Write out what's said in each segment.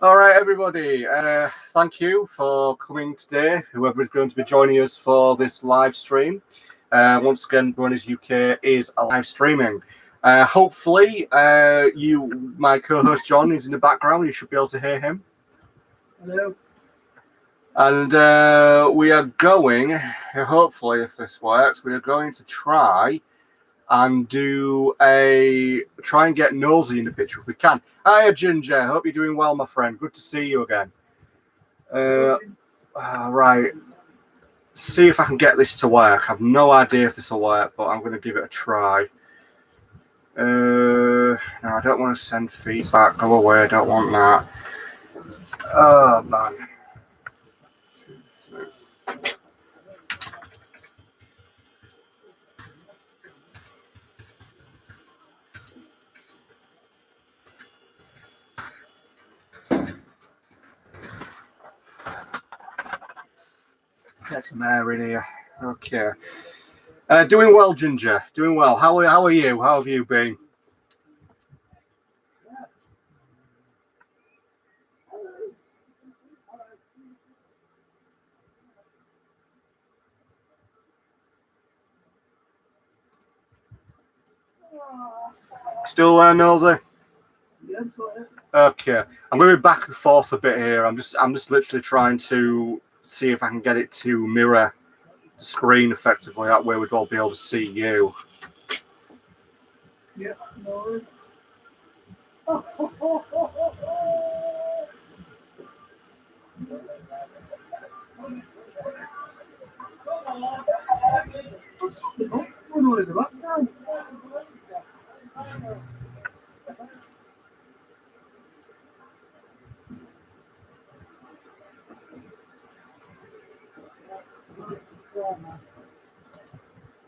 All right, everybody. Thank you for coming today. Whoever is going to be joining us for this live stream. Once again, Bronies UK is live streaming. Hopefully, my co-host John is in the background. You should be able to hear him. Hello. And we are going, hopefully, if this works, we are going to try and try and get Nosy in the picture if we can. Hiya, Ginger. Hope you're doing well, my friend. Good to see you again. Right. See if I can get this to work. I have no idea if this will work, but I'm going to give it a try. No, I don't want to send feedback. Go away. I don't want that. Oh, man. Get some air in here. Okay. Doing well, Ginger. Doing well. How are you? How have you been? Still there, Nosy? Okay. I'm going to be back and forth a bit here. I'm just literally trying to see if I can get it to mirror the screen effectively. That way we'd all be able to see you. Yeah, no.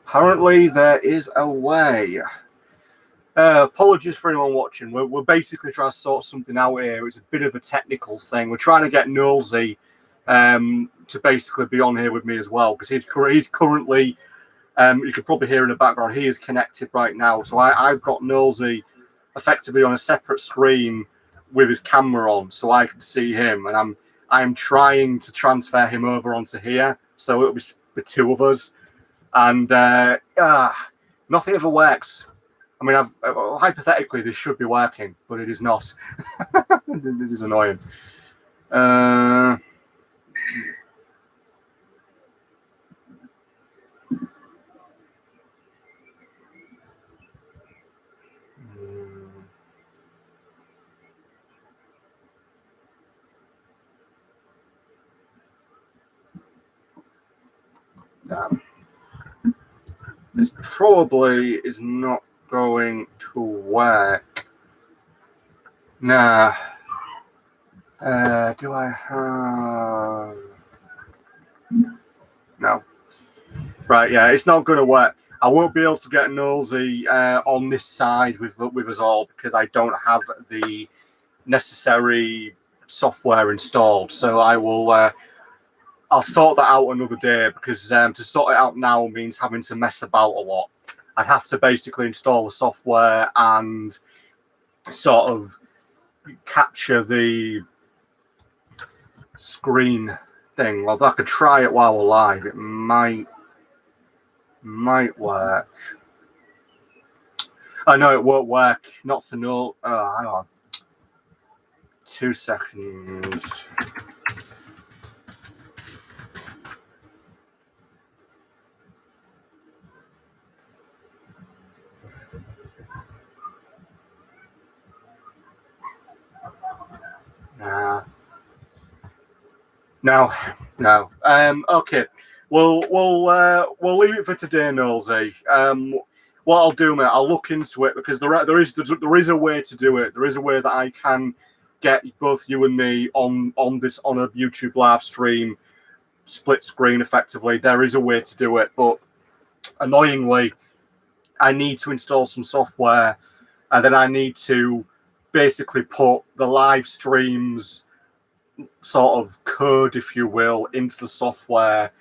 Apparently there is a way. Apologies for anyone watching. We're basically trying to sort something out here. It's a bit of a technical thing. We're trying to get Nosy to basically be on here with me as well, because he's currently, you could probably hear in the background, he is connected right now. So I've got Nosy effectively on a separate screen with his camera on, so I can see him, and I'm trying to transfer him over onto here, so it'll be the two of us. And nothing ever works. I mean, hypothetically, this should be working, but it is not. This is annoying. Damn. This probably is not going to work. Nah. Do I have... No. Right, yeah, it's not going to work. I won't be able to get Nosy on this side with us all because I don't have the necessary software installed. So I will... I'll sort that out another day, because to sort it out now means having to mess about a lot. I'd have to basically install the software and sort of capture the screen thing. Well, if I could try it while we're live, it might work. Oh, no, it won't work. Not for no... Oh, hang on. 2 seconds. No. Okay. We'll leave it for today, Nosy. What I'll do, mate, I'll look into it, because there is a way to do it. There is a way that I can get both you and me on a YouTube live stream, split screen effectively. There is a way to do it, but annoyingly, I need to install some software, and then I need to basically put the live streams sort of code, if you will, into the software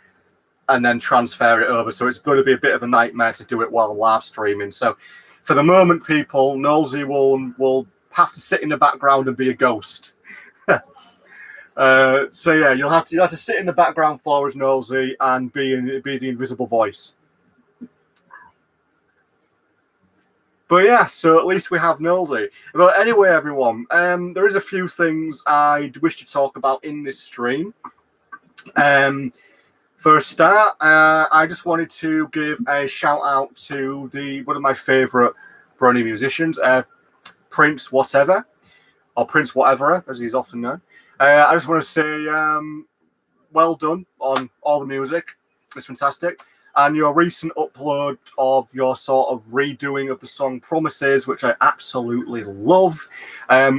and then transfer it over. So it's going to be a bit of a nightmare to do it while live streaming. So for the moment, people, Nosy will have to sit in the background and be a ghost. So yeah, you'll have to sit in the background for us, Nosy, and be the invisible voice. But yeah, so at least we have Nosy. But anyway, everyone, there is a few things I wish to talk about in this stream. For a start, I just wanted to give a shout out to one of my favourite Brony musicians, Prince Whatever, or Prince Whatever, as he's often known. I just want to say well done on all the music. It's fantastic. And your recent upload of your sort of redoing of the song Promises, which I absolutely love.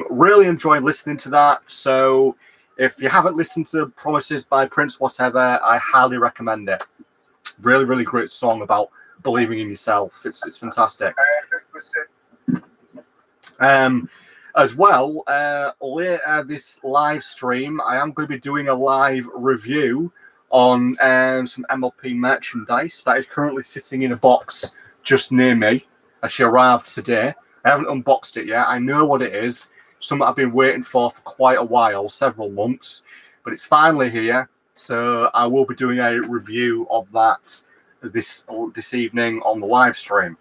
Really enjoyed listening to that. So if you haven't listened to Promises by Prince Whatever, I highly recommend it. Really, really great song about believing in yourself. It's fantastic. As well, later this live stream, I am going to be doing a live review on some MLP merchandise that is currently sitting in a box just near me. As she arrived today. I haven't unboxed it yet. I know what it is. Something I've been waiting for quite a while, several months, but it's finally here. So I will be doing a review of that this evening on the live stream.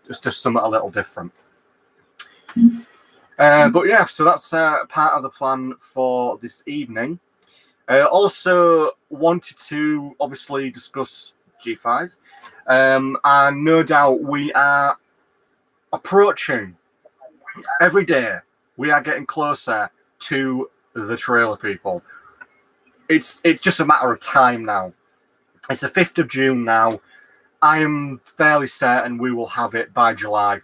Just something a little different. But yeah, so that's part of the plan for this evening. Also wanted to obviously discuss G5. And no doubt we are approaching every day. We are getting closer to the trailer, people. It's just a matter of time now. It's the 5th of June now. I am fairly certain we will have it by July.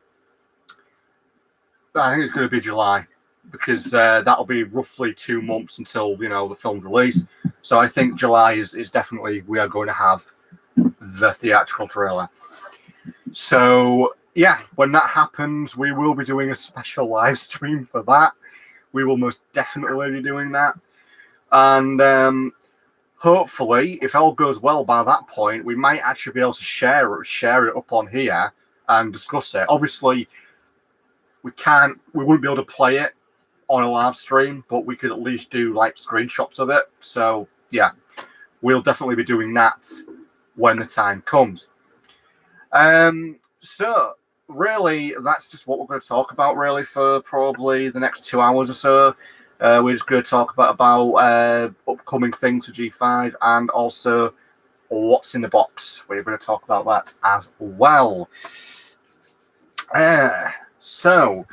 I think it's going to be July because that'll be roughly 2 months until, the film's release. So I think July is definitely we are going to have the theatrical trailer. So yeah, when that happens, we will be doing a special live stream for that. We will most definitely be doing that. And hopefully, if all goes well by that point, we might actually be able to share it up on here and discuss it. Obviously, we wouldn't be able to play it on a live stream, but we could at least do like screenshots of it. So yeah, we'll definitely be doing that when the time comes. So really, that's just what we're going to talk about really for probably the next 2 hours or so. We're just going to talk about upcoming things for G5 and also what's in the box. We're going to talk about that as well. So,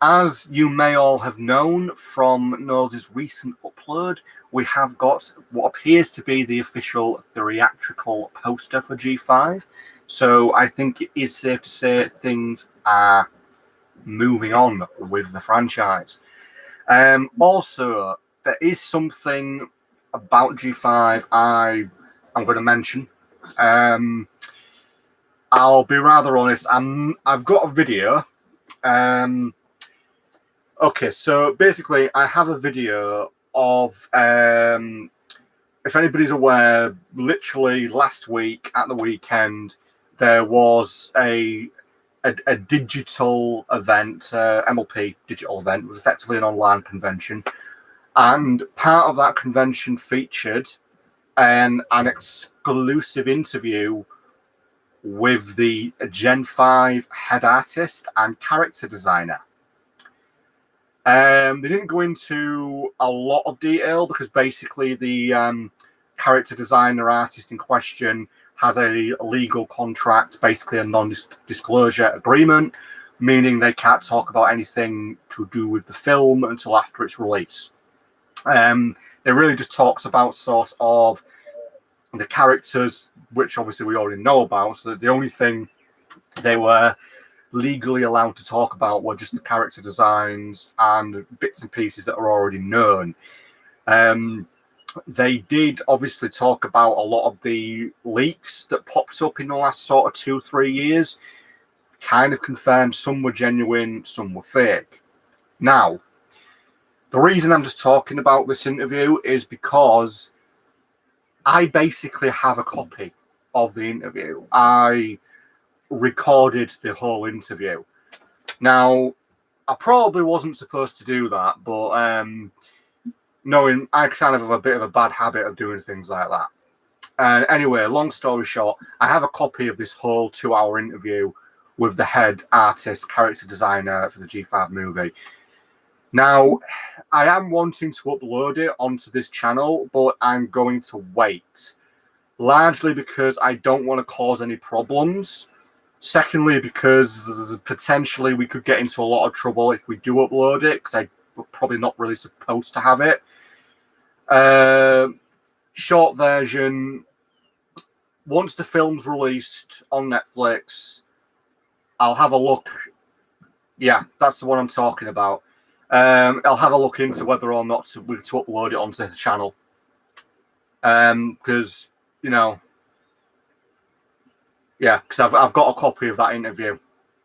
as you may all have known from Nold's recent upload, we have got what appears to be the official theatrical poster for G5. So I think it is safe to say things are moving on with the franchise. Also, there is something about G5 I'm going to mention. I'll be rather honest. I've got a video. Okay, so basically, I have a video of, if anybody's aware, literally last week at the weekend, there was a digital event, MLP digital event. It was effectively an online convention. And part of that convention featured an exclusive interview with the Gen 5 head artist and character designer. They didn't go into a lot of detail because basically the character designer artist in question has a legal contract, basically a non-disclosure agreement, meaning they can't talk about anything to do with the film until after its release. It really just talks about sort of the characters, which obviously we already know about, so that the only thing they were legally allowed to talk about were just the character designs and bits and pieces that are already known. They did obviously talk about a lot of the leaks that popped up in the last sort of 2-3 years, kind of confirmed some were genuine, some were fake. Now, the reason I'm just talking about this interview is because I basically have a copy of the interview. I recorded the whole interview. Now, I probably wasn't supposed to do that, but knowing I kind of have a bit of a bad habit of doing things like that. And anyway, long story short, I have a copy of this whole 2-hour interview with the head artist, character designer for the G5 movie. Now, I am wanting to upload it onto this channel, but I'm going to wait. Largely because I don't want to cause any problems. Secondly, because potentially we could get into a lot of trouble if we do upload it, because we're probably not really supposed to have it. Short version, once the film's released on Netflix, I'll have a look. Yeah, that's the one I'm talking about. I'll have a look into whether or not to upload it onto the channel. Because, you know, yeah, because I've got a copy of that interview.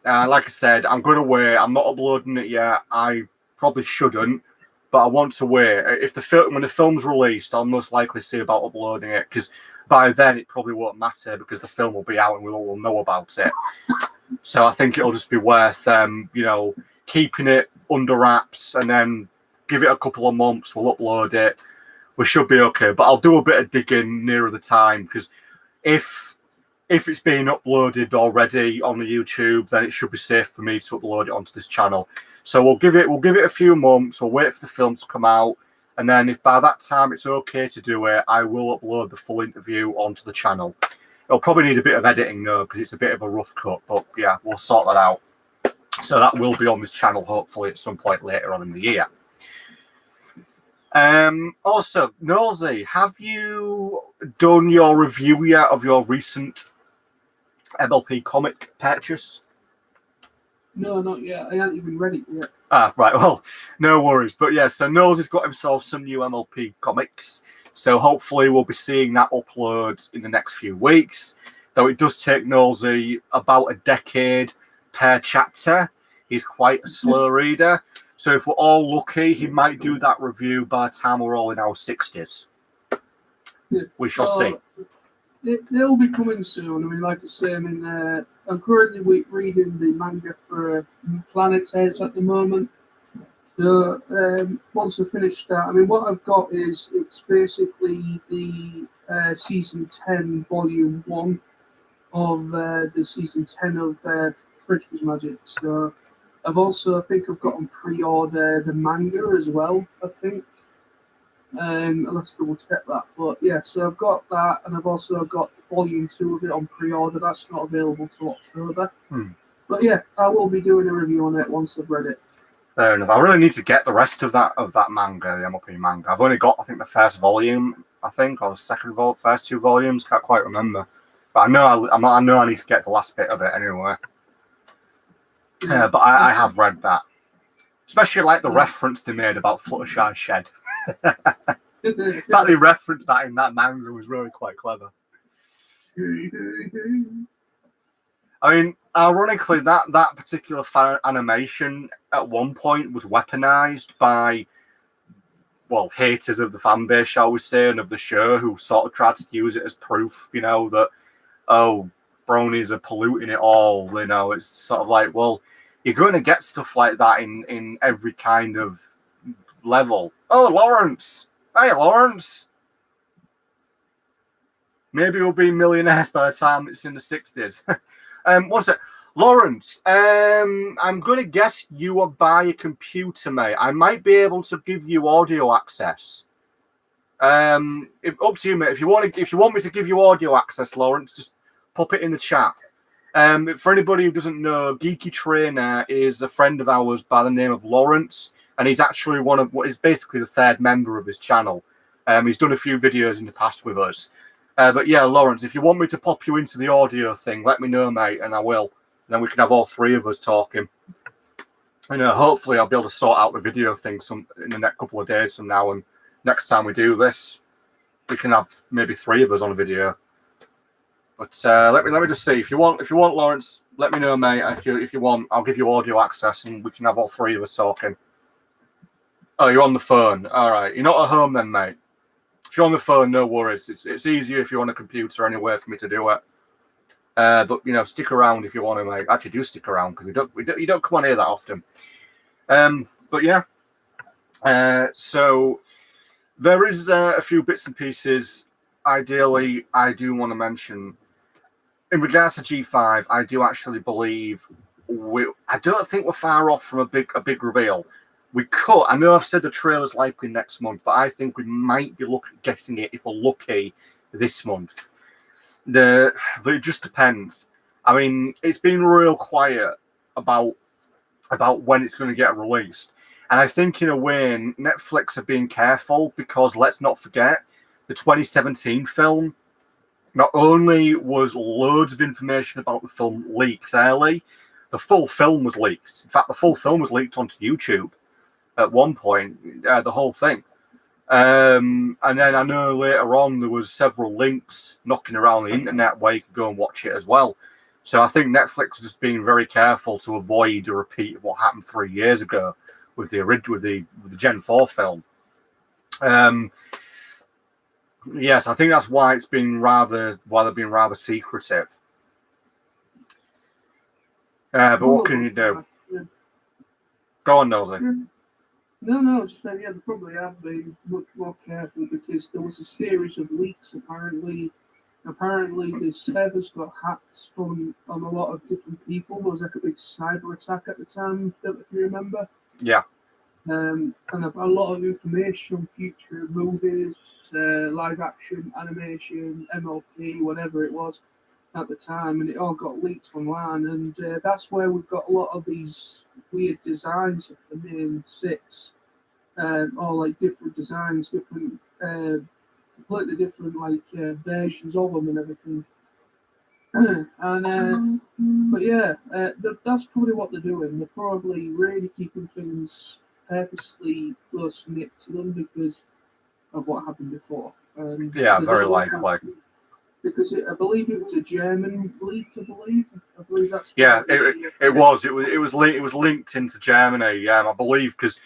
Like I said, I'm going to wait. I'm not uploading it yet. I probably shouldn't, but I want to wait. When the film's released, I'll most likely see about uploading it, because by then it probably won't matter because the film will be out and we'll know about it. So I think it'll just be worth, keeping it under wraps, and then give it a couple of months. We'll upload it. We should be okay. But I'll do a bit of digging nearer the time, because if it's being uploaded already on the YouTube, then it should be safe for me to upload it onto this channel. So we'll give it a few months. We'll wait for the film to come out, and then if by that time it's okay to do it, I will upload the full interview onto the channel. It'll probably need a bit of editing though, because it's a bit of a rough cut, but yeah, we'll sort that out. So that will be on this channel hopefully at some point later on in the year. Also, Nosy, have you done your review yet of your recent MLP comic purchase? No, not yet. I haven't even read it yet. Right. Well, no worries. But yeah, so Nosy's got himself some new MLP comics. So hopefully we'll be seeing that upload in the next few weeks. Though it does take Nosy about a decade per chapter. He's quite a slow reader. So if we're all lucky, he might do that review by the time we're all in our 60s. Yeah. We shall see. They'll be coming soon. I mean, like I say, I'm currently reading the manga for Planet Heads at the moment. So once I finish that, what I've got is, it's basically the season 10, volume 1 of the season 10 of Fridge's Magic. So I think I've got on pre-order the manga as well, I think. I'll have to double check that. But yeah, so I've got that, and I've also got volume 2 of it on pre-order. That's not available till October. But yeah, I will be doing a review on it once I've read it. Fair enough. I really need to get the rest of that manga, the MLP manga. I've only got, I think, the first volume, or the first 2 volumes. Can't quite remember. But I know I need to get the last bit of it anyway. Yeah, but I have read that. Especially like the reference they made about Fluttershy's shed. The fact they referenced that in that manga was really quite clever. Ironically, that particular fan animation at one point was weaponized by, haters of the fan base, shall we say, and of the show, who sort of tried to use it as proof, that, bronies are polluting it all. It's sort of like, well, you're going to get stuff like that in every kind of level. Oh, Lawrence! Hey, Lawrence! Maybe we'll be millionaires by the time it's in the 60s. What's it? Lawrence, I'm going to guess you will buy a computer, mate. I might be able to give you audio access. Up to you, mate. If you want me to give you audio access, Lawrence, just pop it in the chat. For anybody who doesn't know, Geeky Trainer is a friend of ours by the name of Lawrence, and he's actually one of what is basically the third member of his channel. He's done a few videos in the past with us. But yeah, Lawrence, if you want me to pop you into the audio thing, let me know, mate, and I will. Then we can have all 3 of us talking. Hopefully I'll be able to sort out the video thing in the next couple of days from now, and next time we do this, we can have maybe 3 of us on a video. But let me just see. If you want, Lawrence, let me know, mate. If you want, I'll give you audio access, and we can have all 3 of us talking. Oh, you're on the phone. All right, you're not at home then, mate. If you're on the phone, no worries. It's easier if you're on a computer anyway for me to do it. But stick around if you want to, mate. Actually, do stick around, because you don't come on here that often. But yeah, so there is a few bits and pieces. Ideally, I do want to mention in regards to G5. I do actually believe I don't think we're far off from a big reveal. We could. I know I've said the trailer's likely next month, but I think we might be guessing it if we're lucky this month. But it just depends. I mean, it's been real quiet about when it's going to get released. And I think in a way, Netflix are being careful because let's not forget the 2017 film. Not only was loads of information about the film leaked early, the full film was leaked. In fact, the full film was leaked onto YouTube at one point, the whole thing. And then I know later on there was several links knocking around the internet where you could go and watch it as well. So I think Netflix is just being very careful to avoid a repeat of what happened 3 years ago with the Gen 4 film. Yes, I think that's why they've been rather secretive. But what can you do? Go on, Nosy. No, just saying, yeah, they probably have been much more careful because there was a series of leaks. Apparently the servers got hacked on a lot of different people. There was like a big cyber attack at the time, if you remember. Yeah. And a lot of information on future movies, live action, animation, MLP, whatever it was at the time, and it all got leaked online. And that's where we've got a lot of these weird designs of the main six, all like different designs, different, completely different versions of them and everything. But yeah, that's probably what they're doing. They're probably really keeping things purposely close knit to them because of what happened before. Yeah, very likely. Because I believe it was a German leak. I believe that's. Yeah, it was. It was linked into Germany. I believe because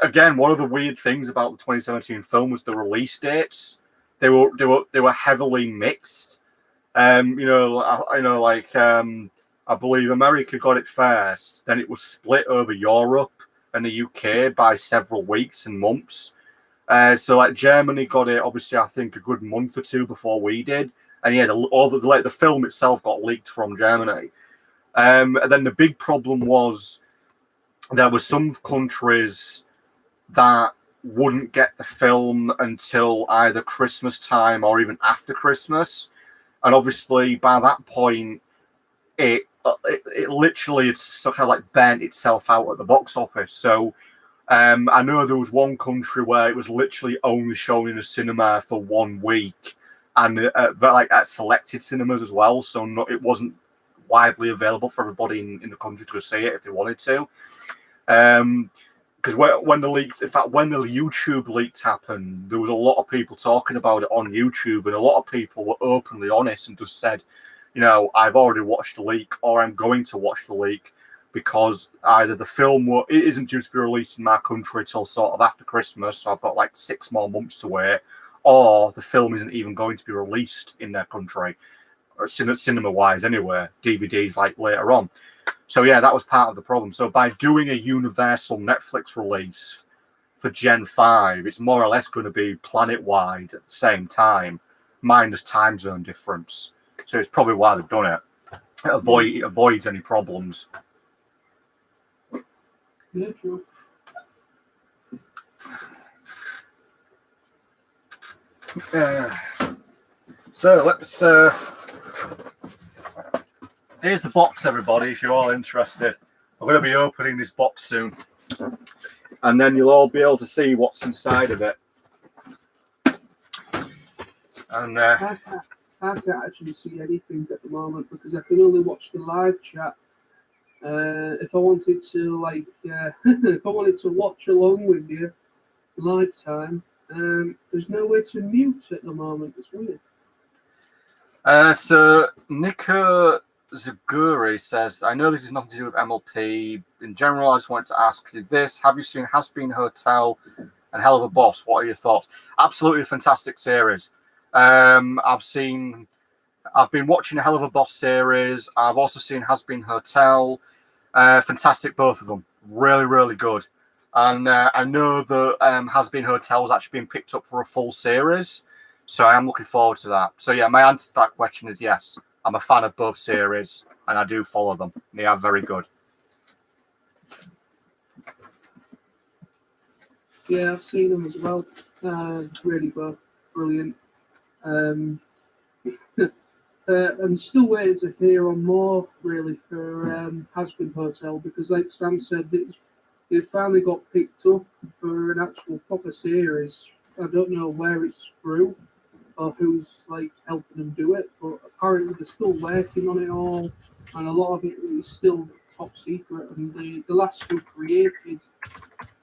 again, one of the weird things about the 2017 film was the release dates. They were heavily mixed. I believe America got it first. Then it was split over Europe and the UK by several weeks and months. So like Germany got it, obviously, I think a good month or two before we did. And yeah, the film itself got leaked from Germany. And then the big problem was there were some countries that wouldn't get the film until either Christmas time or even after Christmas. And obviously, by that point, it literally it's kind of like burnt itself out at the box office. So I know there was one country where it was literally only shown in a cinema for 1 week, and at selected cinemas as well. So it wasn't widely available for everybody in the country to see it if they wanted to. Because when the YouTube leaks happened, there was a lot of people talking about it on YouTube, and a lot of people were openly honest and just said, I've already watched the leak, or I'm going to watch the leak, because either the film it isn't due to be released in my country till sort of after Christmas, so I've got like 6 more months to wait, or the film isn't even going to be released in their country, or cinema-wise anyway, DVDs like later on. So yeah, that was part of the problem. So by doing a universal Netflix release for Gen 5, it's more or less going to be planet-wide at the same time, minus time zone difference. So it's probably why they've done it. It avoids any problems. Yeah, true. So let's. Here's the box, everybody. If you're all interested, I'm going to be opening this box soon, and then you'll all be able to see what's inside of it. And I can't actually see anything at the moment because I can only watch the live chat. If I wanted to if I wanted to watch along with you live time, there's no way to mute at the moment. It's weird. So Nico Zaguri says, I know this is nothing to do with MLP. In general, I just wanted to ask you this. Have you seen Has Been Hotel and Hell of a Boss? What are your thoughts? Absolutely a fantastic series. I've been watching a Hell of a Boss series. I've also seen Has Been Hotel. Fantastic, both of them. Really, really good. And I know that Has Been Hotel's actually been picked up for a full series, so I am looking forward to that. So yeah, my answer to that question is yes. I'm a fan of both series, and I do follow them. They are very good. Yeah, I've seen them as well. Really both brilliant. I'm still waiting to hear on more, really, for Has Been Hotel, because, like Sam said, it finally got picked up for an actual proper series. I don't know where it's through or who's like helping them do it, but apparently they're still working on it all, and a lot of it is still top secret. And the last who created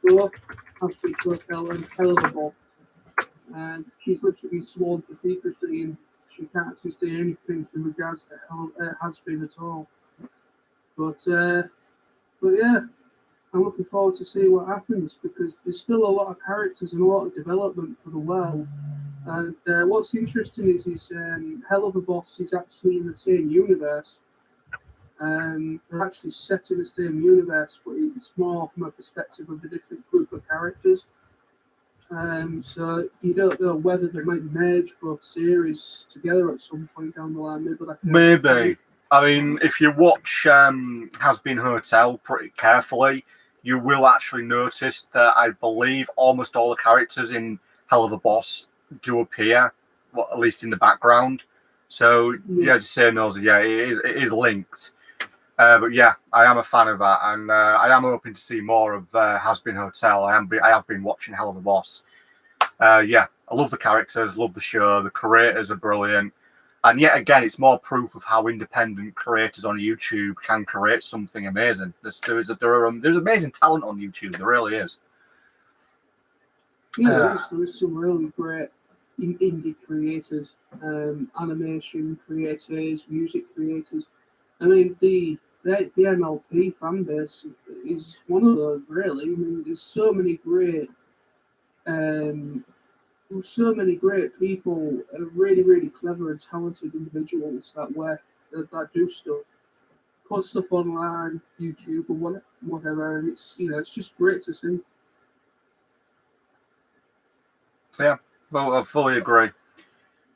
both Has Been Hotel and Hell of a Bob, and she's literally sworn to secrecy, and she can't actually say anything in regards to how it has been at all. But yeah, I'm looking forward to see what happens, because there's still a lot of characters and a lot of development for the world. And what's interesting is Hell of a Boss is actually in the same universe. They're actually set in the same universe, but it's more from a perspective of a different group of characters. So you don't know whether they might merge both series together at some point down the line. Maybe. I mean, if you watch Has Been Hotel pretty carefully, you will actually notice that I believe almost all the characters in Hell of a Boss do appear, well, at least in the background. So yeah, just saying those, yeah, it is linked. But yeah, I am a fan of that, and I am hoping to see more of Has Been Hotel. I have been watching Hell of a Boss. Yeah, I love the characters, love the show. The creators are brilliant, and yet again, it's more proof of how independent creators on YouTube can create something amazing. There's amazing talent on YouTube. There really is. Yeah, there's some really great indie creators, animation creators, music creators. I mean, the MLP fan base is one of those, really. I mean, there's so many great people, really, really clever and talented individuals that do stuff, put stuff online, YouTube or whatever, and it's just great to see. Yeah, well, I fully agree.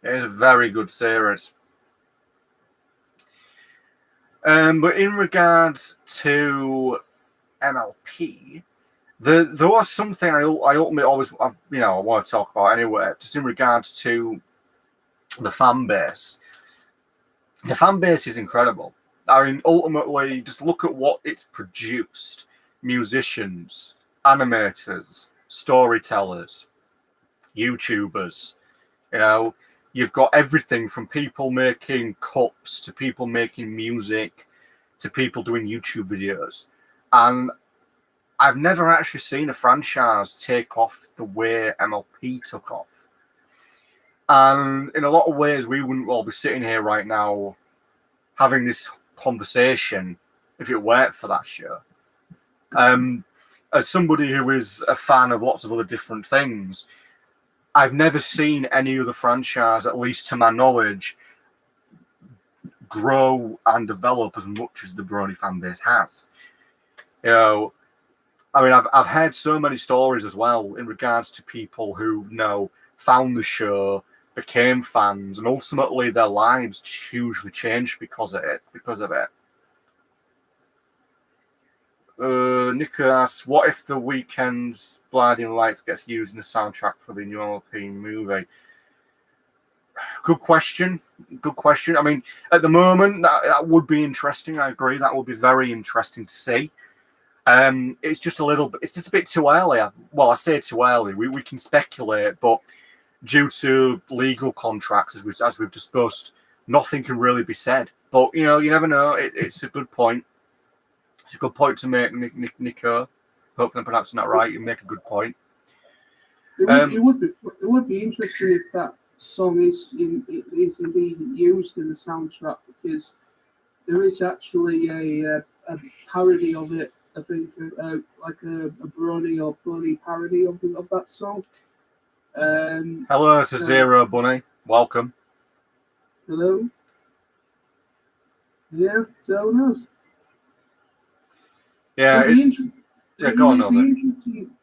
It is a very good series. But in regards to MLP, there was something I ultimately always I want to talk about anyway, just in regards to the fan base. The fan base is incredible. I mean, ultimately, just look at what it's produced: musicians, animators, storytellers, YouTubers. You know, you've got everything from people making cups to people making music to people doing YouTube videos. And I've never actually seen a franchise take off the way MLP took off. And in a lot of ways, we wouldn't all be sitting here right now having this conversation if it weren't for that show. As somebody who is a fan of lots of other different things, I've never seen any other franchise, at least to my knowledge, grow and develop as much as the Brony fan base has. You know, I mean, I've heard so many stories as well in regards to people who found the show, became fans, and ultimately their lives hugely changed because of it. Nico asks, what if The Weeknd's Blinding Lights gets used in the soundtrack for the new MLP movie? Good question. I mean, at the moment, that would be interesting. I agree. That would be very interesting to see. It's just a bit too early. Well, I say too early. We can speculate, but due to legal contracts, as we've discussed, nothing can really be said. But you never know. It's a good point. It's a good point to make, Nico. Hopefully I'm pronouncing that right. You make a good point. It would be interesting if that song is indeed used in the soundtrack, because there is actually a parody of it. I think like a Brony or Bunny parody of that song. Hello, it's a Zero Bunny. Welcome. Hello. Yeah, so who knows? Yeah, Yeah, go on,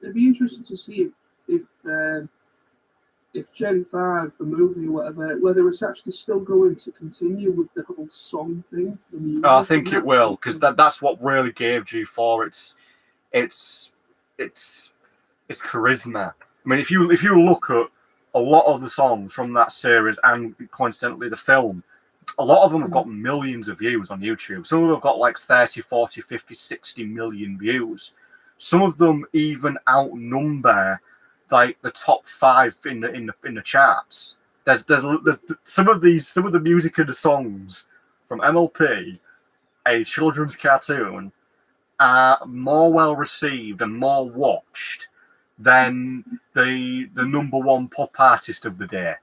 It'd be interesting to see if Gen 5, the movie or whatever, whether it's actually still going to continue with the whole song thing. I think it will, because that's what really gave G4 its charisma. I mean, if you look at a lot of the songs from that series and coincidentally the film, a lot of them have got millions of views on YouTube. Some of them have got like 30, 40, 50, 60 million views. Some of them even outnumber like the top 5 in the charts. There's some of the music and the songs from MLP, a children's cartoon, are more well received and more watched than the number one pop artist of the day,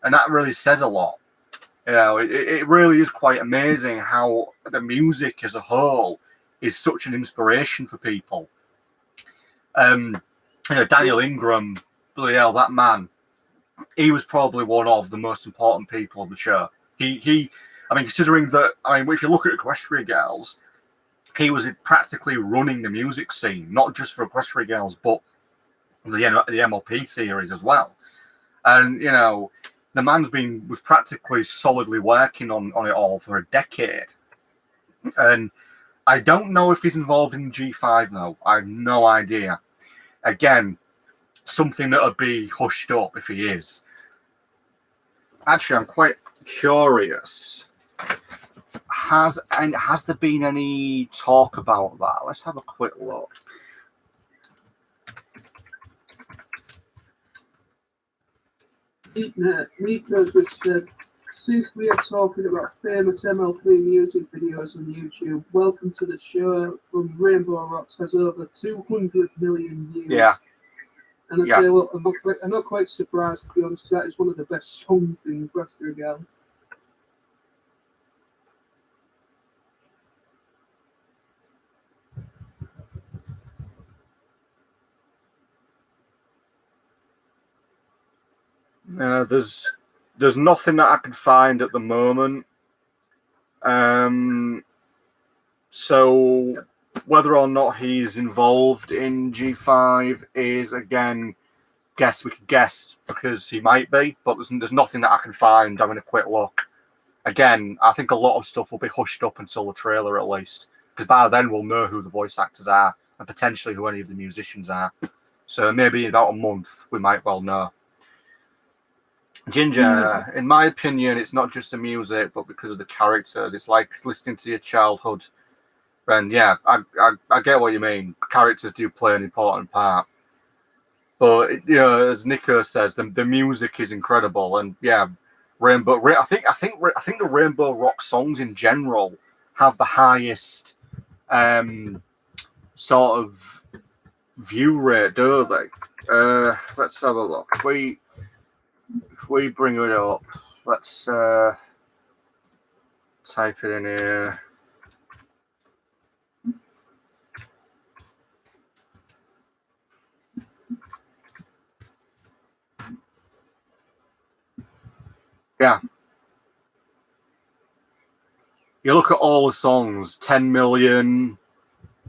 and that really says a lot. You know, it really is quite amazing how the music as a whole is such an inspiration for people. You know, Daniel Ingram, bloody hell, that man, he was probably one of the most important people of the show. I mean, considering that, I mean, if you look at Equestria Girls, he was practically running the music scene, not just for Equestria Girls, but the MLP series as well. And, you know, the man's was practically solidly working on it all for a decade. And I don't know if he's involved in G5, though. I have no idea. Again, something that would be hushed up if he is. Actually, I'm quite curious. Has there been any talk about that? Let's have a quick look. Nico just said, since we are talking about famous MLP music videos on YouTube, welcome to the show from Rainbow Rocks has over 200 million views. Yeah. And I say, well, I'm not quite surprised, to be honest, because that is one of the best songs in Equestria Girls. There's nothing that I can find at the moment. So whether or not he's involved in G5 is, again, we could guess because he might be, but there's nothing that I can find having a quick look. Again, I think a lot of stuff will be hushed up until the trailer at least, because by then we'll know who the voice actors are and potentially who any of the musicians are. So maybe in about a month we might well know. Ginger, in my opinion, it's not just the music, but because of the characters. It's like listening to your childhood. And yeah, I get what you mean. Characters do play an important part. But you know, as Nico says, the music is incredible, and yeah, I think the Rainbow Rock songs in general have the highest sort of view rate, don't they? Let's have a look. If we bring it up, let's type it in here. Yeah. You look at all the songs, 10 million,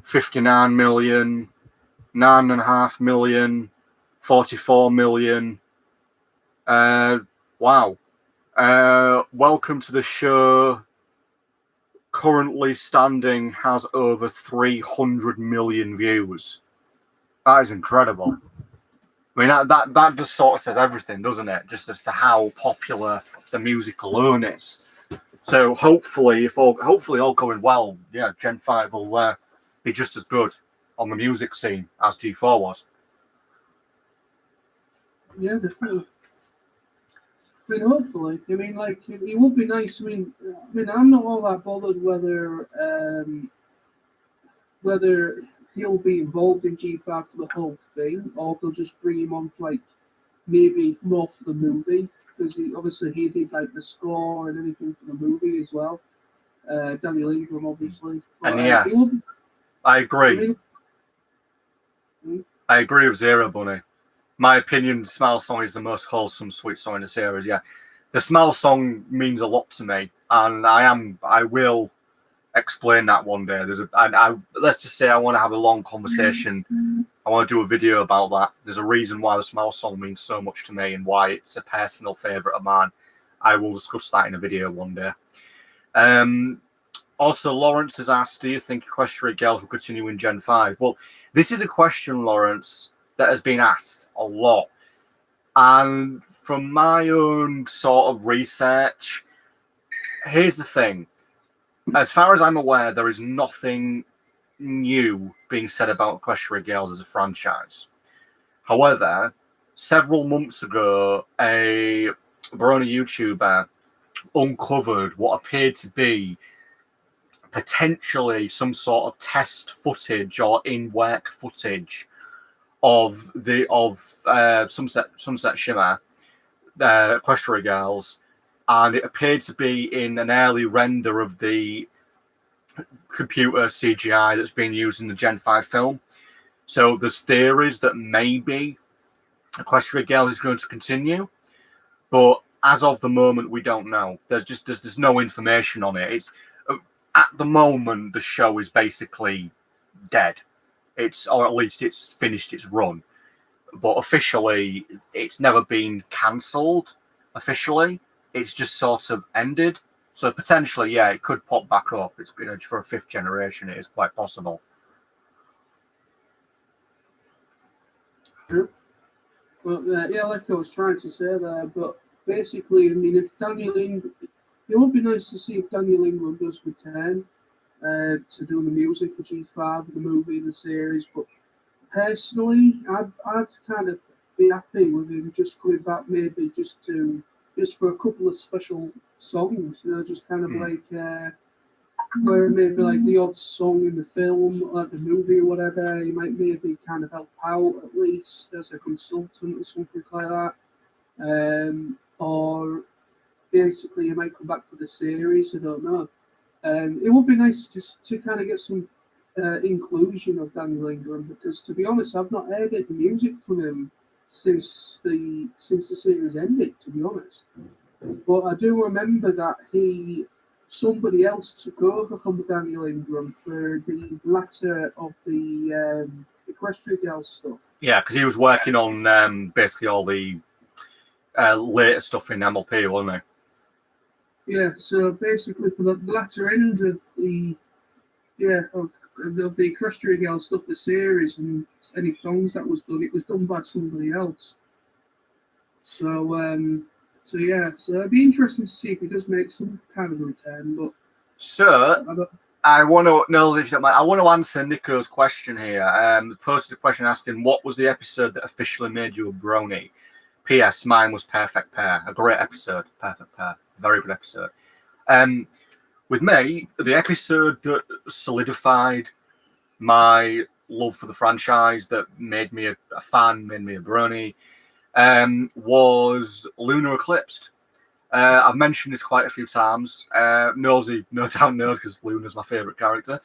59 million, 9.5 million, 44 million. Wow. Welcome to the show. Currently standing has over 300 million views. That is incredible. I mean, that just sort of says everything, doesn't it? Just as to how popular the music alone is. So hopefully, hopefully all going well, yeah, Gen 5 will be just as good on the music scene as G4 was. Yeah, definitely. I mean, hopefully. I mean, like, it would be nice. I mean, I'm not all that bothered whether he'll be involved in G5 for the whole thing, or they'll just bring him on for, like, maybe more for the movie, because he did, like, the score and everything for the movie as well. Daniel Ingram, obviously. But, and yes, I agree. I agree with Zero Bunny. My opinion, Smile Song is the most wholesome, sweet song in the series. Yeah, the Smile Song means a lot to me, and I will explain that one day. Let's just say I want to have a long conversation. I want to do a video about that. There's a reason why the Smile song means so much to me and why it's a personal favourite of mine. I will discuss that in a video one day. Also, Lawrence has asked, do you think Equestria Girls will continue in Gen 5? Well, this is a question, Lawrence, that has been asked a lot. And from my own sort of research, here's the thing. As far as I'm aware, there is nothing new being said about Equestria Girls as a franchise. However, several months ago, a Barona YouTuber uncovered what appeared to be potentially some sort of test footage or in-work footage of Sunset Shimmer, Equestria Girls, and it appeared to be in an early render of the computer CGI that's being used in the Gen 5 film. So there's theories that maybe Equestria Girl is going to continue, but as of the moment, we don't know. There's no information on it. It's at the moment the show is basically dead. Or at least it's finished its run. But officially, it's never been cancelled. Officially, it's just sort of ended. So potentially, yeah, it could pop back up. It's for a 5th generation. It is quite possible. Well, yeah, like I was trying to say there, but basically, I mean, if Daniel Ingram, it would be nice to see if Daniel Ingram does return to do the music for G5, the movie, the series. But personally, I'd kind of be happy with him just coming back, maybe just for a couple of special songs, just kind of like where maybe like the odd song in the film, like the movie or whatever. He might maybe kind of help out at least as a consultant or something like that. Or basically, he might come back for the series. I don't know. It would be nice just to kind of get some inclusion of Daniel Ingram, because to be honest, I've not heard any music from him since the series ended. To be honest, but I do remember that somebody else took over from Daniel Ingram for the latter of the Equestria Girls stuff. Yeah, because he was working on basically all the later stuff in MLP, wasn't he? Yeah, so basically for the latter end of the Equestria Girls stuff, the series and any songs that was done, it was done by somebody else. So yeah, so it'd be interesting to see if he does make some kind of return. But I want to know if you don't mind. I want to answer Nico's question here. Posted a question asking, what was the episode that officially made you a brony? P.S. Mine was Perfect Pair. A great episode. Perfect Pair. Very good episode. With me, the episode that solidified my love for the franchise, that made me a fan, made me a brony, was Lunar Eclipsed. I've mentioned this quite a few times. Nosy no doubt knows because Lunar's my favourite character.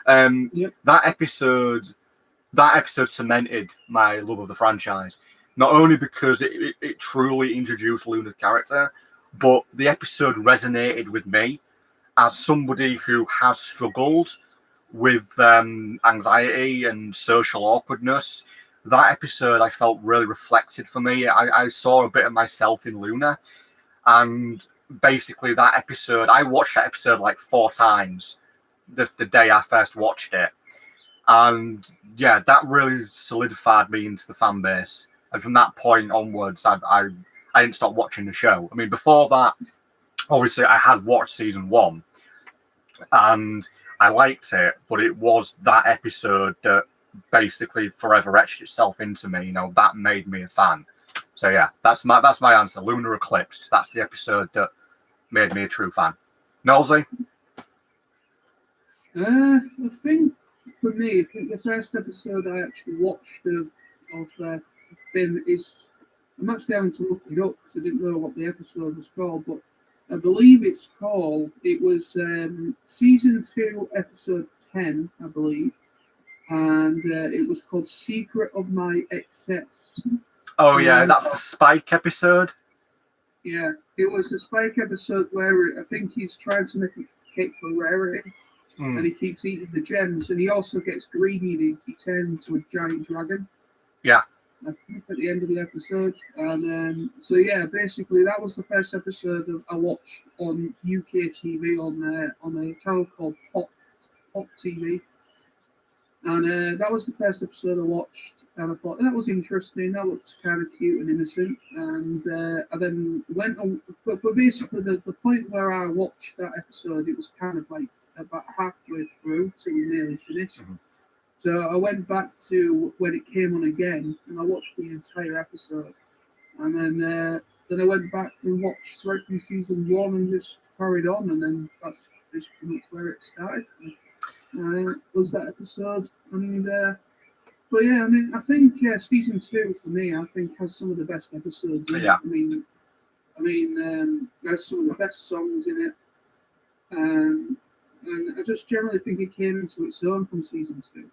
Yep. That episode cemented my love of the franchise. Not only because it truly introduced Luna's character, but the episode resonated with me as somebody who has struggled with anxiety and social awkwardness. That episode I felt really reflected for me. I saw a bit of myself in Luna. And basically that episode, I watched that episode like 4 times the day I first watched it. And yeah, that really solidified me into the fan base. And from that point onwards, I didn't stop watching the show. I mean, before that, obviously I had watched season 1 and I liked it, but it was that episode that basically forever etched itself into me. That made me a fan. So yeah, that's my answer. Lunar Eclipsed. That's the episode that made me a true fan. Nosy? I think for me, the first episode I actually watched of Finn is, I'm actually having to look it up because I didn't know what the episode was called, but I believe it was season 2, episode 10, I believe, and it was called Secret of My Excess. Oh yeah, that's the Spike episode. Yeah, it was a Spike episode where I think he's trying to make a cake for Rarity. and he keeps eating the gems, and he also gets greedy and he turns into a giant dragon. Yeah. At the end of the episode, and so yeah, basically that was the first episode I watched on UK TV on a channel called Pop TV, and that was the first episode I watched, and I thought that was interesting. That looks kind of cute and innocent, and I then went on. But basically, the point where I watched that episode, it was kind of like about halfway through, so it was nearly finished. Mhm. So I went back to when it came on again, and I watched the entire episode, and then I went back and watched right from season 1 and just carried on, and then that's just pretty much where it started. Was that episode, and but yeah, I mean, I think season 2 for me, I think has some of the best episodes in Yeah. it. I mean, there's some of the best songs in it, and I just generally think it came into its own from season 2.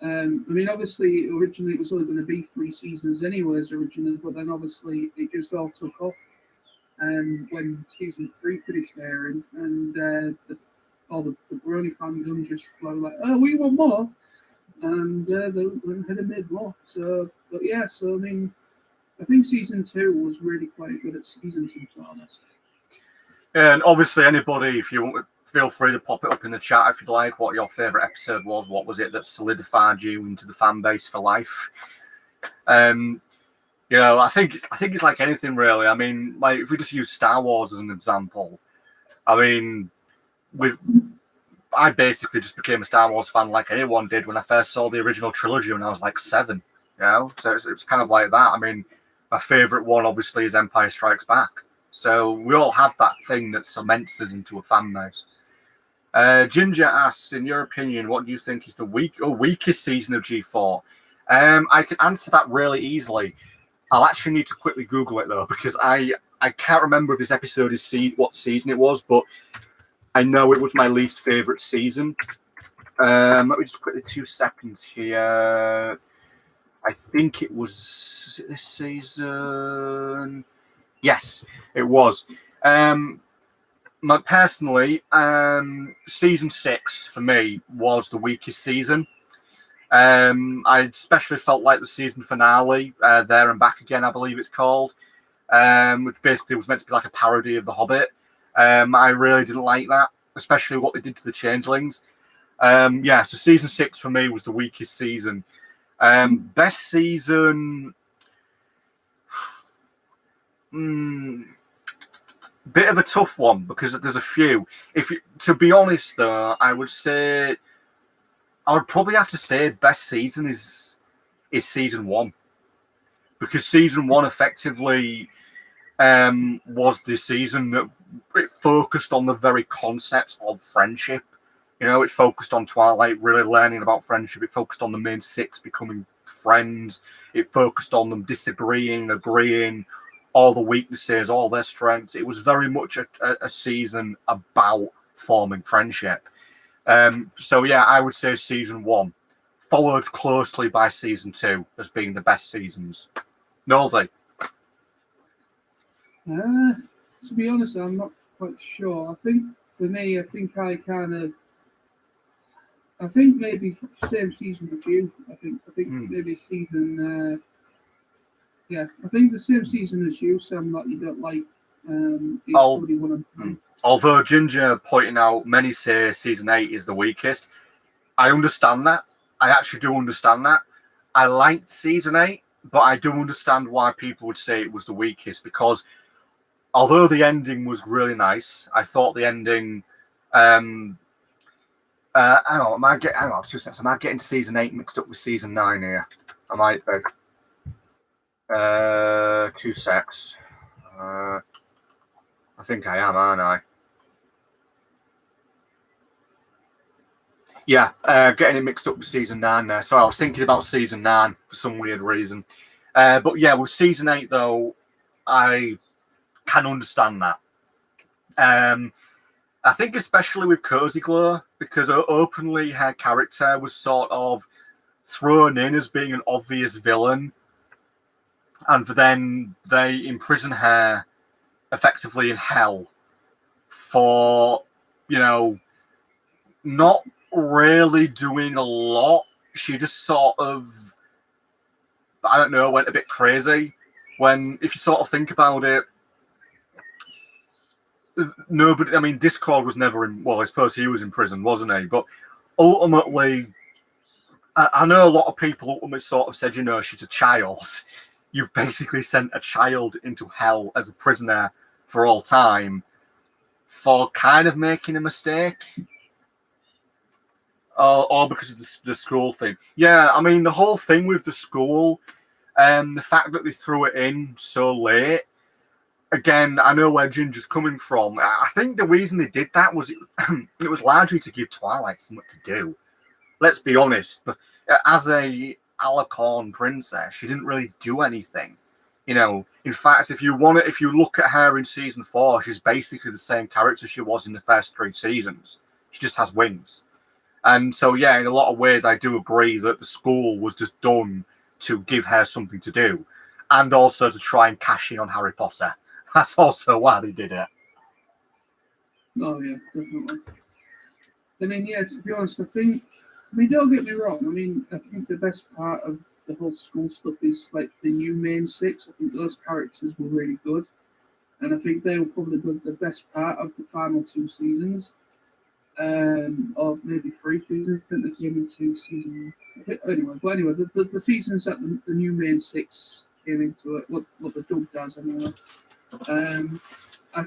I mean, obviously, originally it was only going to be 3 seasons, anyways, originally, but then obviously it just all took off. When season 3 finished airing, and all the Brony fandom just were like, "Oh, we want more," and they went ahead and made more. So, but yeah, so I mean, I think season 2 was really quite good at season 2, to be honest. And obviously, anybody, if you want, feel free to pop it up in the chat if you'd like. What your favourite episode was? What was it that solidified you into the fan base for life? You know, I think it's like anything really. I mean, like if we just use Star Wars as an example, I mean, I basically just became a Star Wars fan like anyone did when I first saw the original trilogy when I was like 7. You know, so it's kind of like that. I mean, my favourite one obviously is Empire Strikes Back. So we all have that thing that cements us into a fan base. Ginger asks, in your opinion, what do you think is the weakest season of G4? I can answer that really easily. I'll actually need to quickly Google it though, because I can't remember if this episode is what season it was, but I know it was my least favourite season. Let me just quickly 2 seconds here. I think it was it this season? Yes, it was. Personally, season 6 for me was the weakest season. I especially felt like the season finale, There and Back Again, I believe it's called, which basically was meant to be like a parody of The Hobbit. I really didn't like that, especially what they did to the changelings. So season 6 for me was the weakest season. Best season... bit of a tough one because there's a few. To be honest, though, I would probably have to say best season is season 1, because season 1 effectively was the season that it focused on the very concept of friendship. You know, it focused on Twilight really learning about friendship. It focused on the main 6 becoming friends. It focused on them disagreeing, agreeing, all the weaknesses, all their strengths. It was very much a season about forming friendship. So yeah, I would say season 1, followed closely by season 2 as being the best seasons. Nosy. To be honest, I'm not quite sure. I think for me, I think maybe same season as you. I think maybe season. I think the same season as you. Some that you don't like. Probably one of them. Although Ginger pointing out, many say season 8 is the weakest. I understand that. I actually do understand that. I liked season 8, but I do understand why people would say it was the weakest, because although the ending was really nice, I thought the ending. Hang on, 2 seconds. Am I getting season 8 mixed up with season 9 here? I might be. 2 secs. I think I am, aren't I? Yeah, getting it mixed up with season 9 there. So I was thinking about season 9 for some weird reason. But yeah, with season 8, though, I can understand that. I think especially with Cozy Glow, because openly her character was sort of thrown in as being an obvious villain, and then they imprison her effectively in hell for, you know, not really doing a lot. She just sort of, I don't know, went a bit crazy. When, if you sort of think about it, nobody, I mean, Discord was never in, well, I suppose he was in prison, wasn't he? But ultimately, I know a lot of people ultimately sort of said, you know, she's a child. You've basically sent a child into hell as a prisoner for all time for kind of making a mistake. Or because of the school thing. Yeah, I mean, the whole thing with the school, the fact that they threw it in so late, again, I know where Ginger's coming from. I think the reason they did that was it was largely to give Twilight something to do. Let's be honest. But as a Alicorn princess, she didn't really do anything. You know, in fact, if you look at her in season 4, she's basically the same character she was in the first 3 seasons. She just has wings. And so, yeah, in a lot of ways, I do agree that the school was just done to give her something to do, and also to try and cash in on Harry Potter. That's also why they did it. Oh yeah, definitely. I mean, yeah, to be honest, I mean, don't get me wrong. I mean, I think the best part of the whole school stuff is like the new main 6. I think those characters were really good, and I think they were probably the best part of the final 2 seasons. Or maybe 3 seasons. I think they came into season. Anyway, the seasons that the new main 6 came into it, what the dub does anyway. I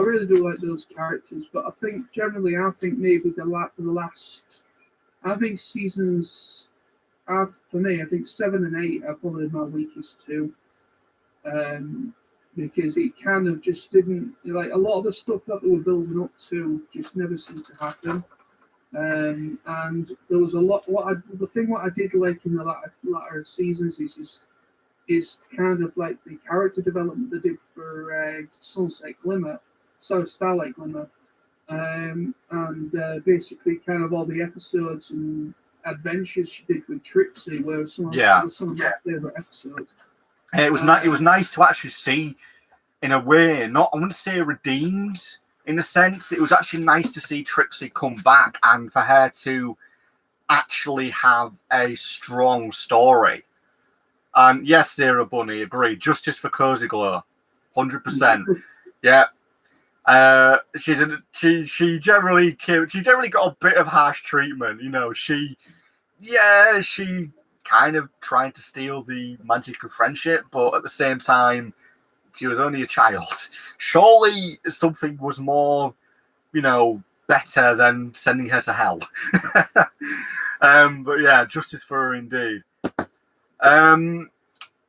really do like those characters, but I think generally, maybe the last, I think seasons, for me, I think 7 and 8 are probably my weakest 2. Because it kind of just didn't, like, a lot of the stuff that they were building up to just never seemed to happen. And there was a lot. What I did like in the latter seasons is kind of like the character development they did for Starlight Glimmer, and basically kind of all the episodes and adventures she did with Trixie were some of my favorite episodes. It was it was nice to actually see, in a way, not, I wouldn't say redeemed in a sense. It was actually nice to see Trixie come back and for her to actually have a strong story. And yes, Zero Bunny, agreed. Justice for Cozy Glow, 100%. Yeah. She generally got a bit of harsh treatment. You know, she kind of trying to steal the magic of friendship, but at the same time, she was only a child. Surely something was more, better than sending her to hell. But yeah, justice for her indeed.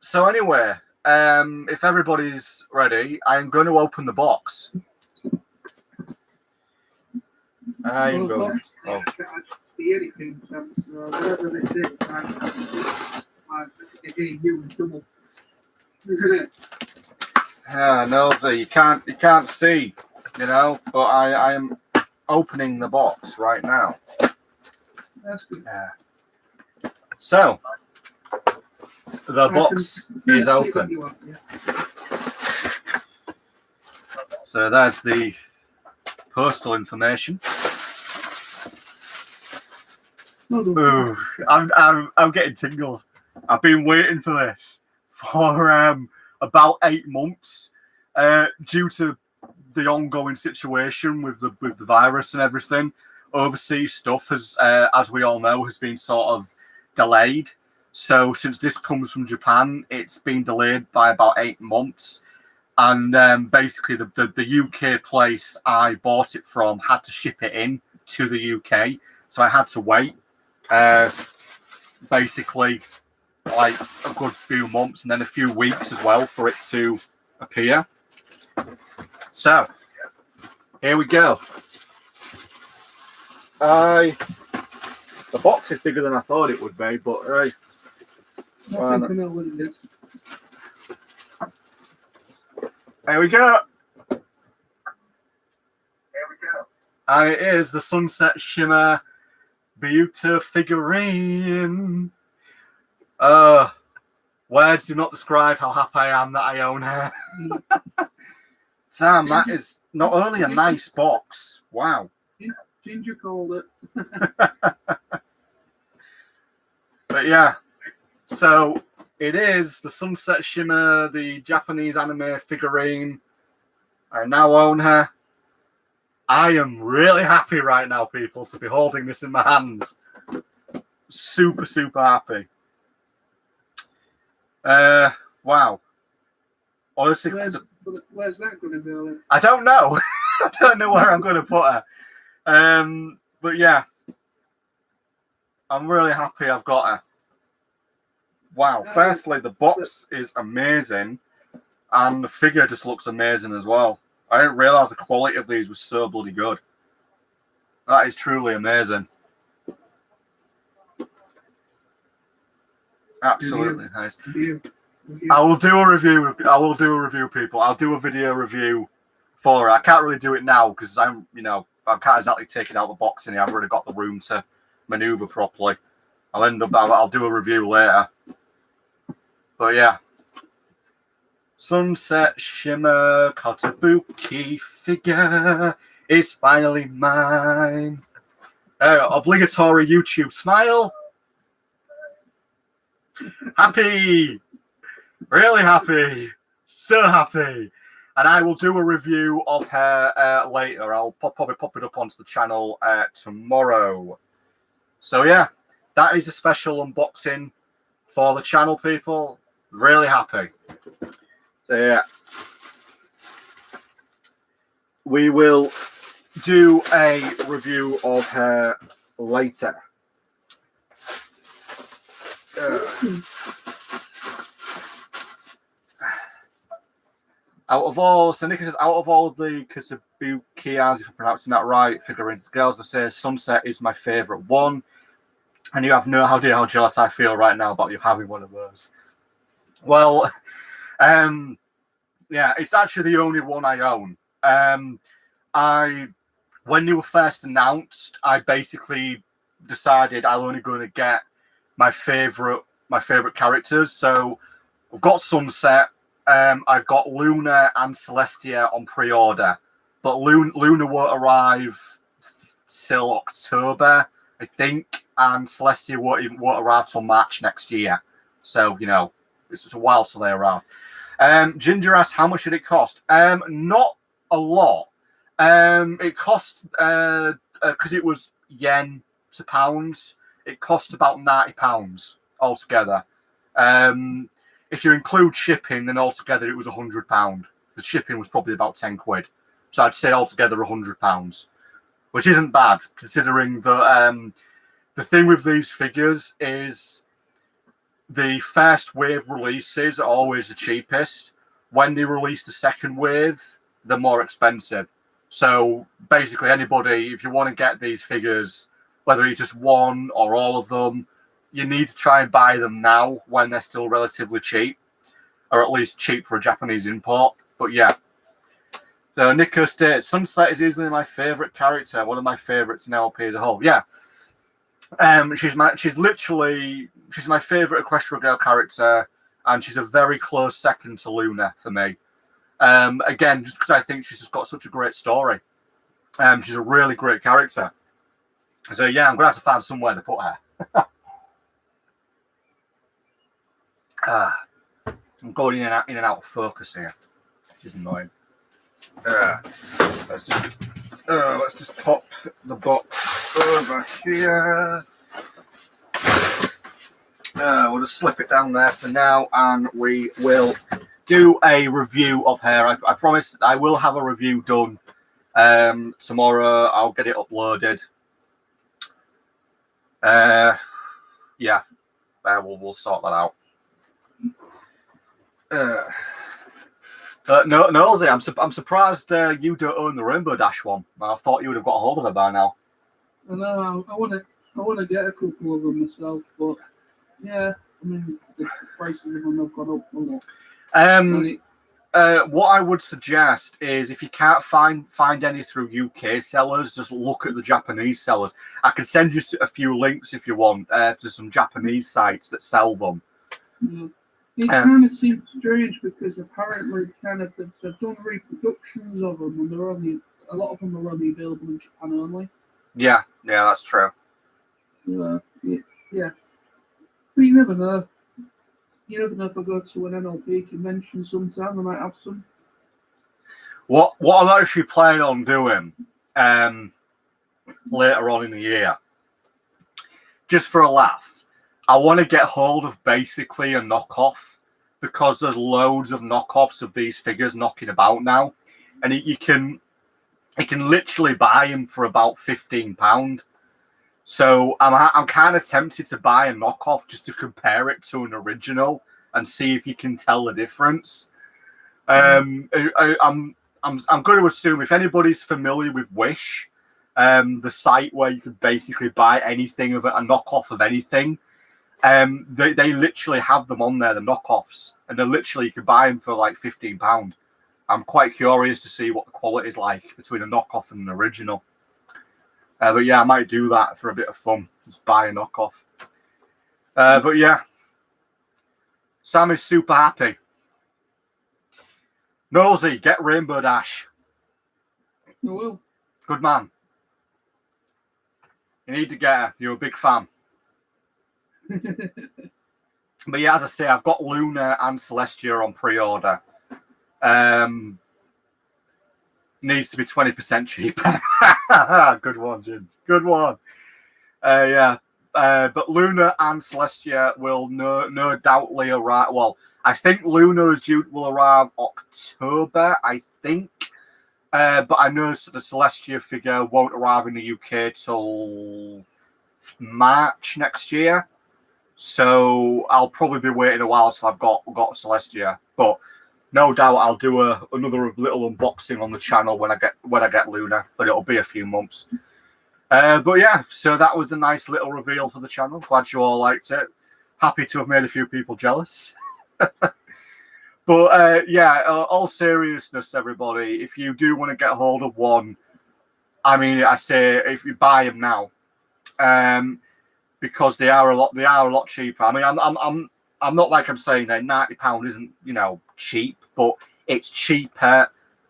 So anyway, if everybody's ready, I'm going to open the box. I'm going. Oh. See anything, so whatever they say, double. Nosy, you can't see, but I am opening the box right now. That's good. Yeah. So the box is open. So there's the postal information. Ooh, I'm getting tingles. I've been waiting for this for about 8 months, due to the ongoing situation with the virus and everything. Overseas stuff has, as we all know, has been sort of delayed. So since this comes from Japan, it's been delayed by about 8 months. And basically, the UK place I bought it from had to ship it in to the UK, so I had to wait. Basically, like a good few months and then a few weeks as well for it to appear. So here we go. The box is bigger than I thought it would be, but right. I think I know what it is. There we go. And it is the Sunset Shimmer Beauty figurine. Words do not describe how happy I am that I own her. Sam, that is not only a nice box. Wow. Ginger called it. But yeah, so it is the Sunset Shimmer, the Japanese anime figurine. I now own her. I am really happy right now, people, to be holding this in my hands. Super, super happy. Wow. Honestly, where's that going to go then? I don't know. I don't know where I'm going to put her. But yeah, I'm really happy I've got her. Wow. Firstly, the box is amazing, and the figure just looks amazing as well. I didn't realise the quality of these was so bloody good. That is truly amazing. Absolutely nice. I will do a review. I will do a review, people. I'll do a video review for it. I can't really do it now because I can't exactly take it out of the box and I've already got the room to maneuver properly. I'll do a review later. But yeah. Sunset Shimmer Kotobuki figure is finally mine. Obligatory YouTube smile. Happy. Really happy. So happy. And I will do a review of her later. I'll probably pop it up onto the channel tomorrow. So yeah, that is a special unboxing for the channel, people. Really happy. So yeah, we will do a review of her later. Out of all the Kotobuki, as if I'm pronouncing that right, figurines, the girls would say Sunset is my favourite one. And you have no idea how jealous I feel right now about you having one of those. Well, yeah, it's actually the only one I own. When they were first announced, I basically decided I'm only going to get my favourite characters. So I've got Sunset. I've got Luna and Celestia on pre-order, but Luna won't arrive till October, I think, and Celestia won't arrive till March next year. So it's just a while till they arrive. Ginger asked, how much did it cost? Not a lot. It cost because it was yen to pounds. It cost about £90 altogether. If you include shipping, then altogether it was £100. The shipping was probably about £10. So I'd say altogether £100, which isn't bad considering that the thing with these figures is the first wave releases are always the cheapest. When they release the second wave, they're more expensive. So basically anybody, if you want to get these figures, whether you just one or all of them, you need to try and buy them now when they're still relatively cheap, or at least cheap for a Japanese import. But yeah. So Nico states, Sunset is easily my favourite character, one of my favourites in LP as a whole. Yeah. She's my favourite Equestria Girl character, and she's a very close second to Luna for me. Again, just because I think she's just got such a great story. She's a really great character. So yeah, I'm gonna have to find somewhere to put her. I'm going in and out of focus here, which is annoying. Let's just pop the box over here. We'll just slip it down there for now, and we will do a review of her. I promise I will have a review done tomorrow. I'll get it uploaded. Yeah, we'll sort that out. No, Ozzy, I'm surprised you don't own the Rainbow Dash one. I thought you would have got a hold of it by now. I know. I want to get a couple of them myself, but yeah, I mean the prices of them have gone up a lot. What I would suggest is if you can't find any through UK sellers, just look at the Japanese sellers. I can send you a few links if you want to some Japanese sites that sell them. Yeah. It kind of seems strange because apparently they've done reproductions of them, and a lot of them are only available in Japan only. Yeah, that's true. Yeah. But you never know. You never know if I go to an NLP convention sometime, they might have some. What I'm actually planning on doing later on in the year, just for a laugh, I want to get hold of basically a knockoff, because there's loads of knockoffs of these figures knocking about now, and you can literally buy them for about £15. So I'm kind of tempted to buy a knockoff just to compare it to an original and see if you can tell the difference. I'm going to assume, if anybody's familiar with Wish, the site where you can basically buy anything of a knockoff of anything, they literally have them on there, the knockoffs, and they're literally, you can buy them for like £15. I'm quite curious to see what the quality is like between a knockoff and an original. But yeah, I might do that for a bit of fun. Just buy a knockoff. But yeah, Sam is super happy. Nosy, get Rainbow Dash. I will. Good man. You need to get her. You're a big fan. But yeah, as I say, I've got Luna and Celestia on pre-order. Needs to be 20% cheaper. Good one, Jim. Good one. Yeah. But Luna and Celestia will no doubtly arrive. Well, I think Luna will arrive October, I think. But I know the Celestia figure won't arrive in the UK till March next year. So I'll probably be waiting a while till I've got Celestia. But no doubt I'll do another little unboxing on the channel when I get Luna, but it'll be a few months. But yeah, so that was a nice little reveal for the channel. Glad you all liked it. Happy to have made a few people jealous. But yeah, all seriousness, everybody, if you do want to get hold of one, I mean, I say if you buy them now, because they are a lot cheaper. I mean, I'm not like I'm saying that £90 isn't, cheap, but it's cheaper,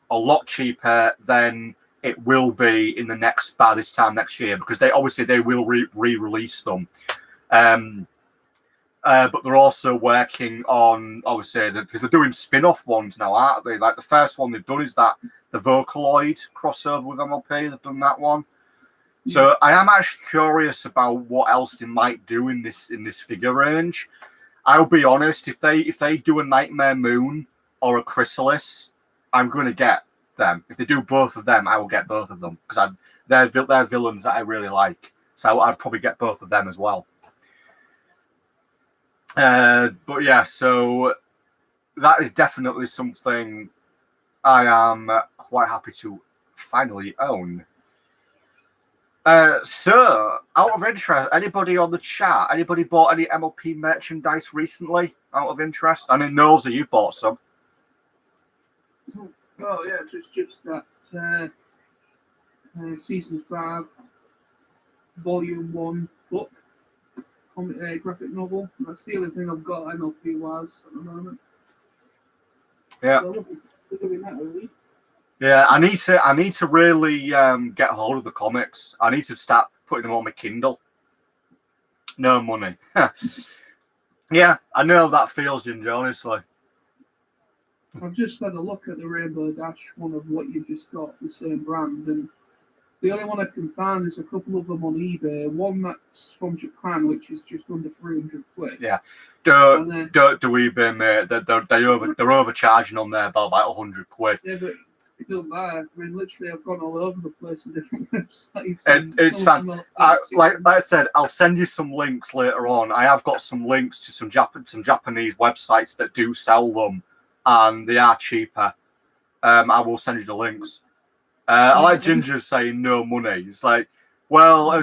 a lot cheaper than it will be in by this time next year, because they will re-release them. But they're also working on, obviously, because they're doing spin-off ones now, aren't they? Like the first one they've done is the Vocaloid crossover with MLP. They've done that one. So I am actually curious about what else they might do in this figure range. I'll be honest, if they do a Nightmare Moon or a Chrysalis, I'm going to get them. If they do both of them, I will get both of them, because they're villains that I really like. So I'd probably get both of them as well. But yeah, so that is definitely something I am quite happy to finally own. So, out of interest, anybody on the chat, anybody bought any MLP merchandise recently? Out of interest, I mean, Nosy, you bought some. Oh yeah, so it's just that season 5, volume 1 book, graphic novel. That's the only thing I've got MLP wise at the moment. Yeah. So doing that, really. Yeah, I need to really get hold of the comics. I need to start putting them on my Kindle. No money. Yeah, I know how that feels, Ginger, honestly. I've just had a look at the Rainbow Dash one of what you just got, the same brand, and the only one I can find is a couple of them on eBay. One that's from Japan, which is just under 300 quid. Yeah, don't eBay, mate. They're overcharging on there by about 100 quid. Yeah, but it don't matter. I mean, literally, I've gone all over the place in different websites. It's fun. Like I said, I'll send you some links later on. I have got some links to some Japanese websites that do sell them, and they are cheaper. I will send you the links. I like Ginger saying no money. It's like, well,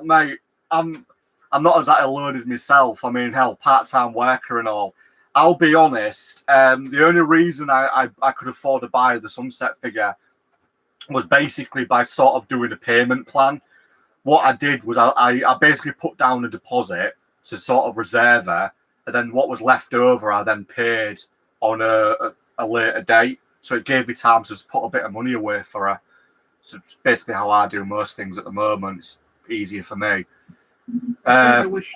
mate, I'm not exactly loaded myself. I mean, hell, part-time worker and all. I'll be honest. The only reason I could afford to buy the Sunset figure was basically by sort of doing a payment plan. What I did was I basically put down a deposit to sort of reserve her, and then what was left over I then paid on a later date. So it gave me time to just put a bit of money away for her. It's basically how I do most things at the moment. It's easier for me. I wish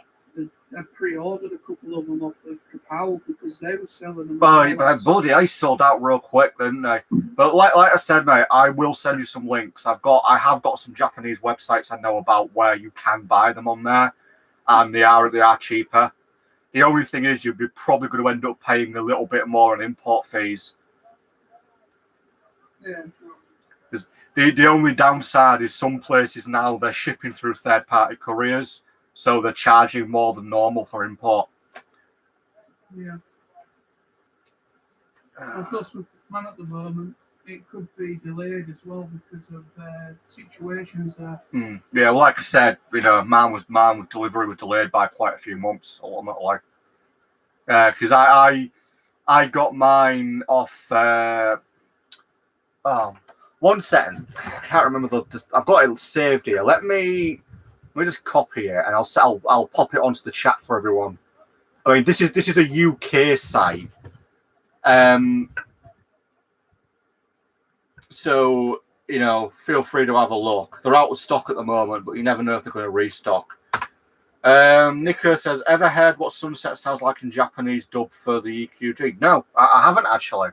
I pre-ordered a couple of them off of Kapow because they were selling them. But bloody, I sold out real quick, didn't they? But like I said, mate, I will send you some links. I have got some Japanese websites I know about where you can buy them on there, and they are cheaper. The only thing is, you'll be probably going to end up paying a little bit more on import fees. Yeah. Because the only downside is some places now they're shipping through third-party couriers, so they're charging more than normal for import. Yeah. Of course, with Man at the moment, it could be delayed as well because of situations there. Yeah, well, like I said, man delivery was delayed by quite a few months, ultimately. Because I got mine off. 1 second, I can't remember I've got it saved here. Let me just copy it, and I'll pop it onto the chat for everyone. I mean, this is a UK site. So, feel free to have a look. They're out of stock at the moment, but you never know if they're going to restock. Nico says, ever heard what Sunset sounds like in Japanese dub for the EQG? No, I haven't actually.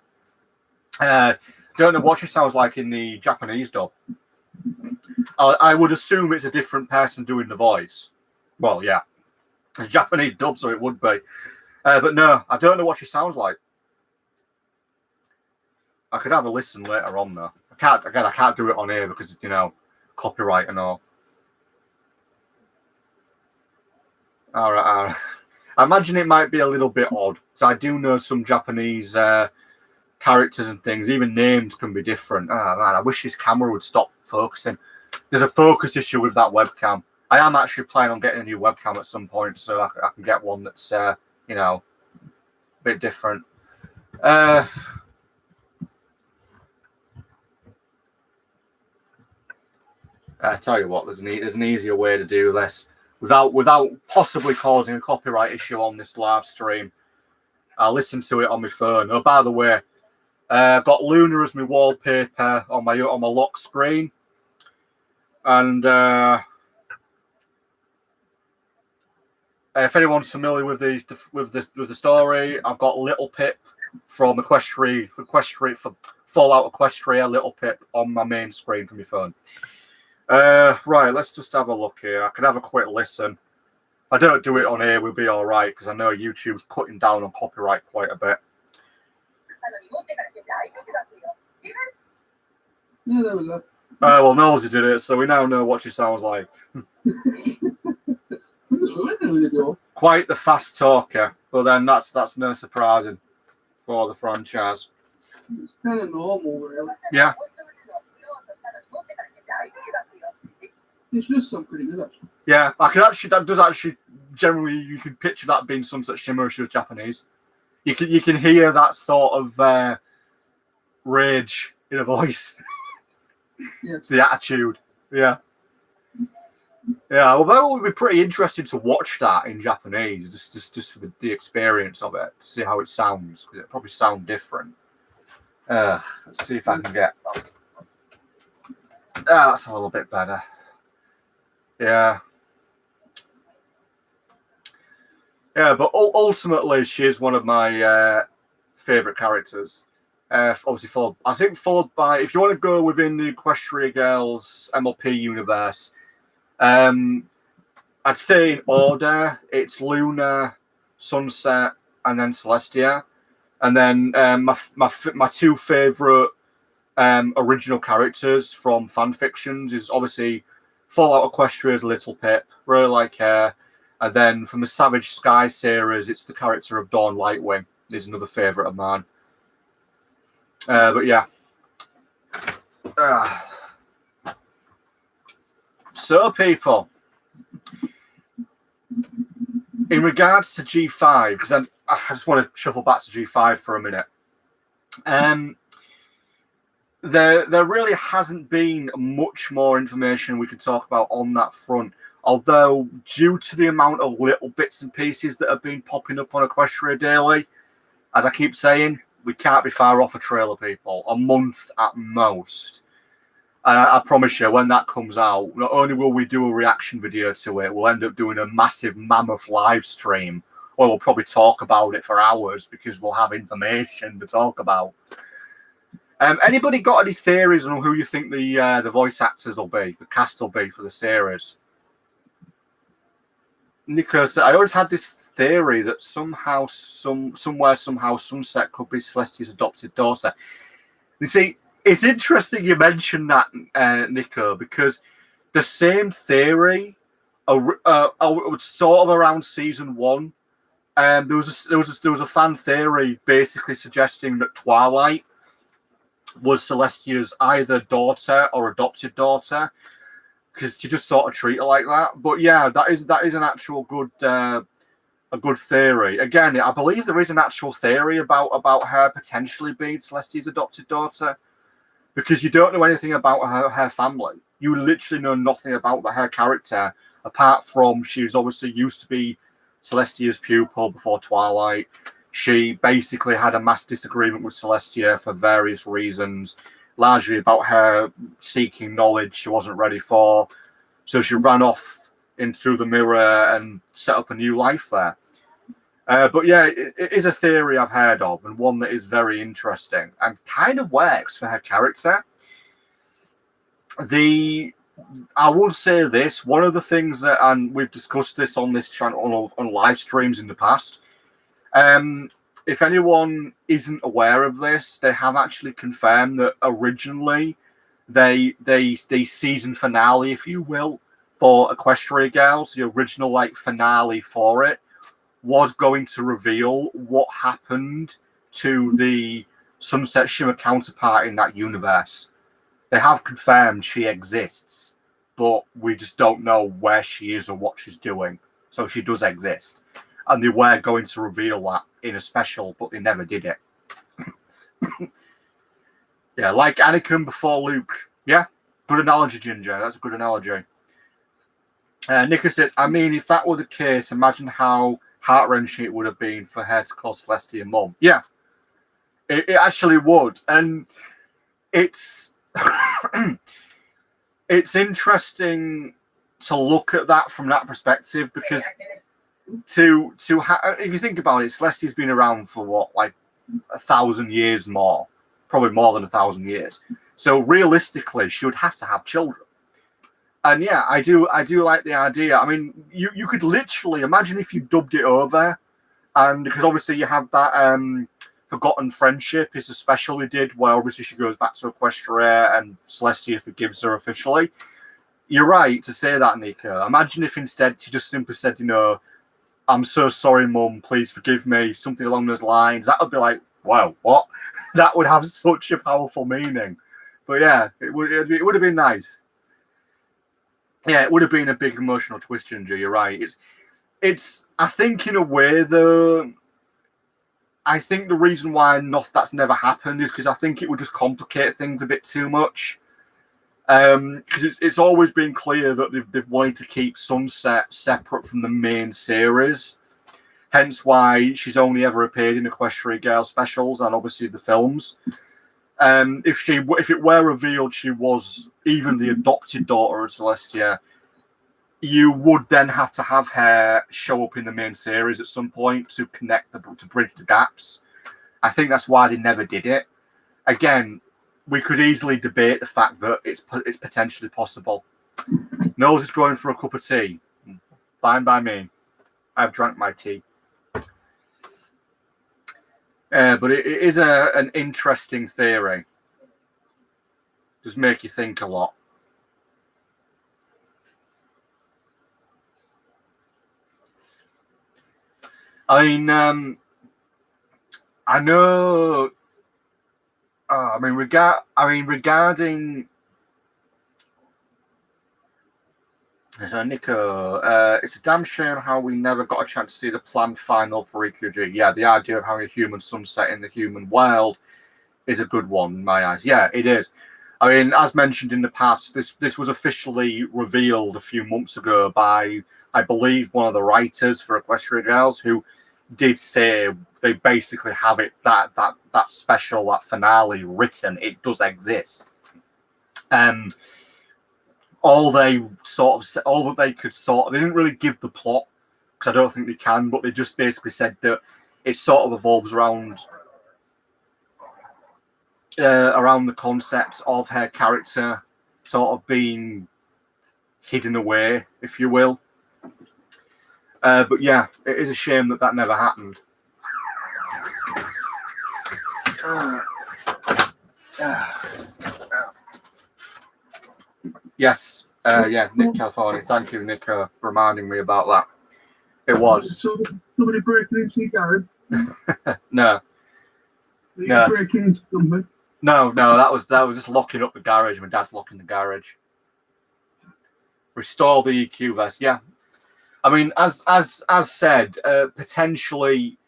Don't know what she sounds like in the Japanese dub. I would assume it's a different person doing the voice. Well, yeah. It's Japanese dub, so it would be. But no, I don't know what she sounds like. I could have a listen later on, though. I can't do it on here because, copyright and all. All right. I imagine it might be a little bit odd. So I do know some Japanese characters and things. Even names can be different. Oh, man, I wish this camera would stop focusing. There's a focus issue with that webcam. I am actually planning on getting a new webcam at some point, so I can get one that's, a bit different. I tell you what, there's an easier way to do this without possibly causing a copyright issue on this live stream. I'll listen to it on my phone. Oh, by the way, I've got Luna as my wallpaper on my lock screen, and if anyone's familiar with the story, I've got Little Pip from Fallout Equestria, Little Pip on my main screen from my phone. Right, let's just have a look here. I could have a quick listen. If I don't do it on here, we'll be all right, because I know YouTube's cutting down on copyright quite a bit. Yeah, there we go. Well, Nosy did it, so we now know what she sounds like. Quite the fast talker, but then that's no surprising for the franchise. It's kind of normal, really. Yeah. It's just so pretty good, actually. Yeah, that does actually generally, you can picture that being Sunset Shimmer if she was Japanese. You can hear that sort of rage in her voice. Yeah. It's the attitude. Yeah. Yeah, well, that would be pretty interesting to watch that in Japanese, just for the experience of it, to see how it sounds, because it probably sound different. Let's see if I can get. That's a little bit better. Yeah. Yeah, but ultimately, she is one of my favourite characters. Obviously, followed by, if you want to go within the Equestria Girls MLP universe, I'd say in order, it's Luna, Sunset, and then Celestia. And then my two favourite original characters from fan fictions is obviously Fallout Equestria's Little Pip, really like her. And then from the Savage Sky series, it's the character of Dawn Lightwing. Is another favourite of mine. But yeah. So, people, in regards to G5, because I just want to shuffle back to G5 for a minute. There really hasn't been much more information we could talk about on that front. Although, due to the amount of little bits and pieces that have been popping up on Equestria Daily, as I keep saying, we can't be far off a trailer, people. A month at most. And I promise you, when that comes out, not only will we do a reaction video to it, we'll end up doing a massive mammoth live stream, where we'll probably talk about it for hours because we'll have information to talk about. Anybody got any theories on who you think the voice actors will be, the cast will be for the series? Nicholas, I always had this theory that somehow, somewhere, Sunset could be Celestia's adopted daughter. You see, it's interesting you mentioned that, Nico, because the same theory, sort of around season 1, there was a fan theory basically suggesting that Twilight was Celestia's either daughter or adopted daughter, because you just sort of treat her like that. But yeah, that is an actual good a good theory. Again, I believe there is an actual theory about her potentially being Celestia's adopted daughter, because you don't know anything about her family. You literally know nothing about her character, apart from she's obviously used to be Celestia's pupil before Twilight. She basically had a mass disagreement with Celestia for various reasons, largely about her seeking knowledge she wasn't ready for. So she ran off in through the mirror and set up a new life there. But yeah, it is a theory I've heard of, and one that is very interesting and kind of works for her character. I will say this, one of the things that, and we've discussed this on this channel on live streams in the past, if anyone isn't aware of this, they have actually confirmed that originally the season finale, if you will, for Equestria Girls, the original finale for it, was going to reveal what happened to the Sunset Shimmer counterpart in that universe. They have confirmed she exists, but we just don't know where she is or what she's doing. So she does exist. And they were going to reveal that in a special, but they never did it. Yeah, like Anakin before Luke. Yeah, good analogy, Ginger. That's a good analogy. Nicola says, I mean, if that were the case, imagine how heart-wrenching it would have been for her to call Celestia mum. Yeah, it actually would. And it's it's interesting to look at that from that perspective, because if you think about it, Celestia's been around for what, 1,000 years more, probably more than 1,000 years. So realistically, she would have to have children. And yeah, I do like the idea. I mean, you could literally imagine if you dubbed it over, and because obviously you have that Forgotten Friendship is a special he did where obviously she goes back to Equestria and Celestia forgives her officially. You're right to say that, Nika. Imagine if instead she just simply said, I'm so sorry, Mum, please forgive me, something along those lines. That would be like, wow, what? That would have such a powerful meaning. But yeah, it would have been nice. Yeah, it would have been a big emotional twist, Ginger. You're right. It's. I think in a way, though, I think the reason why that's never happened is because I think it would just complicate things a bit too much. Because it's always been clear that they've wanted to keep Sunset separate from the main series. Hence why she's only ever appeared in Equestria Girl specials and obviously the films. If it were revealed she was even the adopted daughter of Celestia, you would then have to have her show up in the main series at some point to to bridge the gaps. I think that's why they never did it. Again, we could easily debate the fact that it's potentially possible. Nose is going for a cup of tea. Fine by me. I've drank my tea. But it is an interesting theory. Does make you think a lot. I mean, I know. Regarding. So Nico, it's a damn shame how we never got a chance to see the planned final for EQG. Yeah, the idea of having a human sunset in the human world is a good one in my eyes. Yeah, it is. I mean, as mentioned in the past, this was officially revealed a few months ago by, I believe, one of the writers for Equestria Girls, who did say they basically have it that special, that finale written. It does exist. All they didn't really give the plot, because I don't think they can, but they just basically said that it sort of evolves around the concept of her character sort of being hidden away, if you will. But yeah, it is a shame that never happened. Yes, yeah, Nick California. Thank you, Nick, for reminding me about that. It was. Somebody breaking into your garage? No. No. Breaking into something? No, that was just locking up the garage. My dad's locking the garage. Restore the EQ vest. Yeah, I mean, as said, potentially,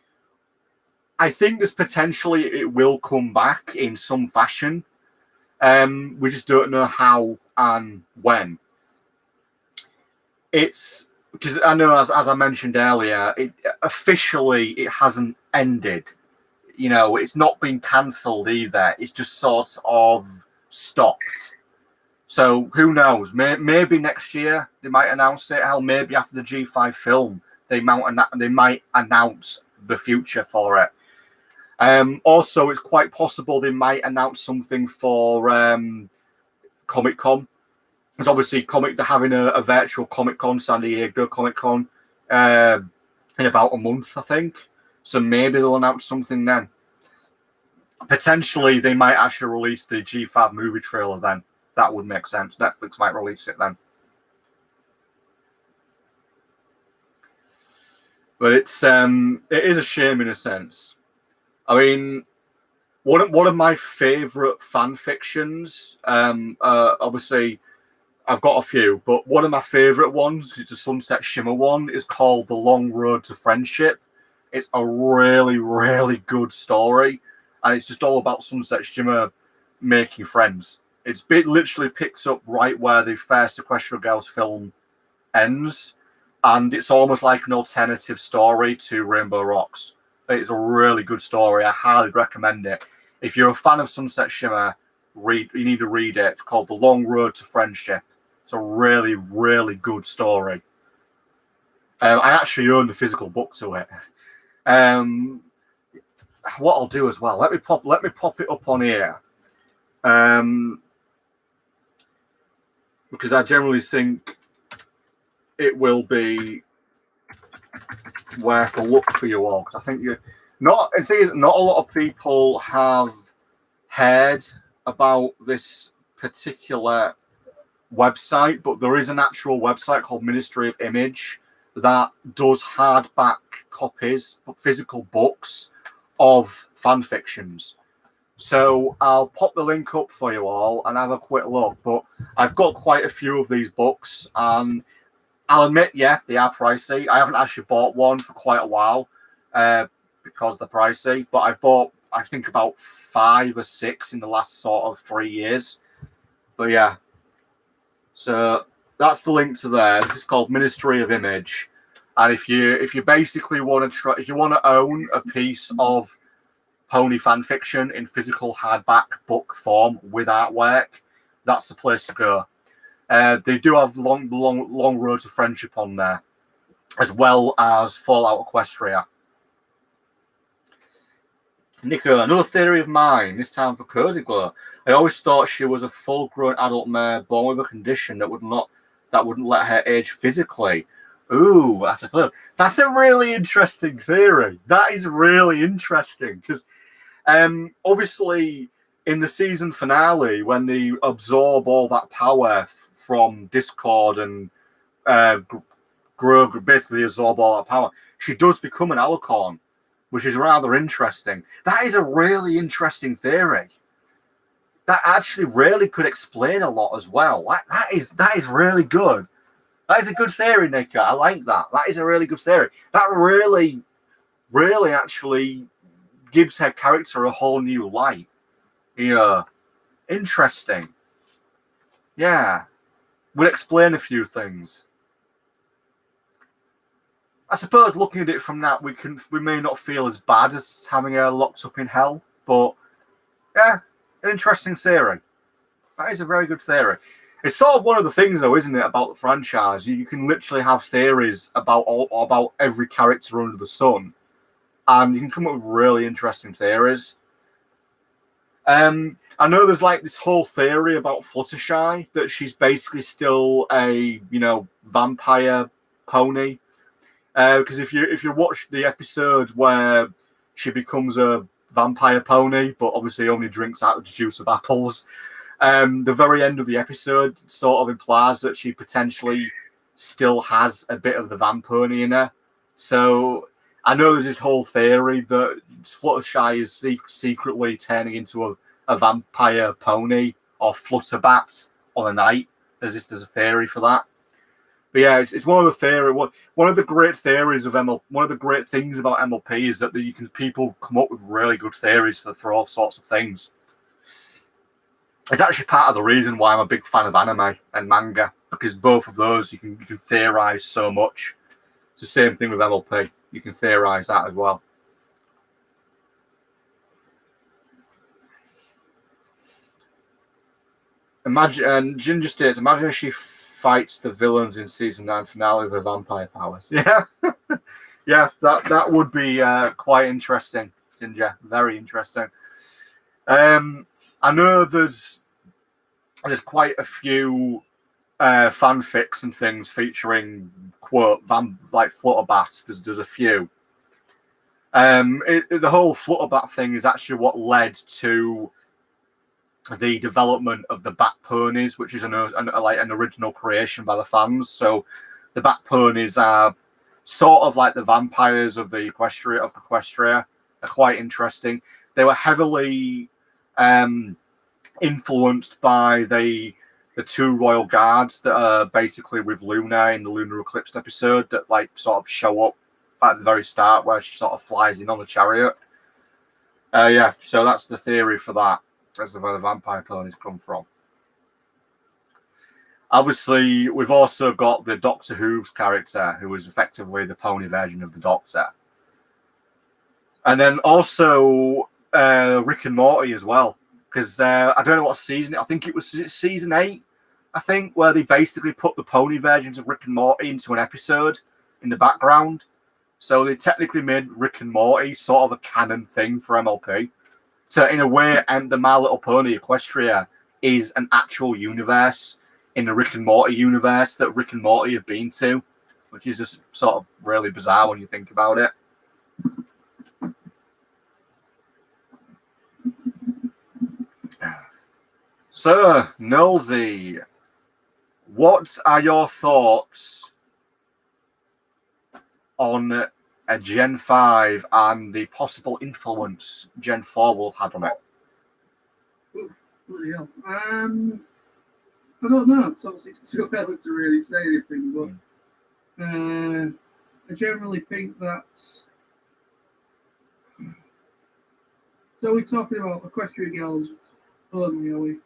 I think there's potentially it will come back in some fashion. We just don't know how and when. It's because I know, as I mentioned earlier, it hasn't ended. You know, it's not been cancelled either. It's just sort of stopped. So who knows? Maybe next year they might announce it. Hell, maybe after the G5 film, they might announce the future for it. Also, it's quite possible they might announce something for Comic-Con. Because obviously, they're having a virtual Comic-Con, San Diego Comic-Con, in about a month, I think. So maybe they'll announce something then. Potentially, they might actually release the G5 movie trailer then. That would make sense. Netflix might release it then. But it is a shame in a sense. I mean, one of my favourite fan fictions, obviously, I've got a few, but one of my favourite ones, it's a Sunset Shimmer one, is called The Long Road to Friendship. It's a really, really good story, and it's just all about Sunset Shimmer making friends. It literally picks up right where the first Equestria Girls film ends, and it's almost like an alternative story to Rainbow Rocks. It's a really good story. I highly recommend it. If you're a fan of Sunset Shimmer, you need to read it. It's called The Long Road to Friendship. It's a really, really good story. I actually own the physical book to it. What I'll do as well, let me pop it up on here. Because I generally think it will be worth a look for you all. Because I think not a lot of people have heard about this particular website, but there is an actual website called Ministry of Image that does hardback copies, physical books of fan fictions. So I'll pop the link up for you all and have a quick look. But I've got quite a few of these books, and I'll admit, yeah, they are pricey. I haven't actually bought one for quite a while because they're pricey. But I've bought, I think, about 5 or 6 in the last sort of 3 years. But yeah, so that's the link to there. This is called Ministry of Image, and if you basically want to own a piece of pony fan fiction in physical hardback book form with artwork, that's the place to go. They do have long Road to Friendship on there, as well as Fallout Equestria. Nico, another theory of mine, this time for Cozy Glow. I always thought she was a full-grown adult mare born with a condition that wouldn't let her age physically. Ooh, that's a really interesting theory. That is really interesting because obviously in the season finale, when they absorb all that power from Discord and grow, basically absorb all that power, she does become an alicorn, which is rather interesting. That is a really interesting theory. That actually really could explain a lot as well. That is really good. That is a good theory, Nick. I like that. That is a really good theory. That really, really actually gives her character a whole new light. Yeah. Interesting. Yeah. Would explain a few things. I suppose looking at it from that, we may not feel as bad as having her locked up in hell, but yeah, an interesting theory. That is a very good theory. It's sort of one of the things, though, isn't it, about the franchise? You can literally have theories about every character under the sun, and you can come up with really interesting theories. I know there's like this whole theory about Fluttershy that she's basically still a vampire pony. Because if you watch the episode where she becomes a vampire pony, but obviously only drinks out of the juice of apples, the very end of the episode sort of implies that she potentially still has a bit of the vampony in her. So I know there's this whole theory that Fluttershy is secretly turning into a vampire pony or Flutterbat on a night. There's a theory for that. But yeah, it's one of the theory. One of the great theories of MLP. One of the great things about MLP is that people come up with really good theories for all sorts of things. It's actually part of the reason why I'm a big fan of anime and manga, because both of those you can theorize so much. It's the same thing with MLP. You can theorize that as well. Imagine, and Ginger states, imagine if she fights the villains in season 9 finale with vampire powers. Yeah, yeah, that would be quite interesting, Ginger. Very interesting. I know there's quite a few fanfics and things featuring quote Flutterbats. There's a few. The whole Flutterbat thing is actually what led to the development of the Bat Ponies, which is an original creation by the fans. So the Bat Ponies are sort of like the vampires of the Equestria. Are quite interesting. They were heavily influenced by the two royal guards that are basically with Luna in the Lunar Eclipse episode that sort of show up at the very start where she sort of flies in on a chariot. Yeah, so that's the theory for that. That's where the vampire ponies come from. Obviously, we've also got the Doctor Who's character, who is effectively the pony version of the Doctor. And then also Rick and Morty as well. Because I don't know what season, I think it was season 8, I think, where they basically put the pony versions of Rick and Morty into an episode in the background. So they technically made Rick and Morty sort of a canon thing for MLP. So in a way, and the My Little Pony Equestria is an actual universe in the Rick and Morty universe that Rick and Morty have been to, which is just sort of really bizarre when you think about it. So, Nolsey, what are your thoughts on a Gen 5 and the possible influence Gen 4 will have on it? Bloody hell. I don't know. It's obviously too early to really say anything, but I generally think that's. So we're talking about Equestrian Girls only, are we?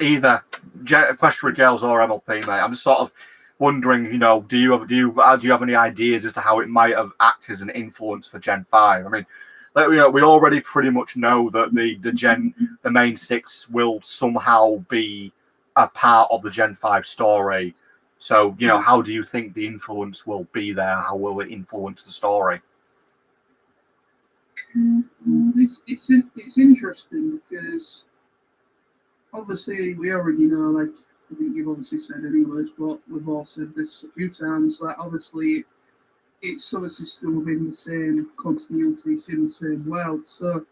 Either Equestrian Girls or MLP, mate. I'm just sort of wondering, do you have any ideas as to how it might have acted as an influence for Gen 5? I mean, we already pretty much know that the main 6 will somehow be a part of the Gen 5 story. So, how do you think the influence will be there? How will it influence the story? It's interesting because obviously we already know, I think you've obviously said anyways, but we've all said this a few times, obviously it's obviously still within the same continuity, it's in the same world. So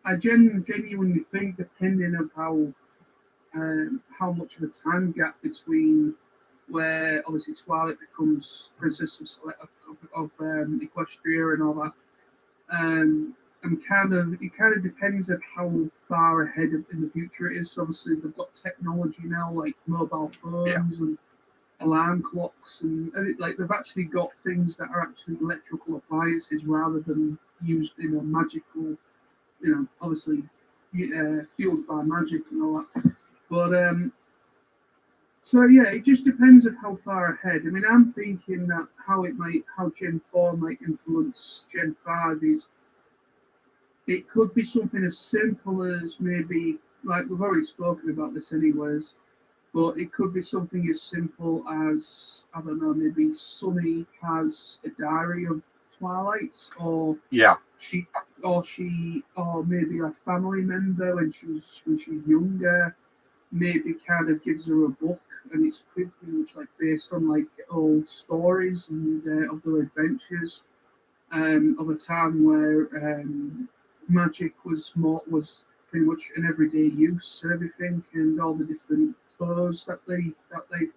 I genuinely think, depending on how much of a time gap between where obviously Twilight becomes Princess of Equestria and all that, it kind of depends on how far ahead in the future it is. So obviously they've got technology now, like mobile phones and alarm clocks, and they've actually got things that are actually electrical appliances rather than used in a magical, obviously fueled by magic and all that. But so yeah, it just depends on how far ahead. I mean, I'm thinking that how Gen 4 might influence Gen 5 is, it could be something as simple as maybe like we've already spoken about this anyways, but it could be something as simple as, I don't know, maybe Sunny has a diary of Twilight's, or Yeah. she, or maybe a family member when she's younger, maybe kind of gives her a book, and it's pretty much like based on like old stories and of their adventures, of a time where magic was pretty much an everyday use and everything, and all the different foes that they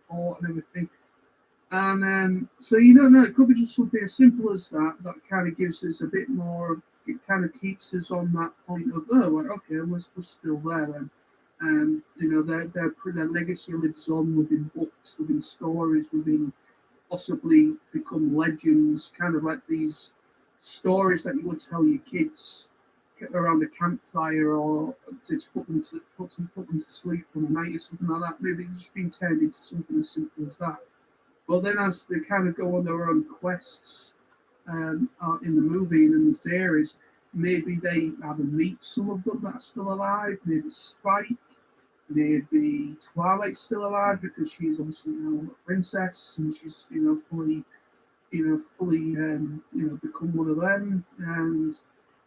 fought and everything. And so you don't know, it could be just something as simple as that that kind of gives us a bit more. It kind of keeps us on that point of, oh, well, okay, we're still there then. You know, their legacy lives on within books, within stories, within possibly become legends, kind of like these stories that you would tell your kids around a campfire, or to put them to sleep on a night or something like that. Maybe it's just been turned into something as simple as that. But then as they kind of go on their own quests in the movie and in the series, maybe they either meet some of them that are still alive, maybe Spike, maybe Twilight's still alive because she's obviously now a princess and she's fully become one of them. And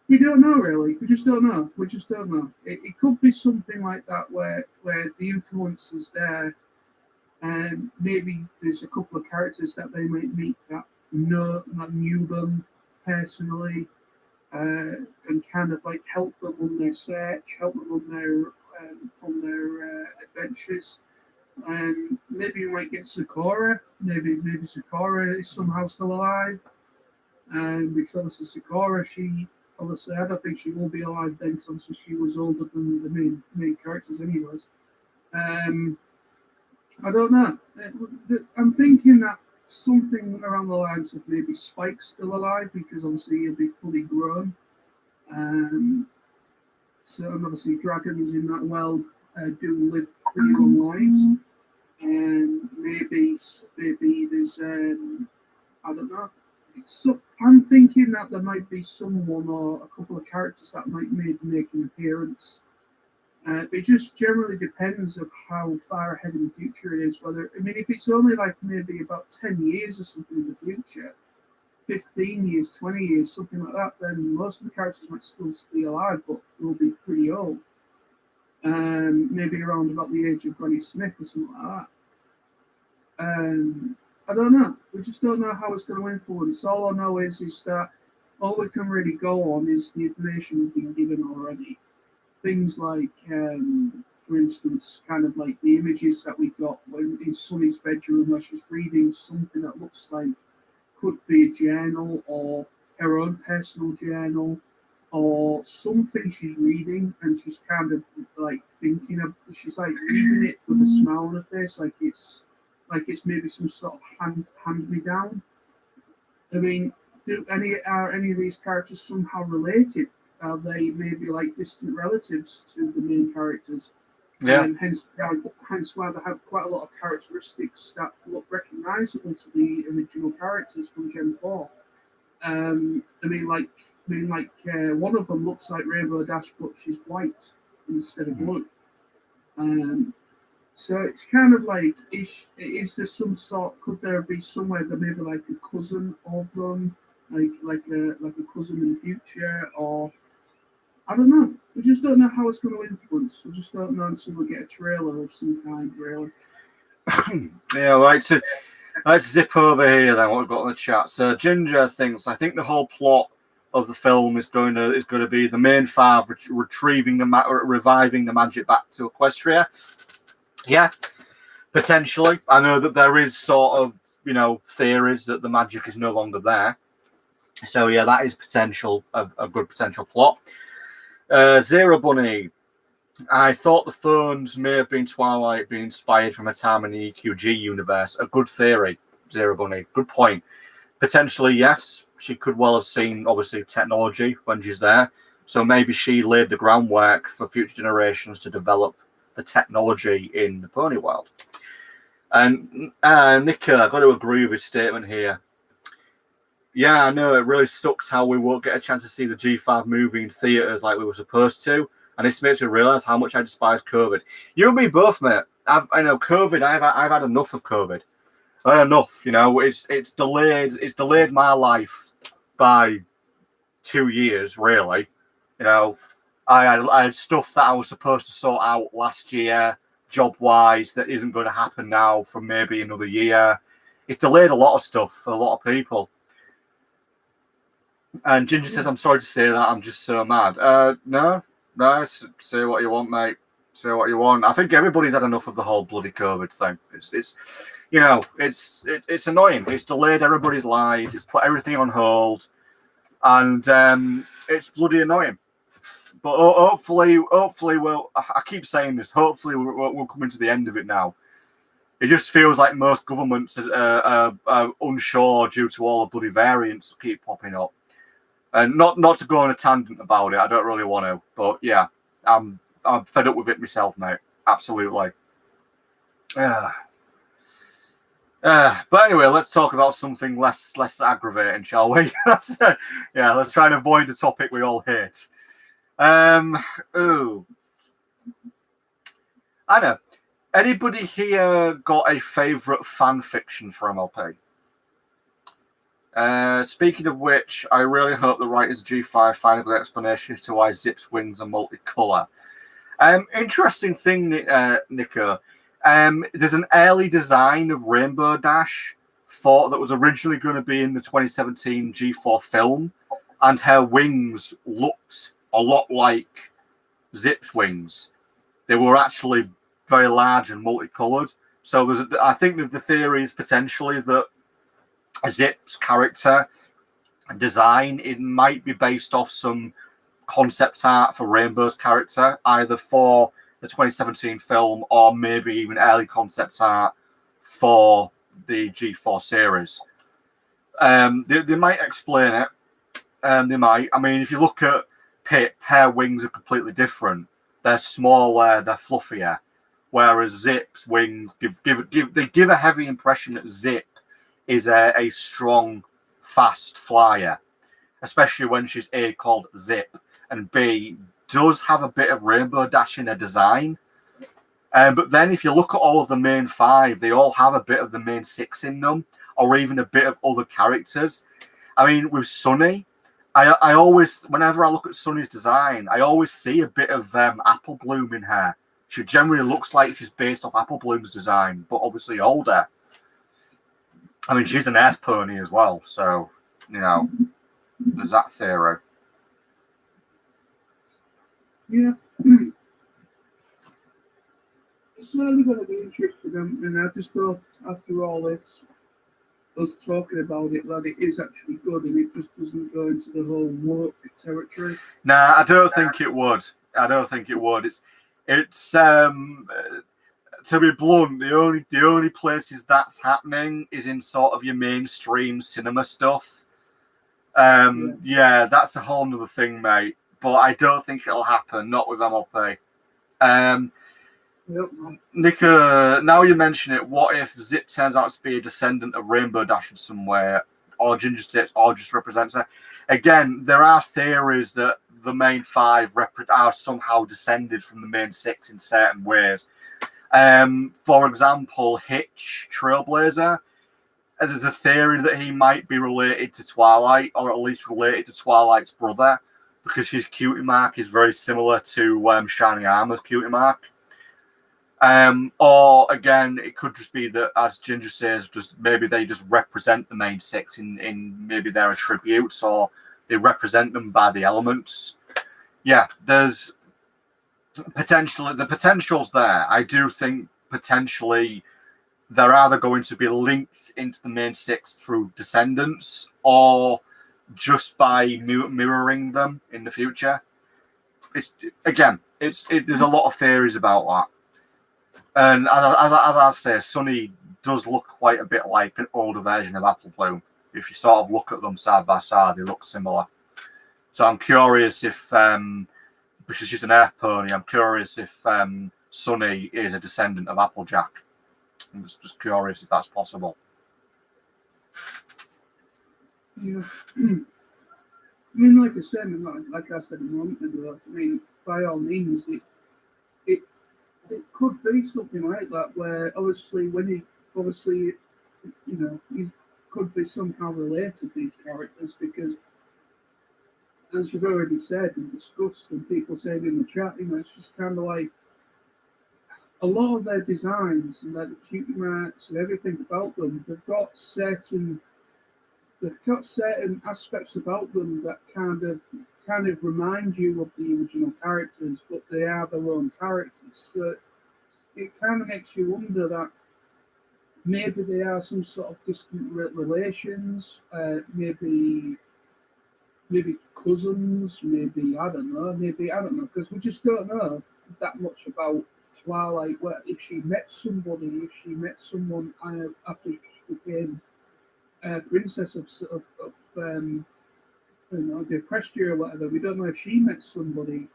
we don't know really. We just don't know. We just don't know. It could be something like that where the influence is there. And maybe there's a couple of characters that they might meet that knew them personally, and kind of like help them on their search, help them on their adventures. Maybe you might get Sakura. Maybe Sakura is somehow still alive. Because obviously Sakura, she obviously I don't think she will be alive then, because obviously she was older than the main characters, anyways. Um, I don't know. I'm thinking that something around the lines of maybe Spike's still alive because obviously he'll be fully grown. Um, so and obviously dragons in that world do live pretty long lives, and maybe there's I don't know. So I'm thinking that there might be someone or a couple of characters that might make an appearance. It just generally depends of how far ahead in the future it is. Whether I mean, if it's only like maybe about 10 years or something in the future, 15 years, 20 years, something like that, then most of the characters might still be alive, but will be pretty old. Maybe around about the age of Granny Smith or something like that. I don't know. We just don't know how it's going to influence. All I know is that all we can really go on is the information we've been given already. Things like, for instance, kind of like the images that we got when in Sunny's bedroom, where she's reading something that looks like could be a journal or her own personal journal or something she's reading, and she's kind of like thinking of, she's like reading it with a smile on her face, like it's maybe some sort of hand me down. I mean, are any of these characters somehow related? Are they maybe like distant relatives to the main characters? Yeah. And hence why they have quite a lot of characteristics that look recognisable to the original characters from Gen 4. One of them looks like Rainbow Dash, but she's white instead of blue. So it's kind of like, is there some sort? Could there be somewhere that maybe like a cousin of them, like a cousin in the future, or I don't know. We just don't know how it's going to influence. We just don't know until we get a trailer of some kind, really. Yeah, let's zip over here then. What we've got on the chat. So Ginger thinks, I think the whole plot of the film is going to be the main five reviving the magic back to Equestria. Yeah, potentially. I know that there is sort of theories that the magic is no longer there. So yeah, that is a good potential plot. Zero Bunny. I thought the phones may have been Twilight being inspired from a time in the EQG universe. A good theory, Zero Bunny. Good point. Potentially, yes. She could well have seen, obviously, technology when she's there. So maybe she laid the groundwork for future generations to develop the technology in the pony world. And Nicker, I've got to agree with his statement here. Yeah, I know it really sucks how we won't get a chance to see the G5 movie in theaters like we were supposed to. And this makes me realise how much I despise COVID. You and me both, mate. I know COVID. I've had enough of COVID. I had enough. You know, it's delayed my life by 2 years, really. You know, I had stuff that I was supposed to sort out last year, job wise, that isn't going to happen now for maybe another year. It's delayed a lot of stuff for a lot of people. And Ginger says, "I'm sorry to say that. I'm just so mad." No, say what you want, mate. Say what you want. I think everybody's had enough of the whole bloody COVID thing. It's you know, it's annoying. It's delayed everybody's lives. It's put everything on hold, and it's bloody annoying. But hopefully, we'll. I keep saying this. Hopefully, we'll come into the end of it now. It just feels like most governments are unsure due to all the bloody variants that keep popping up. And not to go on a tangent about it, I don't really want to. But yeah, I'm fed up with it myself, mate. Absolutely. But anyway, let's talk about something less aggravating, shall we? Let's try and avoid the topic we all hate. Ooh. I know. Anybody here got a favourite fan fiction for MLP? Speaking of which, I really hope the writers of G5 find a good explanation as to why Zip's wings are multicolour. Interesting thing, Nico. There's an early design of Rainbow Dash that was originally going to be in the 2017 G4 film, and her wings looked a lot like Zip's wings. They were actually very large and multicoloured. So I think that the theory is potentially that Zip's character design, it might be based off some concept art for Rainbow's character, either for the 2017 film or maybe even early concept art for the G4 series. They might explain it. They might. I mean, if you look at Pip, her wings are completely different. They're smaller, they're fluffier, whereas Zip's wings give a heavy impression that Zip is a strong, fast flyer, especially when she's A, called Zip, and B, does have a bit of Rainbow Dash in her design. But then if you look at all of the main five, they all have a bit of the main six in them, or even a bit of other characters. I mean, with Sunny, I always, whenever I look at Sunny's design, I always see a bit of Apple Bloom in her. She generally looks like she's based off Apple Bloom's design, but obviously older. I mean, she's an earth pony as well, so, you know, there's that theory. Yeah. It's certainly going to be interesting, and I just thought, after all this, us talking about it, that it is actually good, and it just doesn't go into the whole woke territory. Nah, I don't think it would. It's to be blunt, the only places that's happening is in sort of your mainstream cinema stuff. Yeah, that's a whole nother thing, mate. But I don't think it'll happen, not with MLP. Yep. Nico, now you mention it, what if Zip turns out to be a descendant of Rainbow Dash in some way, or Ginger Sticks, or just represents her? Again, there are theories that the main five are somehow descended from the main six in certain ways. For example, Hitch, Trailblazer, there's a theory that he might be related to Twilight, or at least related to Twilight's brother, because his cutie mark is very similar to Shiny Armor's cutie mark. Or again, it could just be that, as Ginger says, just maybe they just represent the main six in maybe their attributes, or they represent them by the elements. Yeah, there's the potential's there. I do think potentially they're either going to be linked into the main six through descendants, or just by mirroring them in the future. There's a lot of theories about that. And as I say, Sunny does look quite a bit like an older version of Apple Bloom. If you sort of look at them side by side, they look similar. So I'm curious if, because she's an earth pony, I'm curious if Sunny is a descendant of Applejack. I'm just curious if that's possible. Yeah. I mean, like I said a moment ago, I mean, by all means, it could be something like that, where obviously you could be somehow related to these characters, because as you've already said and discussed, and people said in the chat, it's just kind of like a lot of their designs and the cutie marks and everything about them, they've got certain aspects about them that kind of remind you of the original characters, but they are their own characters. So it kind of makes you wonder that maybe they are some sort of distant relations, maybe cousins, maybe I don't know, because we just don't know that much about Twilight. If she met someone after she became princess of the Equestria or whatever. We don't know if she met somebody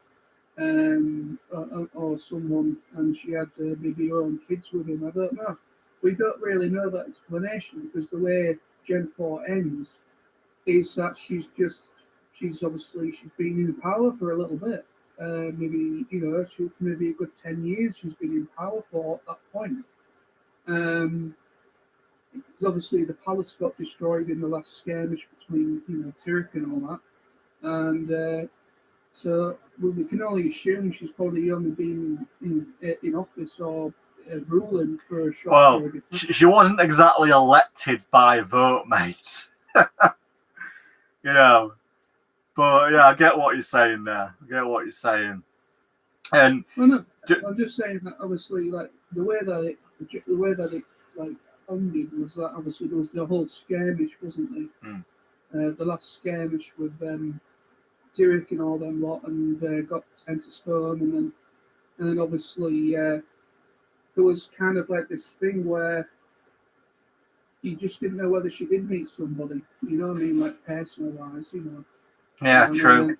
or someone and she had maybe her own kids with him. I don't know. We don't really know that explanation, because the way Gen 4 ends is that she's been in power for a little bit. Maybe maybe a good 10 years she's been in power for at that point. Because obviously the palace got destroyed in the last skirmish between Tyrek and all that, and so we can only assume she's probably only been in office or ruling for a short period of time. She wasn't exactly elected by vote, mate. But yeah, I get what you're saying there. And I'm just saying that obviously, like the way that it like ended was that obviously there was the whole skirmish, wasn't there? The last skirmish with Tyrek and all them lot, and got 10 to stone, and then obviously there was kind of like this thing where you just didn't know whether she did meet somebody. You know what I mean, like personal wise, Yeah, true.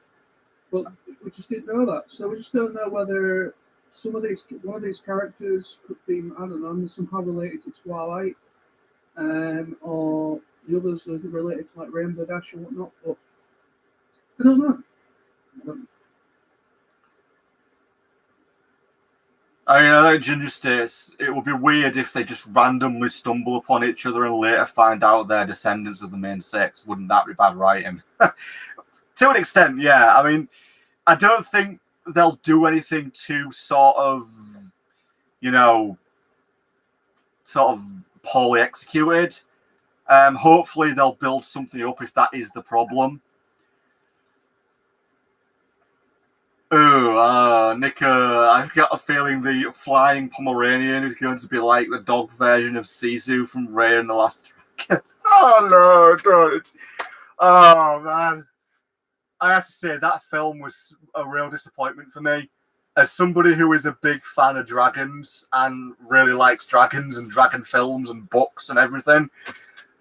But we just didn't know that, so we just don't know whether one of these characters could be, I don't know, somehow related to Twilight, or the others are related to like Rainbow Dash and whatnot. But I don't know. I mean, like Ginger states, it would be weird if they just randomly stumble upon each other and later find out they're descendants of the main six. Wouldn't that be bad writing? To an extent, yeah. I mean, I don't think they'll do anything to sort of poorly executed. Hopefully they'll build something up if that is the problem. Nicker, I've got a feeling the flying Pomeranian is going to be like the dog version of Sisu from Raya and the Last Dragon. Oh no, don't. Oh man. I have to say that film was a real disappointment for me. As somebody who is a big fan of dragons and really likes dragons and dragon films and books and everything,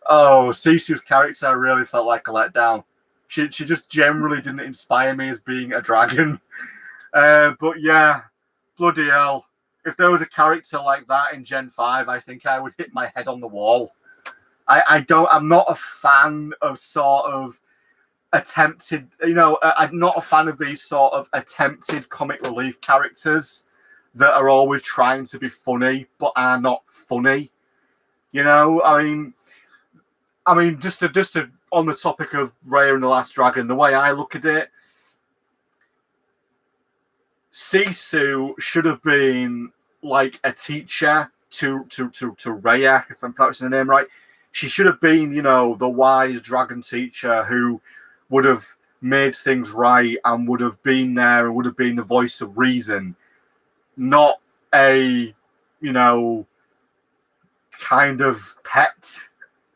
Sisu's character really felt like a letdown. She just generally didn't inspire me as being a dragon. But yeah, bloody hell. If there was a character like that in Gen 5, I think I would hit my head on the wall. I'm not a fan of sort of attempted, I'm not a fan of these sort of attempted comic relief characters that are always trying to be funny but are not funny. I mean, just to on the topic of Raya and the Last Dragon, the way I look at it, Sisu should have been like a teacher to Raya, if I'm pronouncing the name right. She should have been, the wise dragon teacher who would have made things right and would have been there and would have been the voice of reason, not a, kind of pet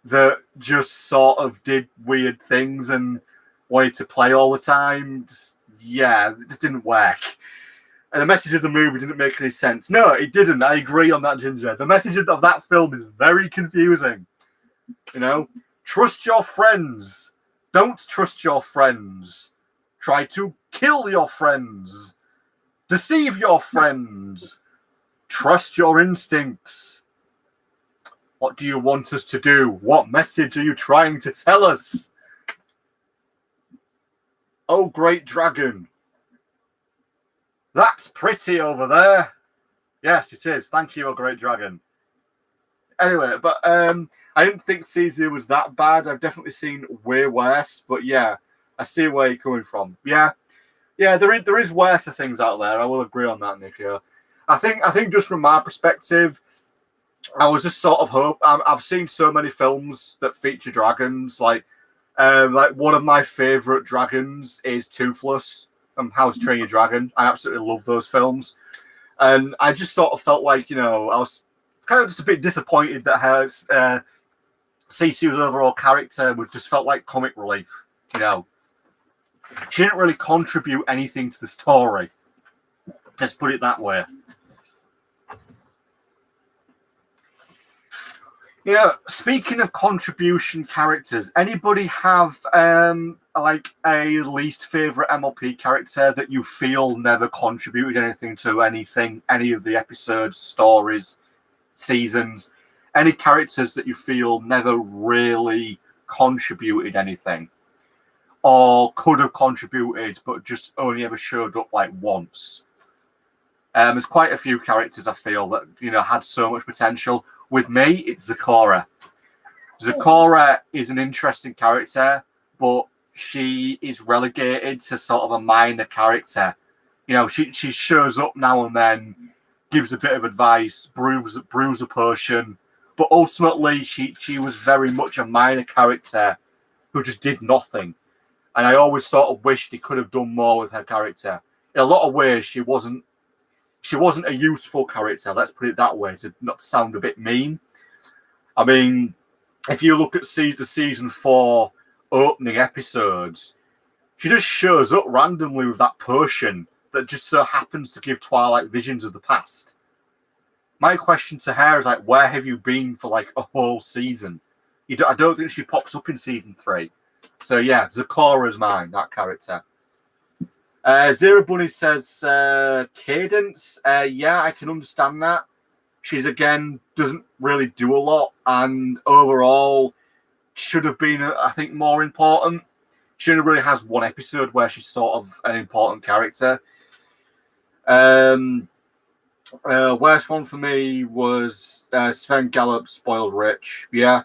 that just sort of did weird things and wanted to play all the time. It just didn't work. And the message of the movie didn't make any sense. No, it didn't. I agree on that, Ginger. The message of that film is very confusing. Trust your friends. Don't trust your friends. Try to kill your friends. Deceive your friends. Trust your instincts. What do you want us to do? What message are you trying to tell us? Oh, great dragon. That's pretty over there. Yes, it is. Thank you, a great dragon. Anyway, but I didn't think season was that bad. I've definitely seen way worse, but yeah, I see where you're coming from. Yeah, there is worse things out there. I will agree on that, Nick. Yeah. I think just from my perspective, I was just sort of hope. I've seen so many films that feature dragons. Like one of my favorite dragons is Toothless and How to Train Your Dragon. I absolutely love those films, and I just sort of felt like I was kind of just a bit disappointed that her C2's overall character was just felt like comic relief. She didn't really contribute anything to the story. Let's put it that way. Speaking of contribution characters, anybody have like a least favorite MLP character that you feel never contributed anything to anything, any of the episodes, stories, seasons? Any characters that you feel never really contributed anything, or could have contributed but just only ever showed up like once? There's quite a few characters I feel that had so much potential. With me, it's Zakora. Zakora is an interesting character, but she is relegated to sort of a minor character. She shows up now and then, gives a bit of advice, brews a potion, but ultimately she was very much a minor character who just did nothing. And I always sort of wished he could have done more with her character. In a lot of ways, she wasn't a useful character, let's put it that way, to not sound a bit mean. I mean, if you look at the season 4 opening episodes, she just shows up randomly with that potion that just so happens to give Twilight visions of the past. My question to her is like, where have you been for like a whole season? I don't think she pops up in season 3. So yeah, Zakora's mine, that character. Zero Bunny says Cadence. Yeah, I can understand that. She's again doesn't really do a lot, and overall should have been, I think, more important. She only really has one episode where she's sort of an important character. Worst one for me was Sven Gallop, Spoiled Rich. Yeah,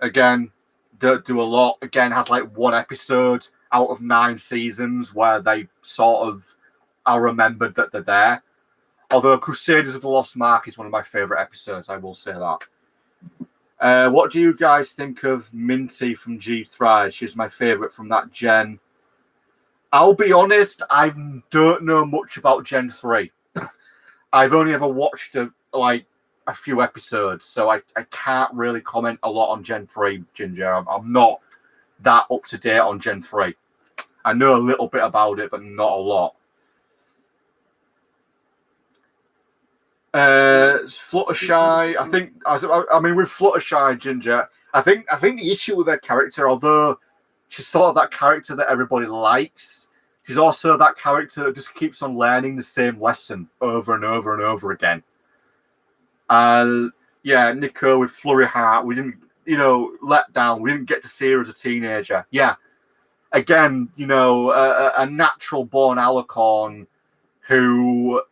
again, don't do a lot. Again, has like one episode out of 9 seasons where they sort of are remembered that they're there. Although Crusaders of the Lost Mark is one of my favourite episodes, I will say that. What do you guys think of Minty from G3? She's my favourite from that gen. I'll be honest, I don't know much about Gen 3. I've only ever watched a few episodes, so I can't really comment a lot on Gen 3, Ginger. I'm not that up to date on Gen 3. I know a little bit about it, but not a lot. Fluttershy, I mean, with Fluttershy, Ginger, I think the issue with her character, although she's sort of that character that everybody likes, she's also that character that just keeps on learning the same lesson over and over and over again. Yeah, Nico with Flurry Heart, we didn't, let down. We didn't get to see her as a teenager. Yeah, again, a natural born alicorn who,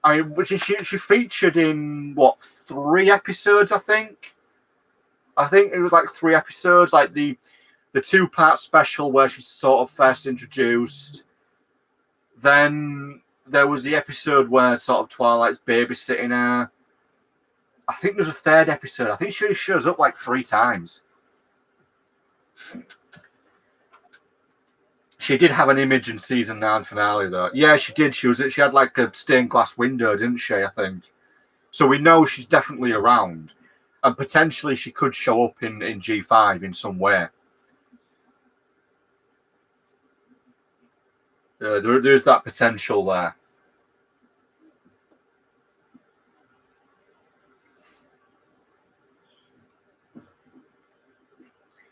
I mean, she featured in 3 episodes, I think. I think it was like 3 episodes, like the 2-part special where she's sort of first introduced. Then there was the episode where sort of Twilight's babysitting her. I think there's a 3rd episode. I think she shows up like 3 times. She did have an image in season 9 finale, though. Yeah, she did. She had like a stained glass window, didn't she? I think. So we know she's definitely around, and potentially she could show up in G5 in some way. There's that potential there.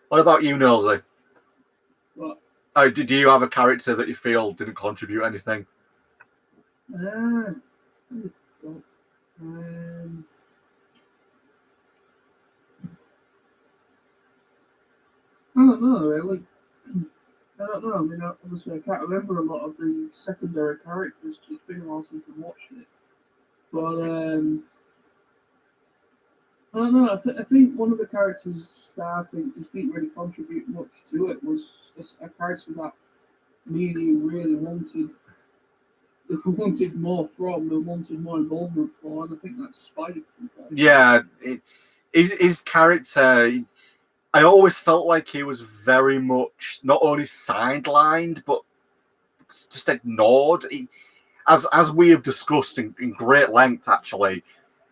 What about you, Nosy? What? Oh, do you have a character that you feel didn't contribute anything? I don't know, really. I don't know. I mean, obviously, I can't remember a lot of the secondary characters. 'Cause it's been a while since I watched it. But I don't know. I think one of the characters that I think just didn't really contribute much to it was a character that me and you really wanted more from and wanted more involvement for, and I think that's Spike. Yeah, his character. I always felt like he was very much not only sidelined but just ignored. As we have discussed in great length, actually,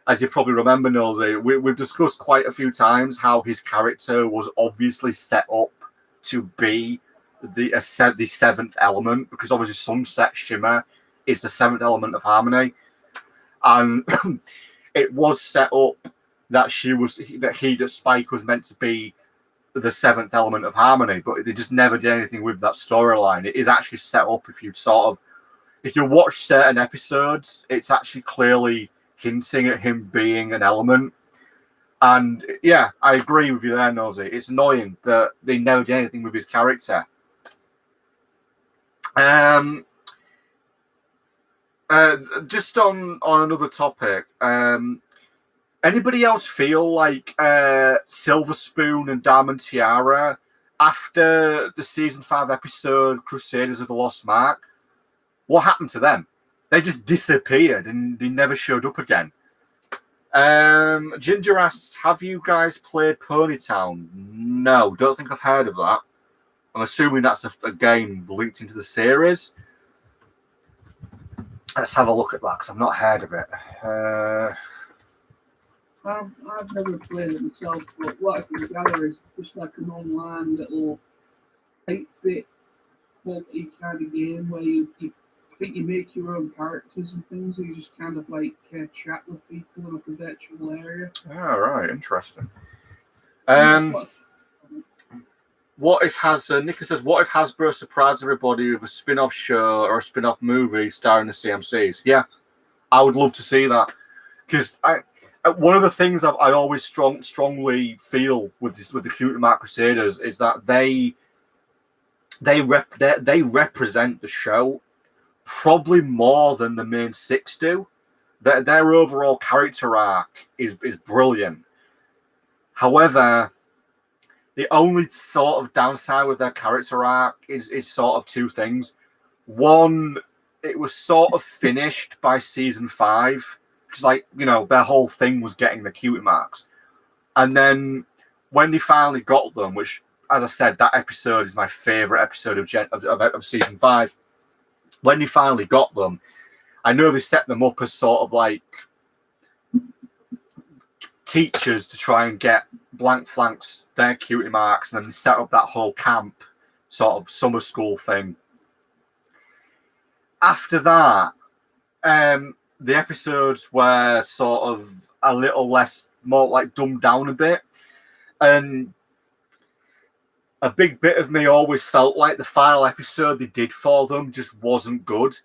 as you probably remember, Nosy, we've discussed quite a few times how his character was obviously set up to be the seventh element, because obviously Sunset Shimmer is the seventh element of harmony, and it was set up that that Spike was meant to be the seventh element of harmony, but they just never did anything with that storyline. It is actually set up, if you watch certain episodes, it's actually clearly hinting at him being an element. And yeah, I agree with you there, Nosy. It's annoying that they never did anything with his character. Just on another topic, anybody else feel like Silver Spoon and Diamond Tiara, after the season 5 episode Crusaders of the Lost Mark, what happened to them? They just disappeared and they never showed up again. Ginger asks, have you guys played Ponytown? No, don't think I've heard of that. I'm assuming that's a game linked into the series. Let's have a look at that, because I've not heard of it. I've never played it myself, but what I can gather is just like an online little 8-bit quality kind of game where I think you make your own characters and things, and you just kind of like chat with people in like a virtual area. Oh, right, interesting. What if Nicola says, what if Hasbro surprised everybody with a spin-off show or a spin-off movie starring the CMCs? Yeah, I would love to see that, because one of the things I always strongly feel with the Cutie Mark Crusaders is that they represent the show probably more than the main 6 do. Their overall character arc is brilliant. However, the only sort of downside with their character arc is sort of 2 things. One, it was sort of finished by season 5, because their whole thing was getting the Cutie Marks. And then when they finally got them, which, as I said, that episode is my favourite episode of season 5. When they finally got them, I know they set them up as sort of like teachers to try and get Blank Flanks their Cutie Marks, and then they set up that whole camp sort of summer school thing. After that, the episodes were sort of a little more like dumbed down a bit, and a big bit of me always felt like the final episode they did for them just wasn't good.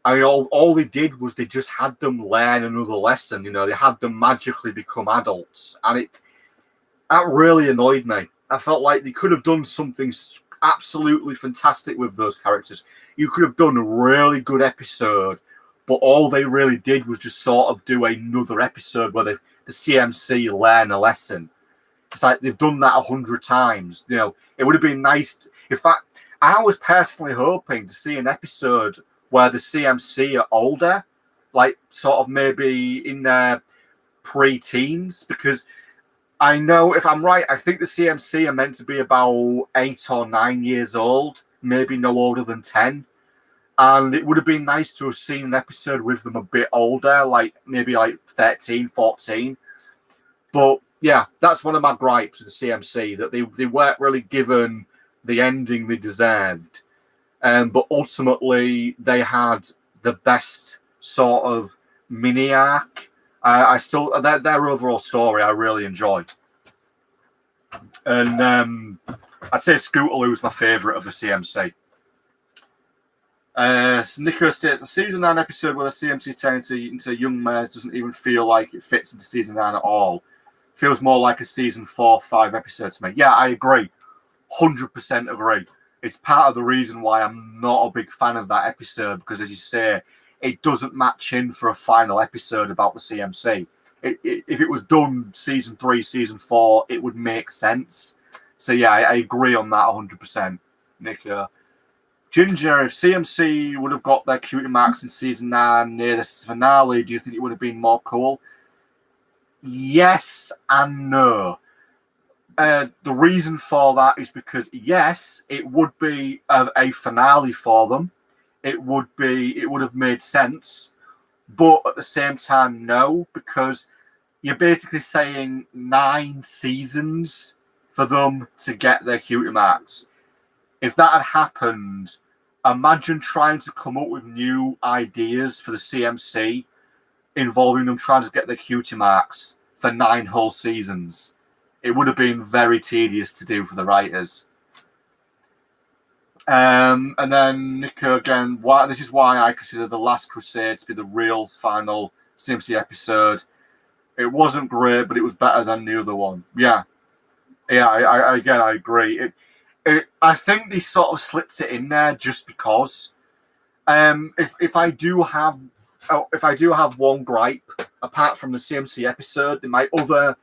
I mean, all they did was they just had them learn another lesson. They had them magically become adults, and that really annoyed me. I felt like they could have done something absolutely fantastic with those characters. You could have done a really good episode, but all they really did was just sort of do another episode where the CMC learn a lesson. It's like they've done that 100 times. It would have been nice. In fact, I was personally hoping to see an episode where the CMC are older, like sort of maybe in their pre-teens, because I know, if I'm right, I think the CMC are meant to be about 8 or 9 years old, maybe no older than 10. And it would have been nice to have seen an episode with them a bit older, like maybe like 13, 14. But yeah, that's one of my gripes with the CMC, that they weren't really given the ending they deserved. But ultimately, they had the best sort of mini arc. Their overall story I really enjoyed. And I'd say Scootaloo was my favourite of the CMC. Nico states, the season 9 episode where the CMC turn into young mares doesn't even feel like it fits into season 9 at all. Feels more like a season 4-5 episode to me. Yeah, I agree. 100% agree. It's part of the reason why I'm not a big fan of that episode, because, as you say, it doesn't match in for a final episode about the CMC. If it was done season 3, season 4, it would make sense. So yeah, I agree on that 100%, Nick. Ginger, if CMC would have got their cutie marks in season 9 near the finale, do you think it would have been more cool? Yes and no. The reason for that is because, yes, it would be a finale for them. It would have made sense. But at the same time, no, because you're basically saying 9 seasons for them to get their cutie marks. If that had happened, imagine trying to come up with new ideas for the CMC involving them trying to get their cutie marks for 9 whole seasons. It would have been very tedious to do for the writers. And then Nico again, this is why I consider The Last Crusade to be the real final CMC episode. It wasn't great, but it was better than the other one. Yeah, I agree. I think they sort of slipped it in there just because. If I do have one gripe apart from the CMC episode, my other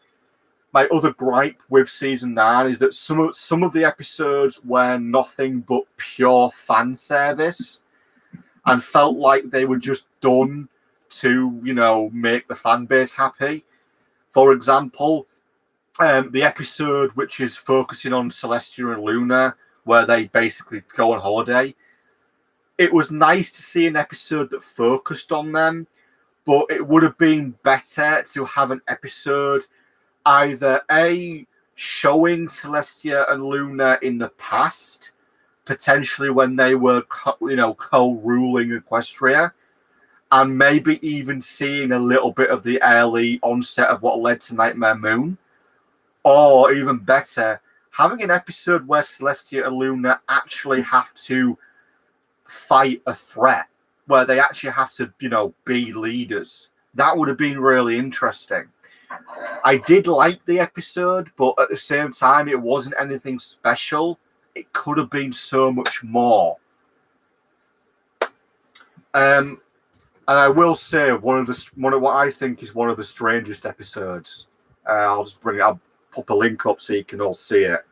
gripe with season 9 is that some of the episodes were nothing but pure fan service and felt like they were just done to, make the fan base happy. For example, the episode which is focusing on Celestia and Luna, where they basically go on holiday. It was nice to see an episode that focused on them, but it would have been better to have an episode either A, showing Celestia and Luna in the past, potentially when they were co-ruling Equestria, and maybe even seeing a little bit of the early onset of what led to Nightmare Moon. Or even better, having an episode where Celestia and Luna actually have to fight a threat, where they actually have to, be leaders. That would have been really interesting. I did like the episode, but at the same time, it wasn't anything special. It could have been so much more. And I will say one of what I think is one of the strangest episodes. I'll pop a link up so you can all see it.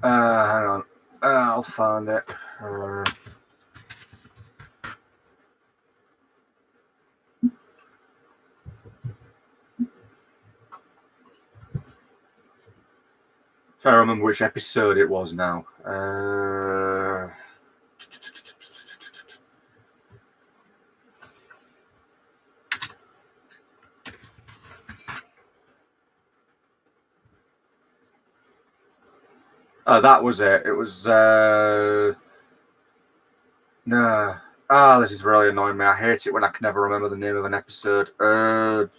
Hang on. I'll find it. Trying to remember which episode it was now. That was it. It was no. This is really annoying me. I hate it when I can never remember the name of an episode. Hang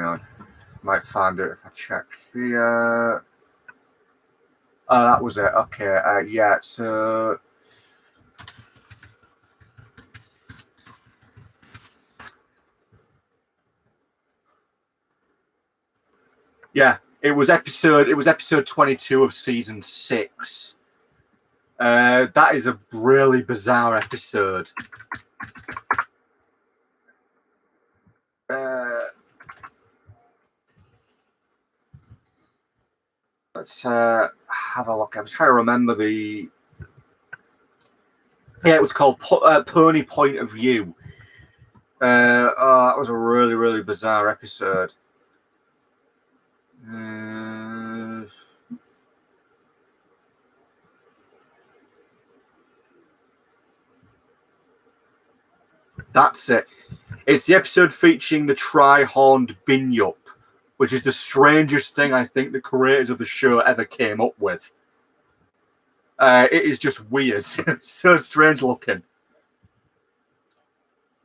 on. Might find it if I check here. Oh, that was it. Okay. Yeah. So. Yeah, it was episode 22 of season 6. That is a really bizarre episode. Let's have a look. I was trying to remember the. Yeah, it was called Pony Point of View. That was a really, really bizarre episode. That's it. It's the episode featuring the tri-horned Binyup, which is the strangest thing I think the creators of the show ever came up with. It is just weird. So strange looking.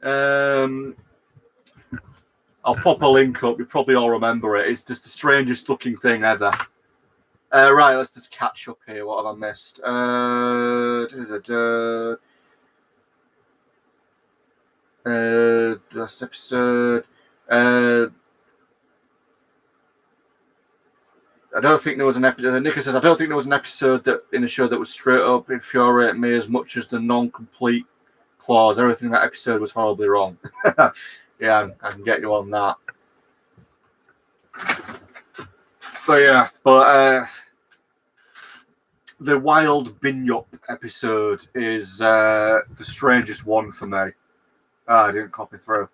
I'll pop a link up. You probably all remember it. It's just the strangest looking thing ever. Right, let's just catch up here. What have I missed? Last episode. I don't think there was an episode. Nicola says, I don't think there was an episode that in the show that was straight up infuriate me as much as the non-complete clause. Everything in that episode was horribly wrong. Yeah, I can get you on that. But the Wild Binyup episode is the strangest one for me. I didn't copy through.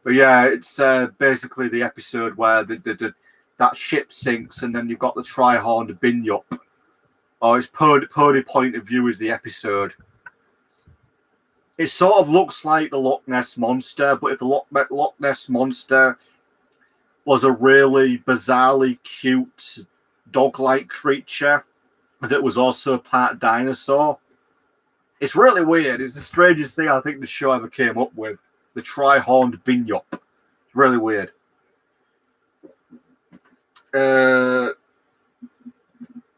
But yeah, it's basically the episode where that ship sinks and then you've got the tri-horned Binyup. Or it's Pony Point of View is the episode. It sort of looks like the Loch Ness Monster, but if the Loch Ness Monster was a really bizarrely cute dog-like creature that was also part dinosaur. It's really weird. It's the strangest thing I think the show ever came up with. The tri-horned Binyup. It's really weird. The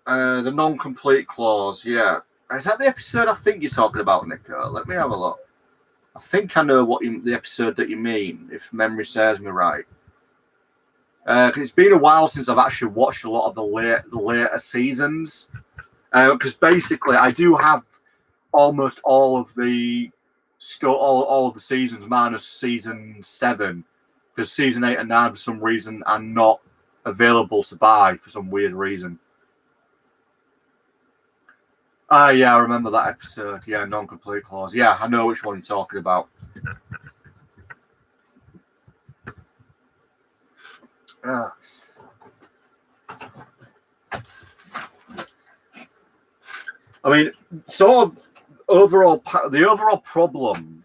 non-complete clause, yeah. Is that the episode I think you're talking about, Nico? Let me have a look. I think I know the episode that you mean, if memory serves me right. Cause it's been a while since I've actually watched a lot of the later seasons. Because basically, I do have almost all of the all of the seasons minus season 7, because season 8 and 9 for some reason are not available to buy for some weird reason. Yeah, I remember that episode. Yeah, non-complete clause. Yeah, I know which one you're talking about. I mean, sort of the overall problem,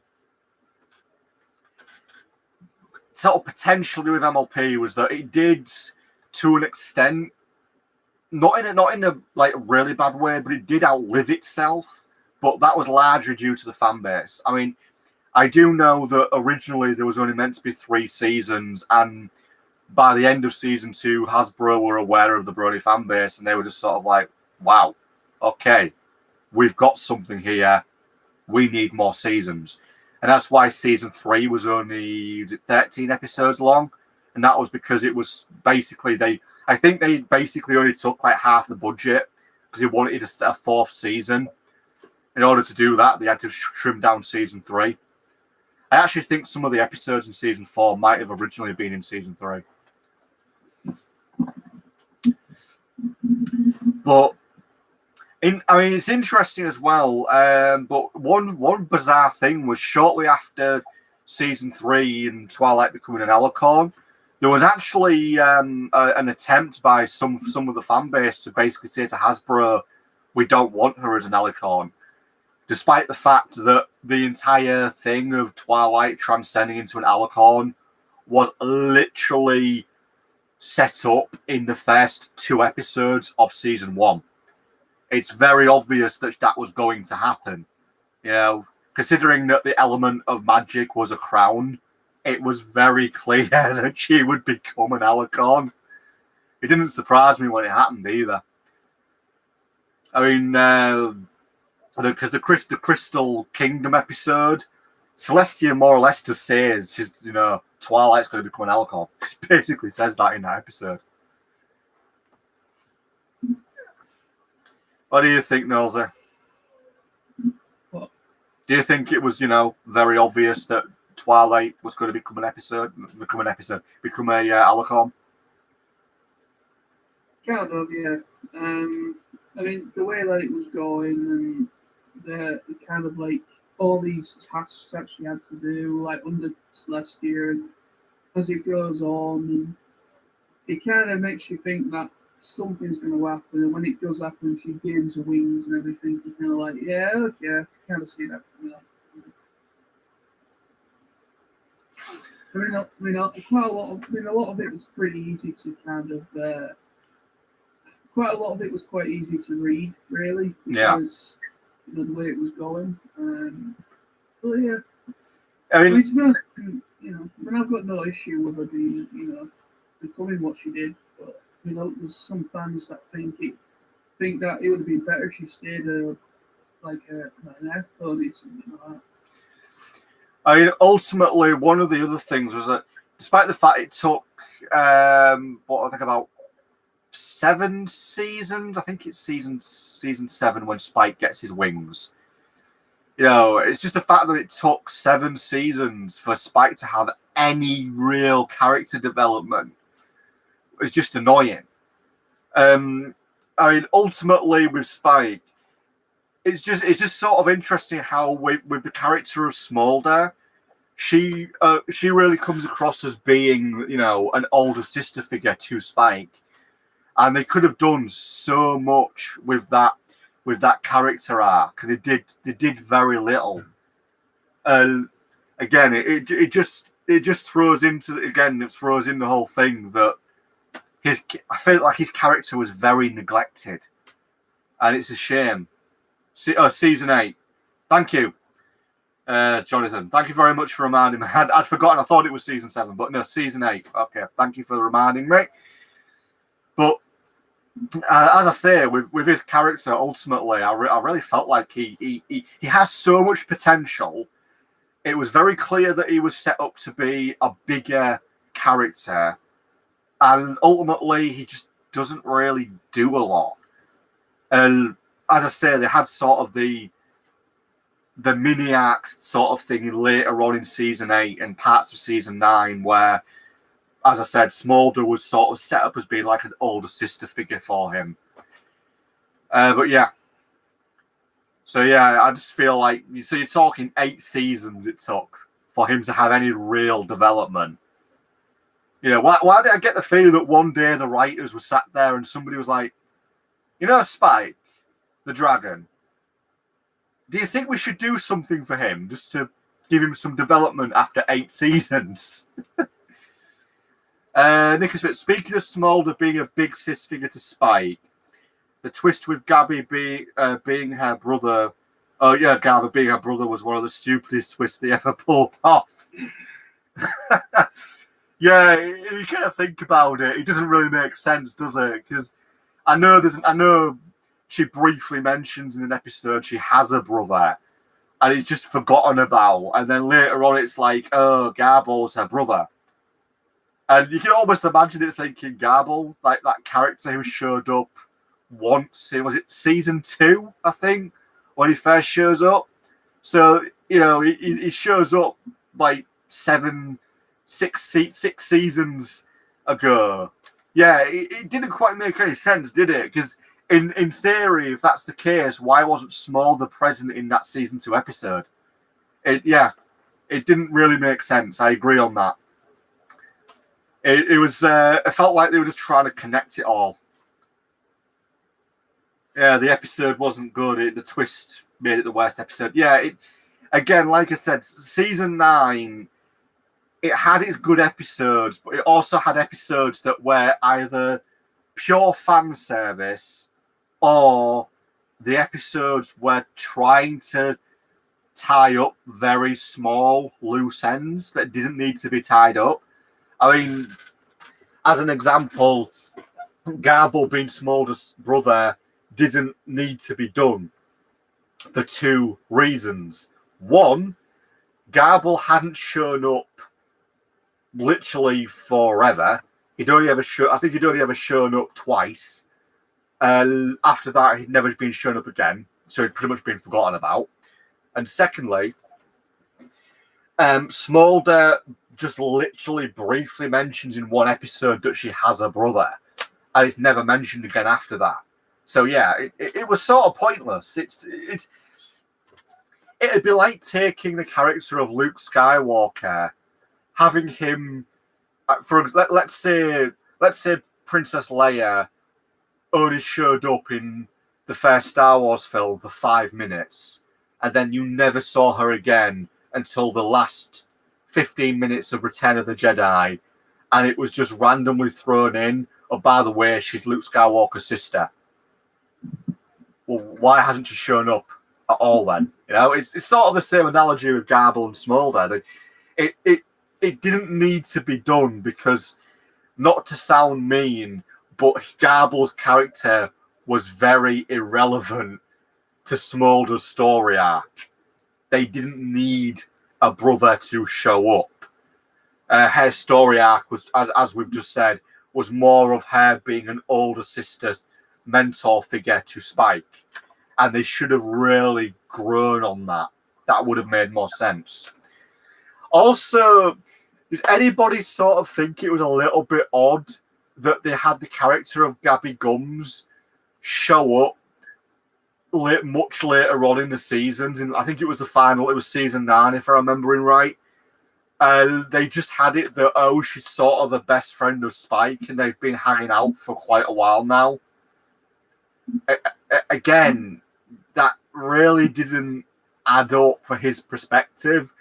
sort of potentially with MLP, was that it did, to an extent, not in a like really bad way, but it did outlive itself. But that was largely due to the fan base. I mean, I do know that originally there was only meant to be 3 seasons, and by the end of season 2, Hasbro were aware of the Brony fan base, and they were just sort of like, wow, okay, we've got something here. We need more seasons. And that's why season 3 was only 13 episodes long. And that was because it was basically, I think they basically only took like half the budget because they wanted a 4th season. In order to do that, they had to trim down season 3. I actually think some of the episodes in season 4 might have originally been in season 3. But it's interesting as well. But one bizarre thing was shortly after season 3 and Twilight becoming an Alicorn, there was actually an attempt by some of the fan base to basically say to Hasbro, we don't want her as an Alicorn. Despite the fact that the entire thing of Twilight transcending into an Alicorn was literally set up in the first 2 episodes of season 1. It's very obvious that that was going to happen. You know, considering that the element of magic was a crown, it was very clear that she would become an Alicorn. It didn't surprise me when it happened either. I mean, because the Crystal Kingdom episode, Celestia more or less just says, Twilight's going to become an Alicorn. She basically says that in that episode. What do you think, Nolza? What? Do you think it was, very obvious that Twilight was going to become a Alicorn? Kind of, yeah. I mean, the way that it was going and the kind of like all these tasks that she had to do, like under Celestia, and as it goes on, and it kind of makes you think that something's going to happen. And when it does happen, she gains her wings and everything. You're kind of like, yeah, okay, I can kind of see that. Quite a lot of it was pretty easy to kind of quite a lot of it was quite easy to read, really, Yeah. because the way it was going. But yeah, I mean, to be honest, I've got no issue with her being, becoming what she did. But there's some fans that think that it would have been better if she stayed like an Earth Tony or something like that. I mean, ultimately, one of the other things was that, despite the fact it took, what I think about 7 seasons, I think it's season 7 when Spike gets his wings. It's just the fact that it took 7 seasons for Spike to have any real character development. It's just annoying. I mean, ultimately with Spike, it's just sort of interesting how with the character of Smolder, she really comes across as being, an older sister figure to Spike, and they could have done so much with that character arc. They did very little. Again, it just throws into the whole thing that I feel like his character was very neglected, and it's a shame. Season 8. Thank you, Jonathan. Thank you very much for reminding me. I'd forgotten. I thought it was season 7, but no, season 8. Okay, thank you for reminding me. But as I say, with his character, ultimately, I really felt like he has so much potential. It was very clear that he was set up to be a bigger character, and ultimately, he just doesn't really do a lot. And as I say, they had sort of the mini arc sort of thing later on in season 8 and parts of season 9, where, as I said, Smolder was sort of set up as being like an older sister figure for him. But yeah. So yeah, I just feel like, you're talking 8 seasons it took for him to have any real development. Why did I get the feeling that one day the writers were sat there and somebody was like, Spike, the dragon, do you think we should do something for him just to give him some development after 8 seasons? Nicholas, speaking of Smolder being a big sis figure to Spike, the twist with Gabby being her brother. Oh yeah, Gabby being her brother was one of the stupidest twists they ever pulled off. Yeah, you kind of think about it, it doesn't really make sense, does it? Because I know she briefly mentions in an episode she has a brother, and it's just forgotten about, and then later on it's like, oh, Garbo's her brother. And you can almost imagine it thinking Garble, like that character who showed up once in, was it season 2, I think, when he first shows up. So, he shows up like 6 seasons ago. Yeah, it didn't quite make any sense, did it? Because in theory, if that's the case, why wasn't Smolder present in that season 2 episode? It didn't really make sense. I agree on that. It felt like they were just trying to connect it all. Yeah, the episode wasn't good. The twist made it the worst episode. Yeah, again, like I said, season 9, it had its good episodes, but it also had episodes that were either pure fan service or the episodes were trying to tie up very small loose ends that didn't need to be tied up. I mean, as an example, Garble being Smolder's brother didn't need to be done for 2 reasons. One, Garble hadn't shown up literally forever. I think he'd only ever shown up twice. After that, he'd never been shown up again, so he'd pretty much been forgotten about. And secondly, Smolder just literally briefly mentions in one episode that she has a brother, and it's never mentioned again after that. So yeah, it was sort of pointless. It'd be like taking the character of Luke Skywalker, having him let's say Princess Leia only showed up in the first Star Wars film for 5 minutes, and then you never saw her again until the last 15 minutes of Return of the Jedi, and it was just randomly thrown in. oh, by the way, she's Luke Skywalker's sister. Well, why hasn't she shown up at all then? You know, it's sort of the same analogy with Garble and Smolder. It didn't need to be done because, not to sound mean, but Garble's character was very irrelevant to Smolder's story arc. They didn't need a brother to show up. Her story arc was, as we've just said, was more of her being an older sister's mentor figure to Spike. And they should have really grown on that. That would have made more sense. Also, did anybody sort of think it was a little bit odd that they had the character of Gabby Gums show up much later on in the seasons? And I think it was the final, it was season 9, if I'm remembering right. They just had it that, oh, she's sort of the best friend of Spike, and they've been hanging out for quite a while now. Again, that really didn't add up for his perspective.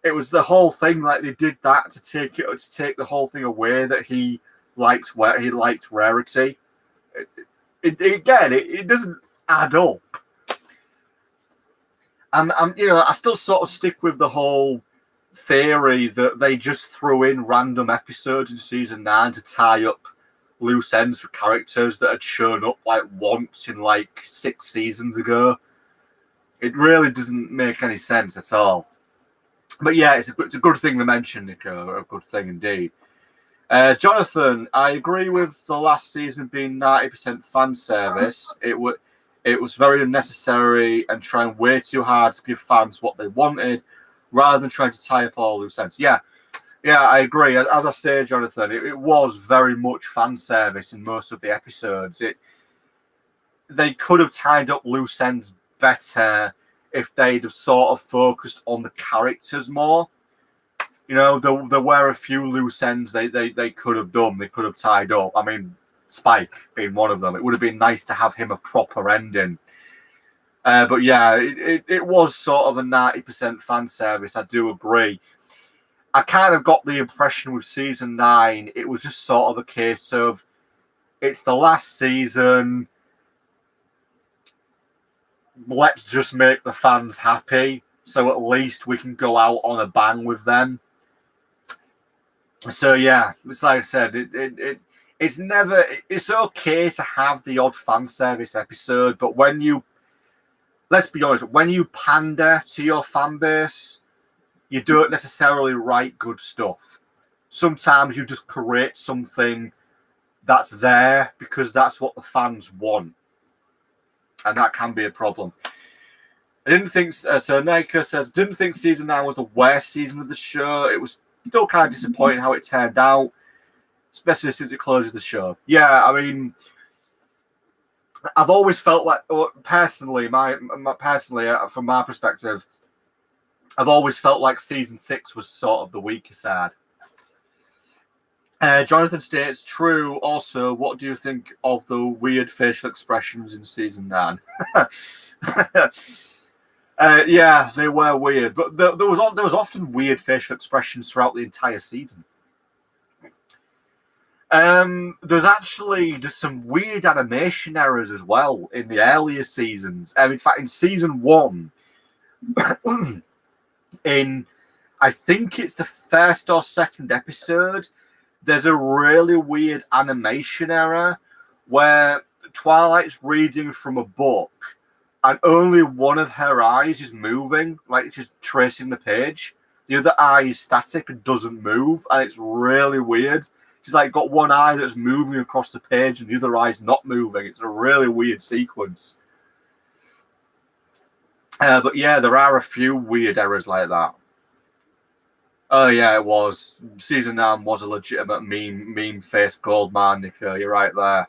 It was the whole thing, like they did that to take the whole thing away that he liked Rarity. It doesn't add up. And I still sort of stick with the whole theory that they just threw in random episodes in season 9 to tie up loose ends for characters that had shown up like once in like 6 seasons ago. It really doesn't make any sense at all. But yeah, it's a good thing to mention, Nico. A good thing indeed. Jonathan, I agree with the last season being 90% fan service. It was very unnecessary and trying way too hard to give fans what they wanted, rather than trying to tie up all loose ends. Yeah, I agree. As I say, Jonathan, it was very much fan service in most of the episodes. They could have tied up loose ends better if they'd have sort of focused on the characters more. You know, there were a few loose ends they could have done. They could have tied up. I mean, Spike being one of them. It would have been nice to have him a proper ending. But yeah, it was sort of a 90% fan service. I do agree. I kind of got the impression with season 9, it was just sort of a case of it's the last season. Let's just make the fans happy, so at least we can go out on a bang with them. So yeah, it's like I said, it's okay to have the odd fan service episode, but let's be honest, when you pander to your fan base, you don't necessarily write good stuff. Sometimes you just create something that's there because that's what the fans want. And that can be a problem. I didn't think, so Naika says, didn't think season 9 was the worst season of the show. It was still kind of disappointing how it turned out, especially since it closes the show. Yeah, I mean, I've always felt like, personally, from my perspective, I've always felt like season 6 was sort of the weaker side. Jonathan states, true. Also, what do you think of the weird facial expressions in season 9? Yeah, they were weird, but there was often weird facial expressions throughout the entire season. There's actually just some weird animation errors as well in the earlier seasons. In fact, in season 1, I think it's the first or second episode, there's a really weird animation error where Twilight's reading from a book and only one of her eyes is moving, like she's tracing the page. The other eye is static and doesn't move, and it's really weird. She's like got one eye that's moving across the page and the other eye's not moving. It's a really weird sequence. But yeah, there are a few weird errors like that. Oh yeah, it was. Season 9 was a legitimate meme-faced gold mine, Nico. You're right there.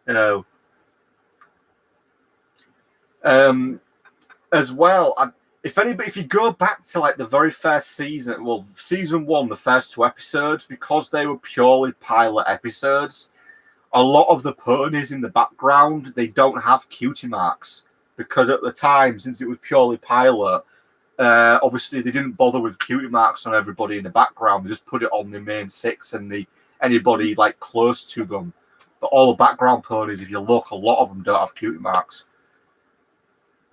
You know. As well, if you go back to like the very first season, well, season 1, the first 2 episodes, because they were purely pilot episodes, a lot of the ponies in the background, they don't have cutie marks, because at the time, since it was purely pilot, obviously they didn't bother with cutie marks on everybody in the background. They just put it on the main 6 and the anybody like close to them. But all the background ponies, if you look, a lot of them don't have cutie marks.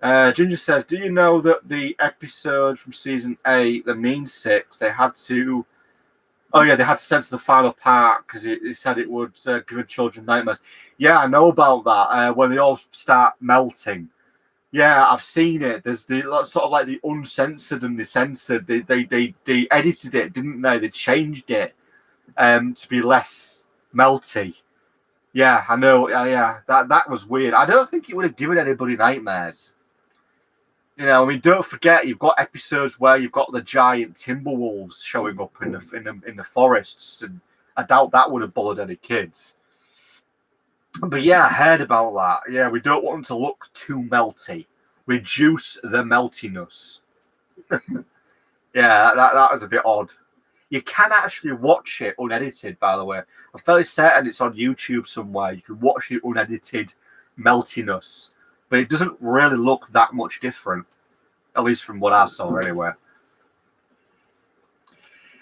Ginger says, do you know that the episode from season 8, the Mean Six, they had to censor the final part because it said it would give children nightmares. Yeah, I know about that. When they all start melting. Yeah, I've seen it. There's the sort of like the uncensored and the censored. They edited it, didn't they? They changed it to be less melty. Yeah, I know. Yeah, that was weird. I don't think it would have given anybody nightmares. You know, I mean, don't forget you've got episodes where you've got the giant timber wolves showing up in the forests, and I doubt that would have bothered any kids. But yeah, I heard about that. Yeah, we don't want them to look too melty. Reduce the meltiness. Yeah, that was a bit odd. You can actually watch it unedited, by the way. I'm fairly certain it's on YouTube somewhere. You can watch it unedited meltiness. But it doesn't really look that much different, at least from what I saw anyway.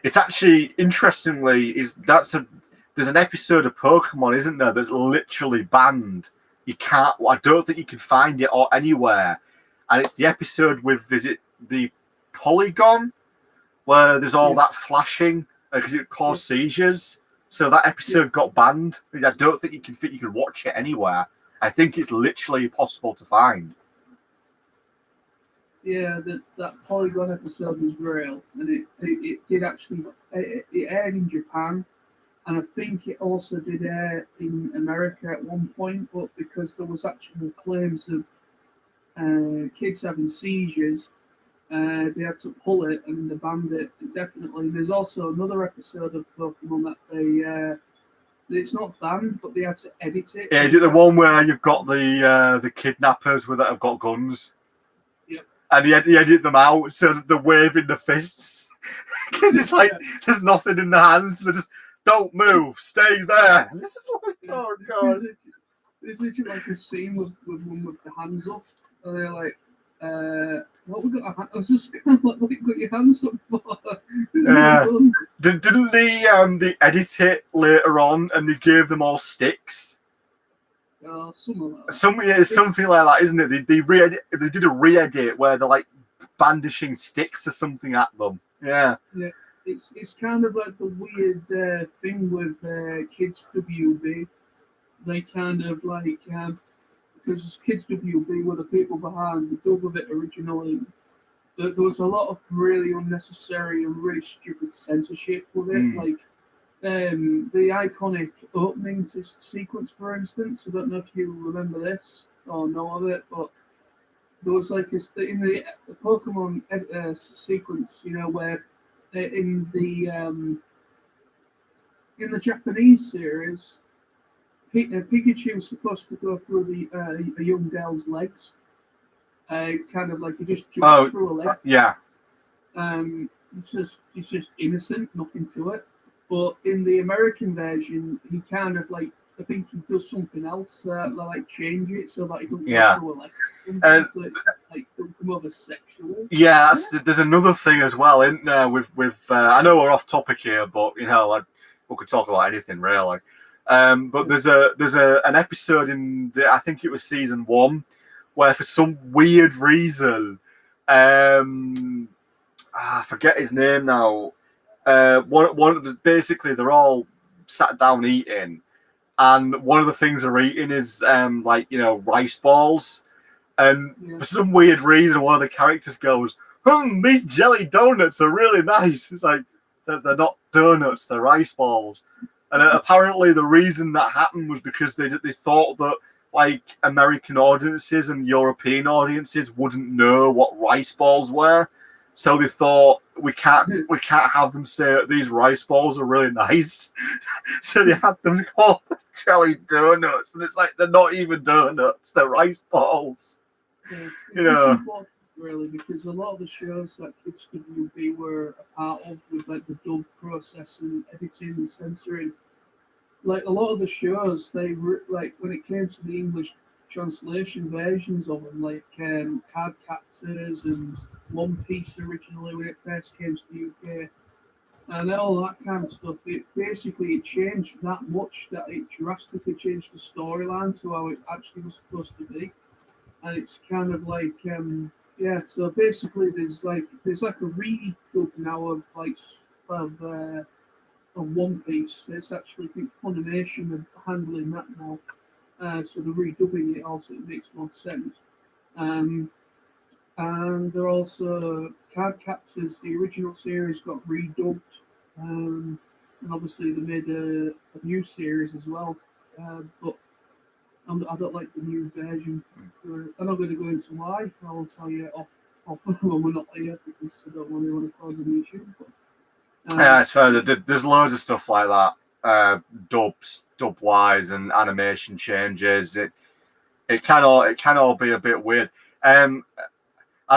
It's actually, interestingly, there's an episode of Pokemon, isn't there, that's literally banned. I don't think you can find it or anywhere. And it's the episode with, is it the Polygon? Where there's all that flashing because it caused seizures. So that episode got banned. I don't think you can watch it anywhere. I think it's literally impossible to find. Yeah, that Polygon episode was real, and it did actually it aired in Japan, and I think it also did air in America at one point, but because there was actual claims of kids having seizures, they had to pull it and they banned it. Definitely. There's also another episode of Pokemon that it's not banned, but they had to edit it. Yeah, is it the one where you've got the kidnappers that have got guns? Yep. And he edit them out so that they're waving the fists. Because it's like, there's nothing in the hands. They're just, don't move, stay there. And it's just like, oh, God. There's literally like a scene with one with the hands up. And they're like, what we got? I was just kind of like, what you got your hands up for? Didn't they edit it later on and they gave them all sticks? Something like that. Something like that, isn't it? They did a re-edit where they're like bandishing sticks or something at them. Yeah. Yeah. It's kind of like the weird thing with Kids WB. They kind of like because Kids WB were the people behind the dub of it originally. There was a lot of really unnecessary and really stupid censorship with it, like the iconic opening sequence, for instance. I don't know if you remember this or know of it, but there was like in the Pokemon sequence, you know, where in the Japanese series, Pikachu's supposed to go through a young girl's legs, kind of like he just jumps through a leg. Yeah. It's just innocent, nothing to it. But in the American version, he kind of like, I think he does something else, like change it so that he doesn't go through a leg. So it's like don't come over sexual. Yeah, there's another thing as well, isn't there? With I know we're off topic here, but you know, we could talk about anything really. But there's an episode in I think it was season 1 where for some weird reason, I forget his name now. Basically they're all sat down eating, and one of the things they're eating is like, you know, rice balls, and for some weird reason one of the characters goes, these jelly donuts are really nice. It's like they're not donuts, they're rice balls. And apparently the reason that happened was because they thought that like American audiences and European audiences wouldn't know what rice balls were, so they thought we can't have them say these rice balls are really nice. So they had them called jelly donuts, and it's like they're not even donuts, they're rice balls. Yeah, you know, really, because a lot of the shows that Kids WB were a part of with like the dub process and editing and censoring, like a lot of the shows, they like when it came to the English translation versions of them, like Card Captors and One Piece originally when it first came to the UK, and all that kind of stuff. It changed that much that it drastically changed the storyline to how it actually was supposed to be. And it's kind of like yeah. So basically, there's like a redub now of One Piece. It's actually, I think, Funimation are handling that now. So they're redubbing it also. It makes more sense. Um, and they're also Card Captors. The original series got redubbed, and obviously they made a new series as well. But I don't like the new version. I'm not going to go into why. I'll tell you off when we're not here because I don't really want to cause any issue. But, Yeah, it's fair. There's loads of stuff like that. Dub wise and animation changes. It can all be a bit weird. I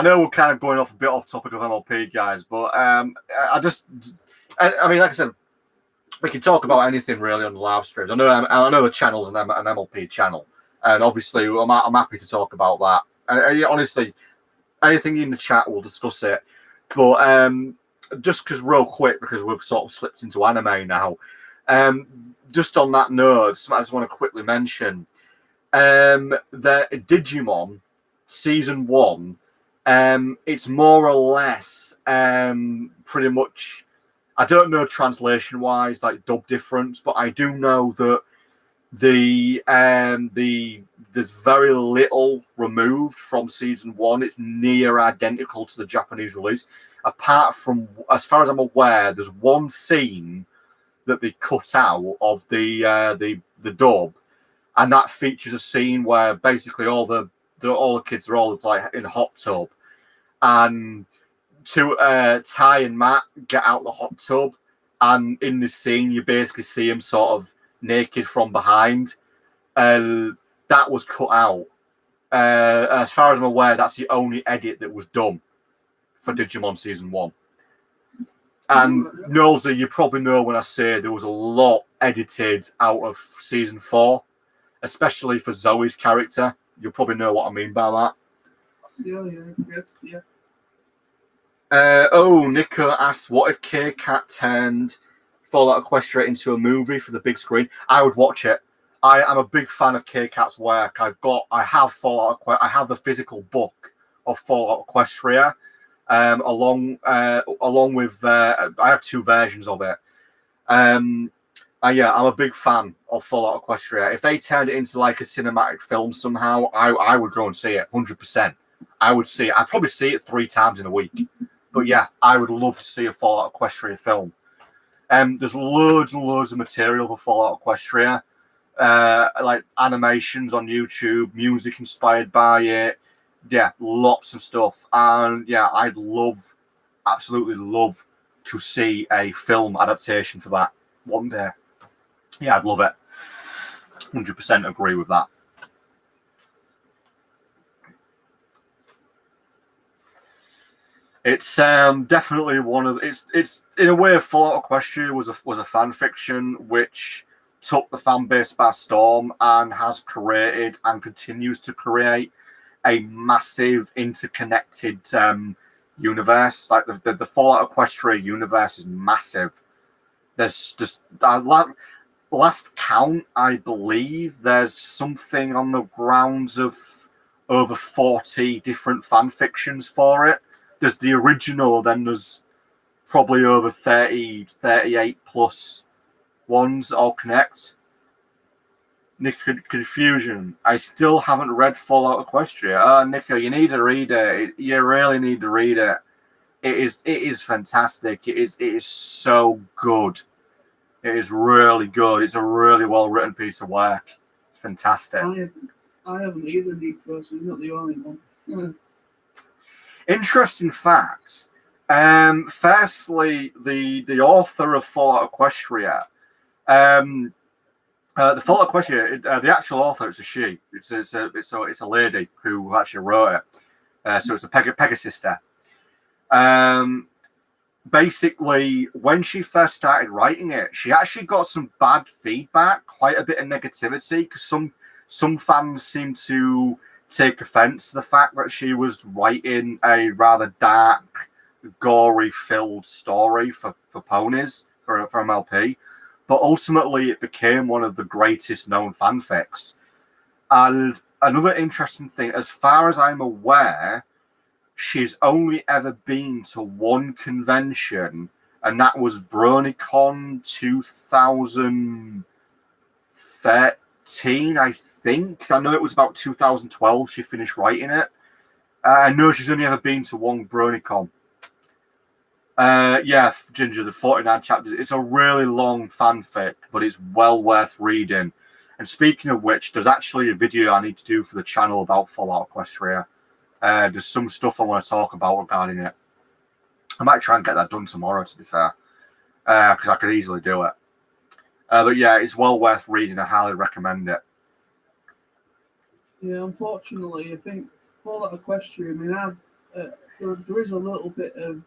know we're kind of going off a bit off topic of MLP, guys, but I mean, like I said, we can talk about anything really on the live streams. I know the channel's an MLP channel, and obviously I'm happy to talk about that. And honestly, anything in the chat, we'll discuss it. But just because real quick, because we've sort of slipped into anime now, just on that note, I just want to quickly mention the Digimon season 1. It's more or less pretty much. I don't know translation wise, like dub difference, but I do know that there's very little removed from season 1. It's near identical to the Japanese release. Apart from, as far as I'm aware, there's one scene that they cut out of the dub, and that features a scene where basically all the kids are all like in a hot tub, and Ty and Matt get out the hot tub, and in this scene you basically see him sort of naked from behind. That was cut out. As far as I'm aware, that's the only edit that was done for Digimon Season 1. And Nolza, you probably know when I say there was a lot edited out of Season 4, especially for Zoe's character. You'll probably know what I mean by that. Yeah. Nico asked, what if K-Cat turned Fallout Equestria into a movie for the big screen? I would watch it. I am a big fan of K-Cat's work. I have the physical book of Fallout Equestria, along with I have 2 versions of it. Yeah, I'm a big fan of Fallout Equestria. If they turned it into like a cinematic film somehow, I would go and see it 100%. I would see it. I'd probably see it 3 times in a week. But yeah, I would love to see a Fallout Equestria film. There's loads and loads of material for Fallout Equestria, like animations on YouTube, music inspired by it. Yeah, lots of stuff. And yeah, I'd absolutely love to see a film adaptation for that one day. Yeah, I'd love it. 100% agree with that. It's definitely one of it's in a way Fallout Equestria was a fan fiction which took the fan base by storm and has created and continues to create a massive interconnected universe. Like the Fallout Equestria universe is massive. There's just last count, I believe there's something on the grounds of over 40 different fan fictions for it. There's the original, then there's probably over 30, 38 plus ones that all connect. Nick Confusion. I still haven't read Fallout Equestria. Nico, you need to read it. You really need to read it. It is fantastic. It is so good. It is really good. It's a really well written piece of work. It's fantastic. I haven't either, Nico, so you're not the only one. Yeah. Interesting facts. Firstly, the author of Fallout Equestria, the Fallout Equestria, the actual author, it's a she. It's a lady who actually wrote it. So it's a Pegasister. Basically, when she first started writing it, she actually got some bad feedback, quite a bit of negativity, because some fans seem to take offense to the fact that she was writing a rather dark, gory-filled story for ponies, for MLP. But ultimately, it became one of the greatest known fanfics. And another interesting thing, as far as I'm aware, she's only ever been to one convention, and that was BronyCon 2013, I think. I know it was about 2012 she finished writing it. I know she's only ever been to one BronyCon. Yeah, Ginger, the 49 chapters. It's a really long fanfic, but it's well worth reading. And speaking of which, there's actually a video I need to do for the channel about Fallout Equestria. There's some stuff I want to talk about regarding it. I might try and get that done tomorrow, to be fair, because I could easily do it. But yeah, it's well worth reading. I highly recommend it. Yeah, unfortunately, I think Fallout Equestria, I mean, there is a little bit of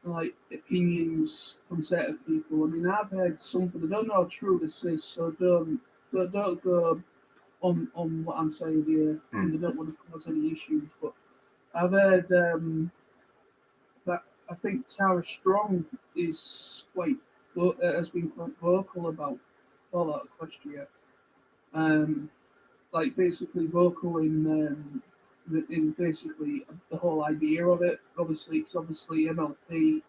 like opinions from certain people. I mean, I've heard something. I don't know how true this is, so don't go on what I'm saying here. I don't want to cause any issues, but I've heard that I think Tara Strong is has been quite vocal about Fallout Equestria. Like basically vocal in basically the whole idea of it. Obviously MLP,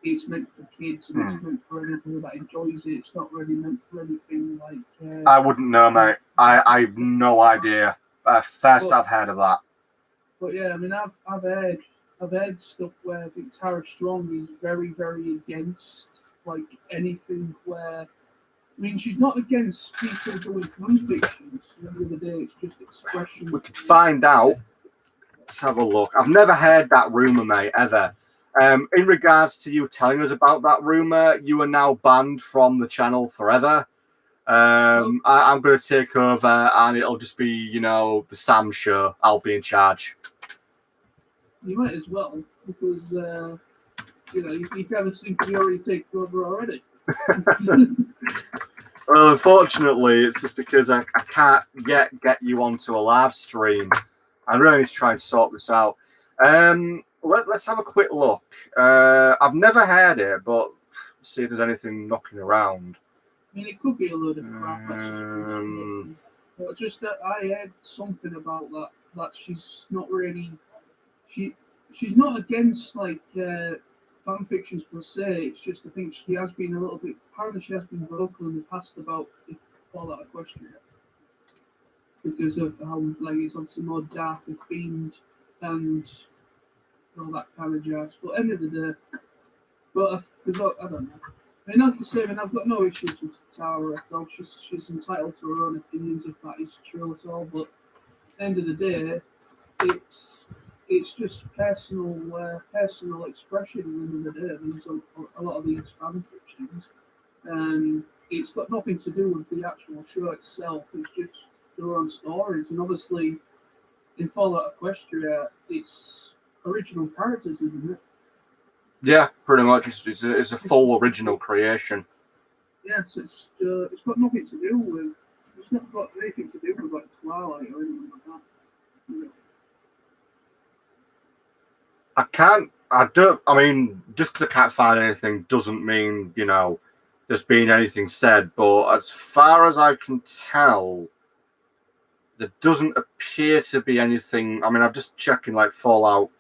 it's meant for kids and it's meant for anybody that enjoys it. It's not really meant for anything like. I wouldn't know, mate. I've no idea. First I've heard of that. But yeah, I mean, I've heard stuff where I think Tara Strong is very, very against like anything where. I mean, she's not against people doing convictions. At the end of the day, it's just expression. We could find out. Let's have a look. I've never heard that rumor, mate, ever. In regards to you telling us about that rumor, you are now banned from the channel forever. I'm going to take over, and it'll just be, you know, the Sam show. I'll be in charge. You might as well, because you know you kind of seem to be already taken over already. Well, unfortunately, it's just because I can't yet get you onto a live stream. I'm really just trying to sort this out. Let's have a quick look. I've never heard it, but see if there's anything knocking around. I mean, it could be a load of crap. But just that I heard something about that she's not really she's not against like fan fictions per se. It's just I think she has been a little bit. Apparently, she has been vocal in the past about Fallout Equestria because of how like it's obviously more darker themed and all that kind of jazz. But end of the day, but I don't know. I mean, like I say, I've got no issues with Tara. Though she's entitled to her own opinions if that is true at all. But at the end of the day, it's just personal expression at the end of the day. I mean, so a lot of these fan fictions, and it's got nothing to do with the actual show itself. It's just their own stories, and obviously, in Fallout Equestria, it's original characters, isn't it? Yeah, pretty much. It's a full original creation. Yes, it's got nothing to do with. It's not got anything to do with like Twilight or anything like that. You know. I mean, just because I can't find anything doesn't mean, you know, there's been anything said. But as far as I can tell, there doesn't appear to be anything. I mean, I'm just checking like Fallout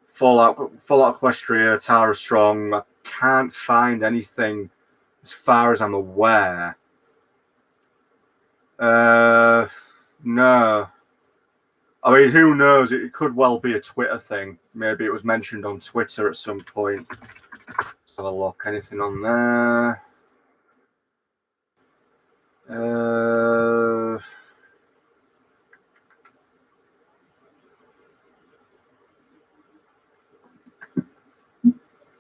Equestria, Tara Strong. I can't find anything as far as I'm aware. No. I mean, who knows? It could well be a Twitter thing. Maybe it was mentioned on Twitter at some point. Let's have a look. Anything on there?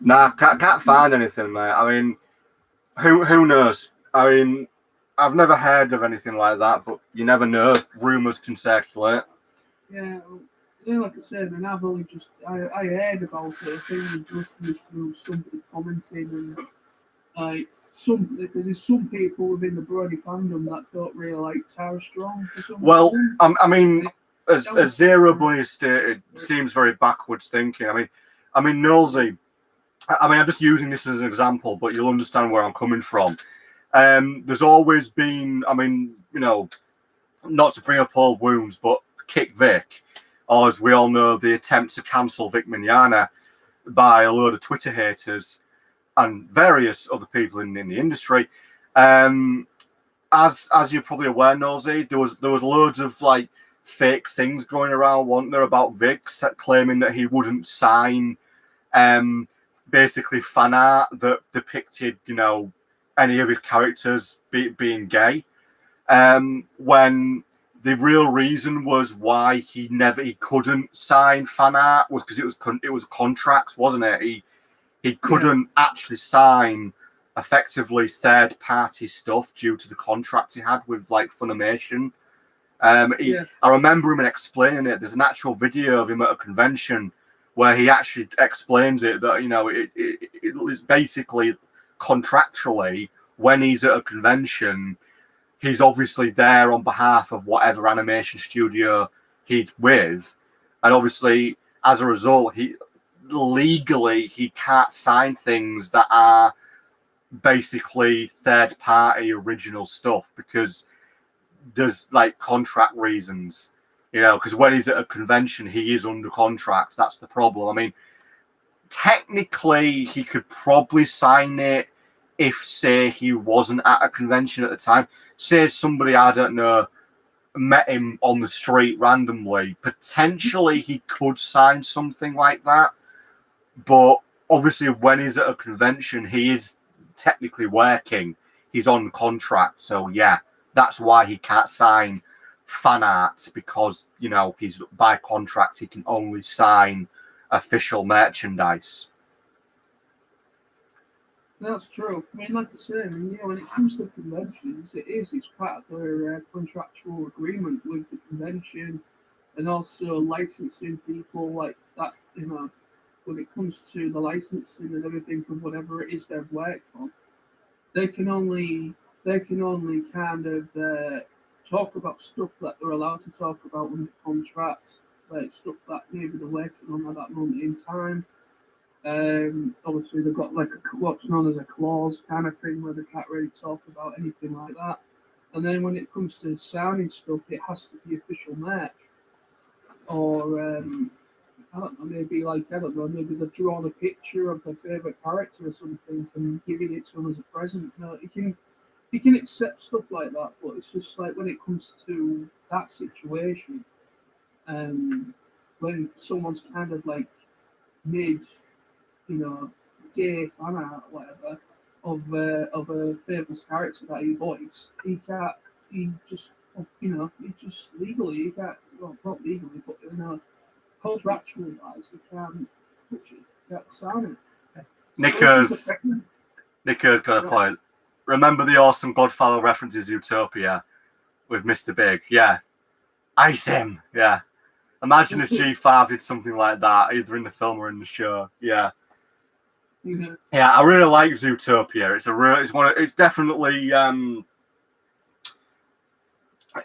Nah, can't find anything, mate. I mean, who knows? I mean, I've never heard of anything like that, but you never know. Rumours can circulate. Yeah, like I said, and I've only just I heard about it. I think listening through somebody commenting and like because there's some people within the Brody fandom that don't really like Tara Strong for some reason. I mean, as Zero Bunny stated, seems very backwards thinking. I mean, Nosey. I'm just using this as an example, but you'll understand where I'm coming from. There's always been, not to bring up old wounds, but Kick Vic, or as we all know, the attempt to cancel Vic Mignogna by a load of Twitter haters and various other people in the industry. As you're probably aware, Nosey, there was loads of like fake things going around, weren't there, about Vic claiming that he wouldn't sign basically fan art that depicted, any of his characters being gay. When the real reason was why he couldn't sign fan art was because it was contracts, wasn't it? He couldn't actually sign effectively third party stuff due to the contract he had with like Funimation. I remember him explaining it. There's an actual video of him at a convention where he actually explains it that it is basically contractually when he's at a convention, he's obviously there on behalf of whatever animation studio he's with, and obviously as a result, he can't sign things that are basically third party original stuff because there's like contract reasons, because when he's at a convention, he is under contract. That's the problem. I mean, technically, he could probably sign it if, say, he wasn't at a convention at the time. Say somebody, I don't know, met him on the street randomly. Potentially, he could sign something like that. But obviously, when he's at a convention, he is technically working. He's on contract. So, yeah, that's why he can't sign fan art because, he's by contract, he can only sign official merchandise. That's true. I mean, like I say, when it comes to conventions, it's part of their contractual agreement with the convention and also licensing people like that, when it comes to the licensing and everything from whatever it is they've worked on, they can only kind of talk about stuff that they're allowed to talk about under contract, like stuff that maybe they're working on at that moment in time. Obviously, they've got like what's known as a clause kind of thing where they can't really talk about anything like that. And then when it comes to signing stuff, it has to be official merch, or I don't know, maybe they've drawn a picture of their favorite character or something and giving it to them as a present. You can accept stuff like that, but it's just like when it comes to that situation, when someone's kind of like made, gay fan art or whatever of a famous character that he voiced, he just legally, he can't, well, not legally, but contractually wise, he can't touch it, he can't sign it. Nico's got a point. Remember the awesome Godfather references Zootopia with Mr. Big? Yeah. Ice him. Yeah. Imagine if G5 did something like that, either in the film or in the show. Yeah. Mm-hmm. Yeah, I really like Zootopia. It's definitely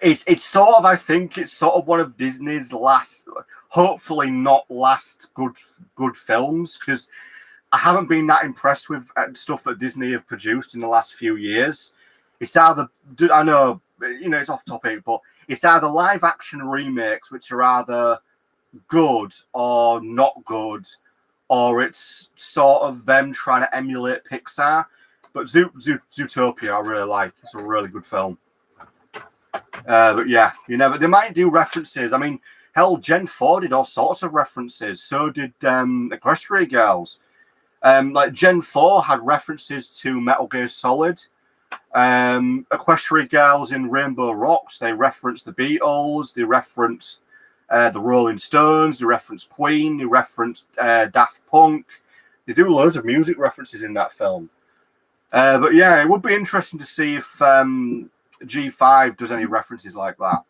it's sort of, I think it's sort of one of Disney's last, hopefully not last good films, because I haven't been that impressed with stuff that Disney have produced in the last few years. It's either, I know, it's off topic, but it's either live action remakes, which are either good or not good, or it's sort of them trying to emulate Pixar. But Zootopia, I really like. It's a really good film. But yeah, they might do references. I mean, hell, Gen 4 did all sorts of references. So did Equestria Girls. Like Gen 4 had references to Metal Gear Solid. Equestria Girls in Rainbow Rocks, they referenced the Beatles, they referenced the Rolling Stones, they referenced Queen, they referenced Daft Punk. They do loads of music references in that film. But yeah, it would be interesting to see if G5 does any references like that.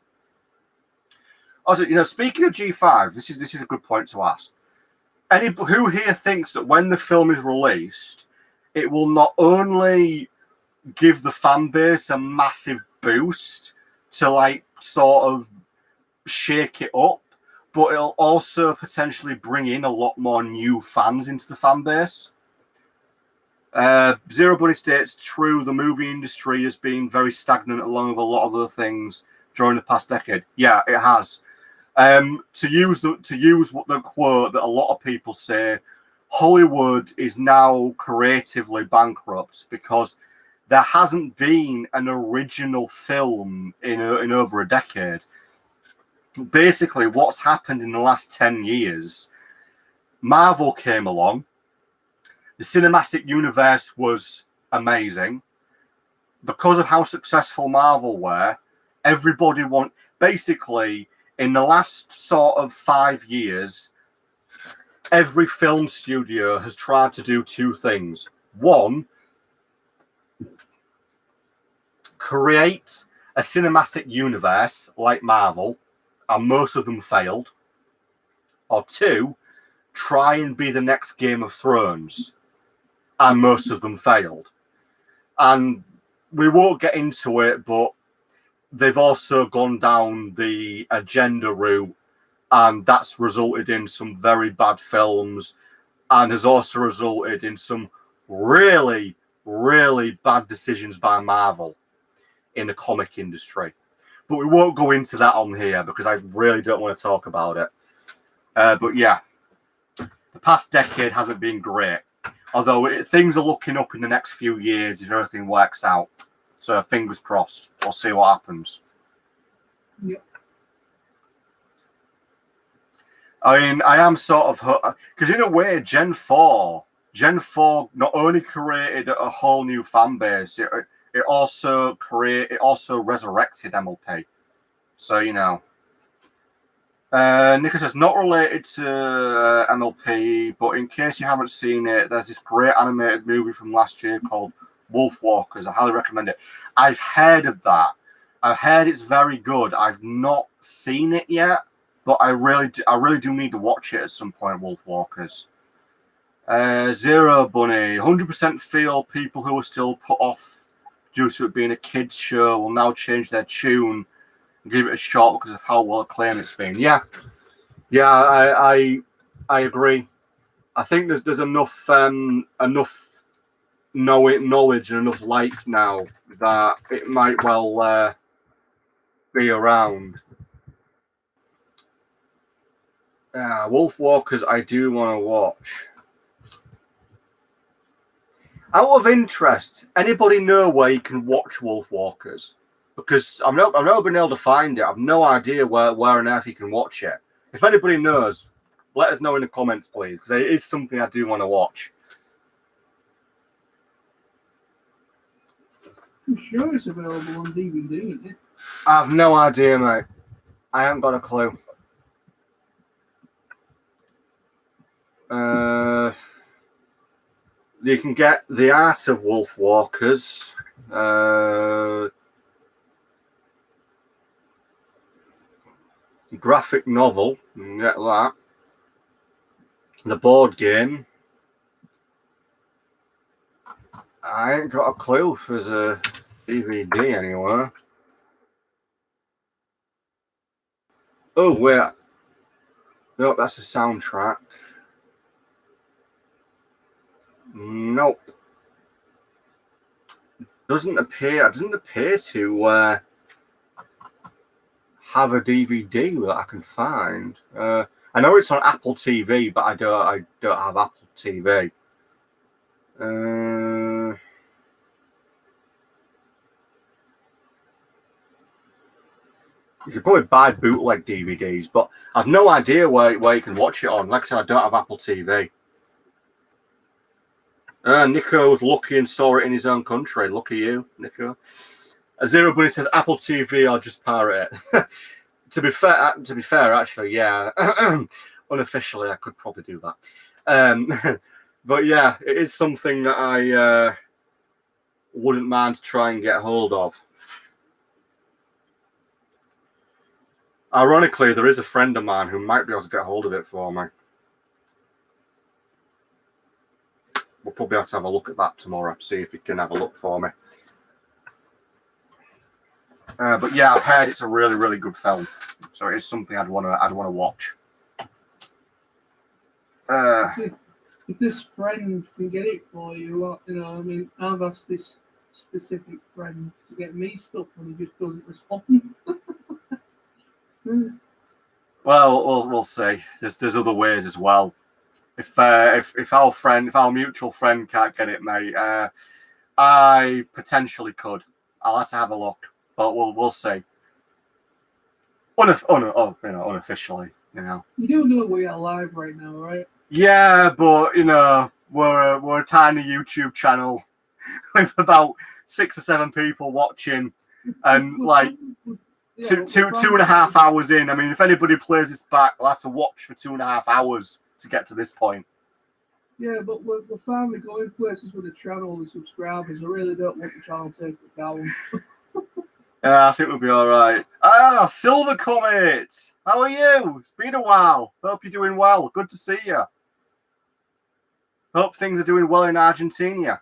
Also, speaking of G5, this is a good point to ask. Who here thinks that when the film is released, it will not only give the fan base a massive boost to like sort of shake it up, but it'll also potentially bring in a lot more new fans into the fan base. Zero Bunny states, true, the movie industry has been very stagnant along with a lot of other things during the past decade. Yeah, it has. To use the quote that a lot of people say, Hollywood is now creatively bankrupt because there hasn't been an original film in over a decade. Basically, what's happened in the last 10 years, Marvel came along. The cinematic universe was amazing. Because of how successful Marvel were, everybody basically, in the last sort of 5 years, every film studio has tried to do two things. One, create a cinematic universe like Marvel, and most of them failed. Or two, try and be the next Game of Thrones, and most of them failed. And we won't get into it, but they've also gone down the agenda route, and that's resulted in some very bad films, and has also resulted in some really, really bad decisions by Marvel in the comic industry. But we won't go into that on here because I really don't want to talk about it. But yeah, the past decade hasn't been great. Although things are looking up in the next few years if everything works out. So fingers crossed. We'll see what happens. Yeah. I mean, I am sort of... Because in a way, Gen 4 not only created a whole new fan base, it also resurrected MLP. So, you know. Nico says, not related to MLP, but in case you haven't seen it, there's this great animated movie from last year called Wolfwalkers. I highly recommend it. I've heard of that. I've heard it's very good. I've not seen it yet, but I really do need to watch it at some point, Wolfwalkers. Zero Bunny, 100% feel people who are still put off due to it being a kids show will now change their tune and give it a shot because of how well acclaimed it's been. Yeah, I agree. I think there's enough knowledge and enough like now that it might well be around. Wolfwalkers, I do want to watch. Out of interest, anybody know where you can watch Wolfwalkers? Because I've never been able to find it. I've no idea where on earth you can watch it. If anybody knows, let us know in the comments, please, because it is something I do want to watch. I'm sure it's available on DVD, isn't it? I have no idea, mate. I haven't got a clue. You can get The Art of Wolfwalkers. Graphic novel. You can get that. The board game. I ain't got a clue if there's a DVD anywhere. Oh, wait. Nope, that's a soundtrack. Nope. Doesn't appear to have a DVD that I can find. I know it's on Apple TV, but I don't have Apple TV. You could probably buy bootleg DVDs, but I've no idea where you can watch it on. Like I said, I don't have Apple TV. Nico was lucky and saw it in his own country. Lucky you, Nico. Zero Bunny says Apple TV or just pirate it. To be fair, actually, yeah. Unofficially, I could probably do that. But yeah, it is something that I wouldn't mind to try and get hold of. Ironically, there is a friend of mine who might be able to get hold of it for me. We'll probably have to have a look at that tomorrow, see if he can have a look for me. But yeah, I've heard it's a really, really good film. So it is something I'd want to watch. If this friend can get it for you, you know, I mean, I've asked this specific friend to get me stuff and he just doesn't respond. Well, we'll see. There's other ways as well. If our mutual friend can't get it, mate, I potentially could. I'll have to have a look, but we'll see. Unofficially, you know. You do know we are live right now, right? Yeah, but you know, we're a tiny YouTube channel with about 6 or 7 people watching, and like two and a half hours in. I mean, if anybody plays this back, they'll have to watch for 2.5 hours to get to this point. Yeah, but we're finally going places with the channel and the subscribers. I really don't want the channel to take it down. Yeah, I think we'll be all right. Ah, Silver Comet! How are you? It's been a while. Hope you're doing well. Good to see you. Hope things are doing well in Argentina.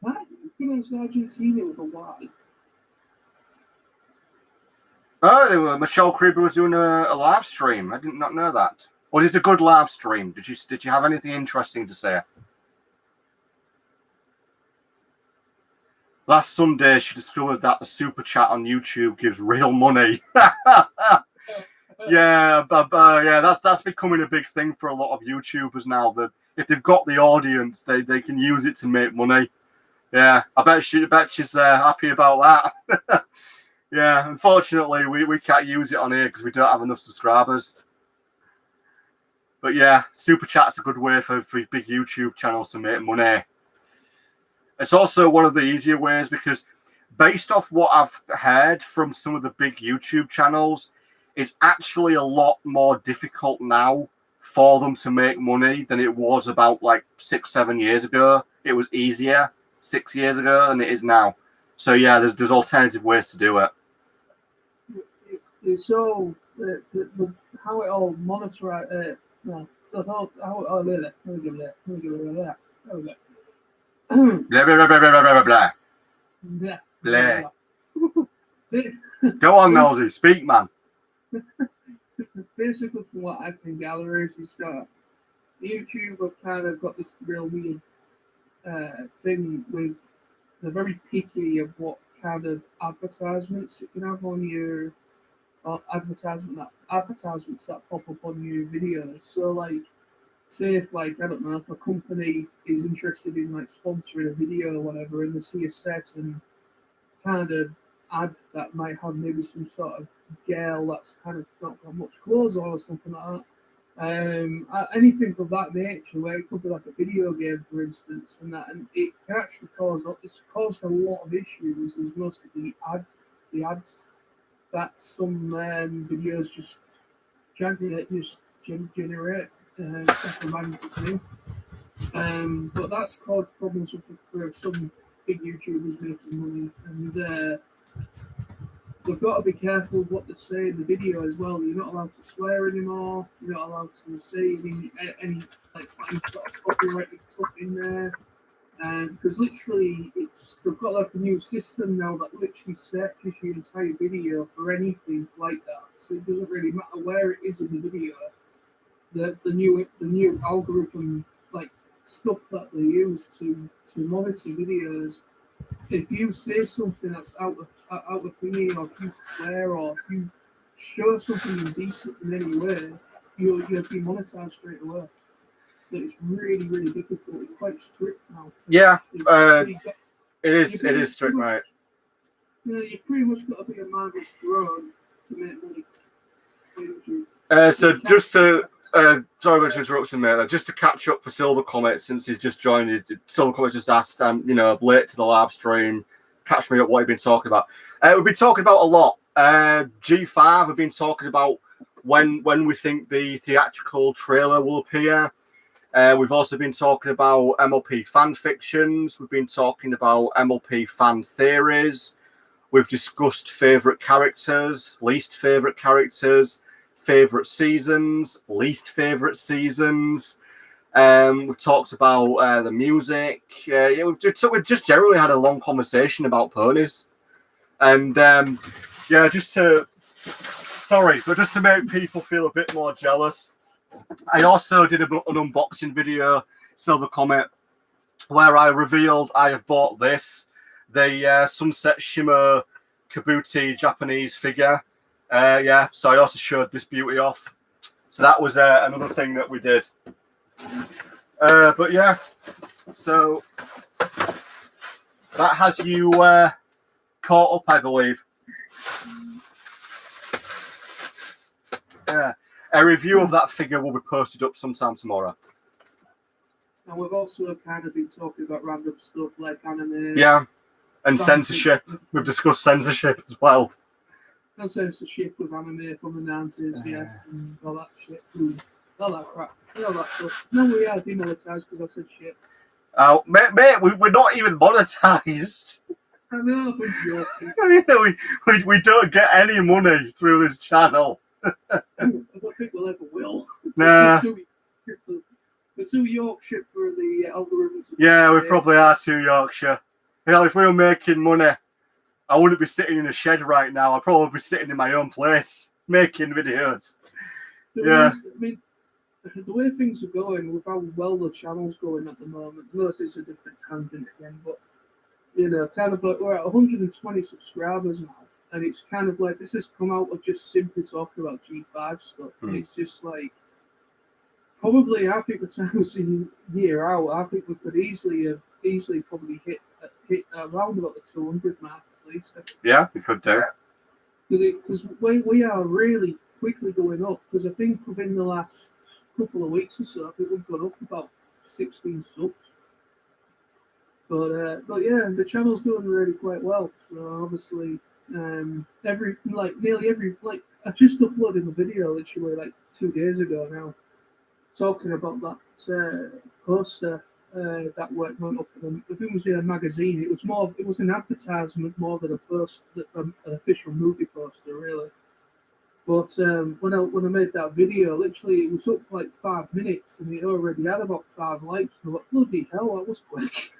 What? You pronounce Argentina with a Y. Oh, Michelle Creeper was doing a live stream. I did not know that. Was it a good live stream? Did you have anything interesting to say? Last Sunday, she discovered that the super chat on YouTube gives real money. Yeah, that's becoming a big thing for a lot of YouTubers now. That if they've got the audience, they can use it to make money. Yeah, I bet she's happy about that. Yeah, unfortunately, we can't use it on here because we don't have enough subscribers. But yeah, super chat's a good way for big YouTube channels to make money. It's also one of the easier ways because based off what I've heard from some of the big YouTube channels, it's actually a lot more difficult now for them to make money than it was about like 6-7 years ago. It was easier 6 years ago than it is now. So yeah, there's alternative ways to do it. It's all how it all monetized. How it all let me give it that. Blah, blah, blah, blah, blah, blah, blah. Blah. Go on, Nosy. Speak, man. Basically, from what I can gather, is YouTube have kind of got this real weird thing with they're very picky of what kind of advertisements you can have on your advertisements that pop up on your videos. So, like, say if I don't know, if a company is interested in like sponsoring a video or whatever, and they see a certain kind of ad that might have maybe some sort of girl that's kind of not got much clothes on or something like that. Anything of that nature, where it could be like a video game, for instance, and it can actually it's caused a lot of issues. Is most of the ads that some videos just generate. But that's caused problems for some big YouTubers making money, and they've got to be careful what they say in the video as well. You're not allowed to swear anymore. You're not allowed to say any sort of copyrighted stuff in there. Because literally, they've got like a new system now that literally searches your entire video for anything like that. So it doesn't really matter where it is in the video. The new algorithm, like stuff that they use to monitor videos. If you say something that's out of thingy, or if you swear, or if you show something indecent in any way, you'll be monetized straight away. So it's really, really difficult. It's quite strict now. Yeah, it is strict, mate. You pretty much got to be a man with throne to make money. So just to sorry about the interruption, mate. Just to catch up for Silver Comet, since he's just joined, Silver Comet just asked, late to the live stream, catch me up what you've been talking about. We've been talking about a lot. G5 have been talking about when we think the theatrical trailer will appear. We've also been talking about MLP fan fictions. We've been talking about MLP fan theories. We've discussed favourite characters, least favourite characters, favourite seasons, least favourite seasons. We've talked about the music. Yeah, we've just generally had a long conversation about ponies. And yeah, just to make people feel a bit more jealous, I also did an unboxing video, Silver Comet, where I revealed I have bought this, the Sunset Shimmer Kabuki Japanese figure. Yeah, so I also showed this beauty off. So that was another thing that we did. But yeah, so that has you caught up, I believe. Yeah, a review of that figure will be posted up sometime tomorrow. And we've also kind of been talking about random stuff like anime. Yeah, and censorship. We've discussed censorship as well. And censorship with anime from the 90s, yeah, and all that shit, all that crap, all that stuff. No, we are demonetized because I said shit. Oh, mate, we're not even monetized. I know, but joking. we don't get any money through this channel. I don't think we'll ever will. Nah. We're too Yorkshire for the algorithms. Yeah, we probably are too Yorkshire. You know, if we were making money, I wouldn't be sitting in a shed right now. I'd probably be sitting in my own place making videos. Yeah. I mean, the way things are going, with how well the channel's going at the moment, I know it's a different tangent again, but, you know, kind of like we're at 120 subscribers now, and it's kind of like this has come out of just simply talking about G5 stuff. And it's just like, probably, I think the time we're seeing year out, I think we could easily probably hit around about the 200 mark at least. Yeah, we could do. Because we are really quickly going up. Because I think within the last couple of weeks or so, I think we've gone up about 16 subs. But yeah, the channel's doing really quite well. So obviously, nearly every I just uploaded a video literally like 2 days ago now, talking about that poster that went up. If it was in a magazine, it was an advertisement more than a post, an official movie poster, really. But when I made that video, literally it was up for like 5 minutes, and it already had about 5 likes. And I thought, bloody hell, that was quick.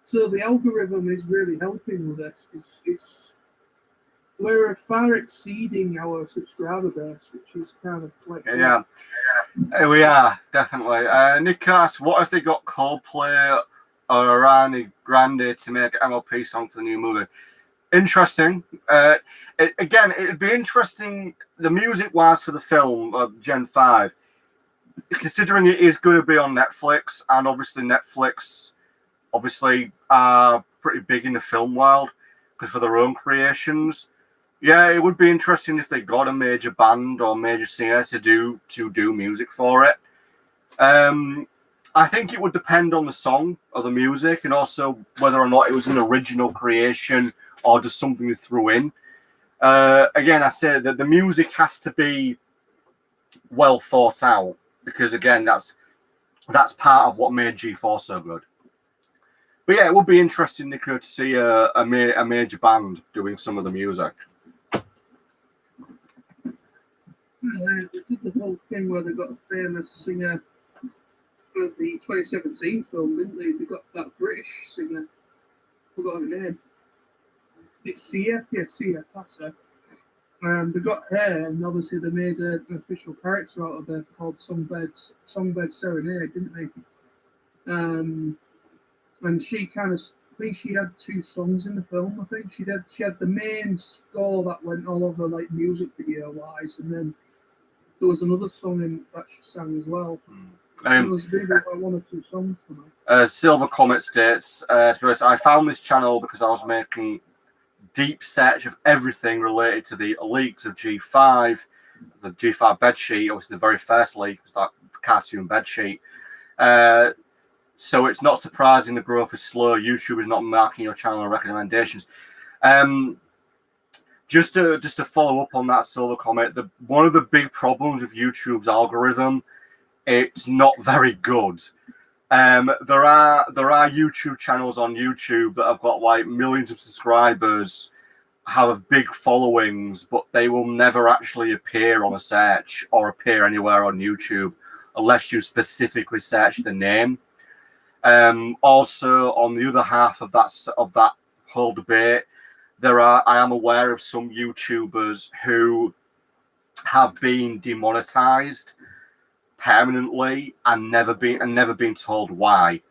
So the algorithm is really helping with this. We're far exceeding our subscriber base, which is kind of quite cool. Yeah. We are, definitely. Nick asks, what if they got Coldplay or Ariana Grande to make an MLP song for the new movie? Interesting. It'd be interesting, the music-wise for the film, Gen 5, considering it is going to be on Netflix, and obviously Netflix are pretty big in the film world because for their own creations. Yeah, it would be interesting if they got a major band or major singer to do music for it. I think it would depend on the song or the music, and also whether or not it was an original creation or just something you threw in. Again, I say that the music has to be well thought out, because again, that's part of what made G4 so good. But yeah, it would be interesting, Nico, to see a major band doing some of the music. They did the whole thing where they got a famous singer for the 2017 film, didn't they? They got that British singer. Forgot her name. It's Sia. Yeah, Sia. That's her. They got her, and obviously they made an official character out of her called Songbird Serenade, didn't they? And she kind of, I think she had 2 songs in the film. I think she had the main score that went all over like music video wise, and then there was another song that she sang as well. It was maybe about 1 or 2 songs for me. Silver Comet states, I found this channel because I was making deep search of everything related to the leaks of G5, the G5 bedsheet. Obviously, the very first leak was that cartoon bedsheet. So it's not surprising the growth is slow. YouTube is not marking your channel recommendations. Just to follow up on that, Silver Comet, one of the big problems with YouTube's algorithm, it's not very good. There are YouTube channels on YouTube that have got like millions of subscribers, have big followings, but they will never actually appear on a search or appear anywhere on YouTube unless you specifically search the name. Also, on the other half of that whole debate, I am aware of some YouTubers who have been demonetized permanently and never been told why.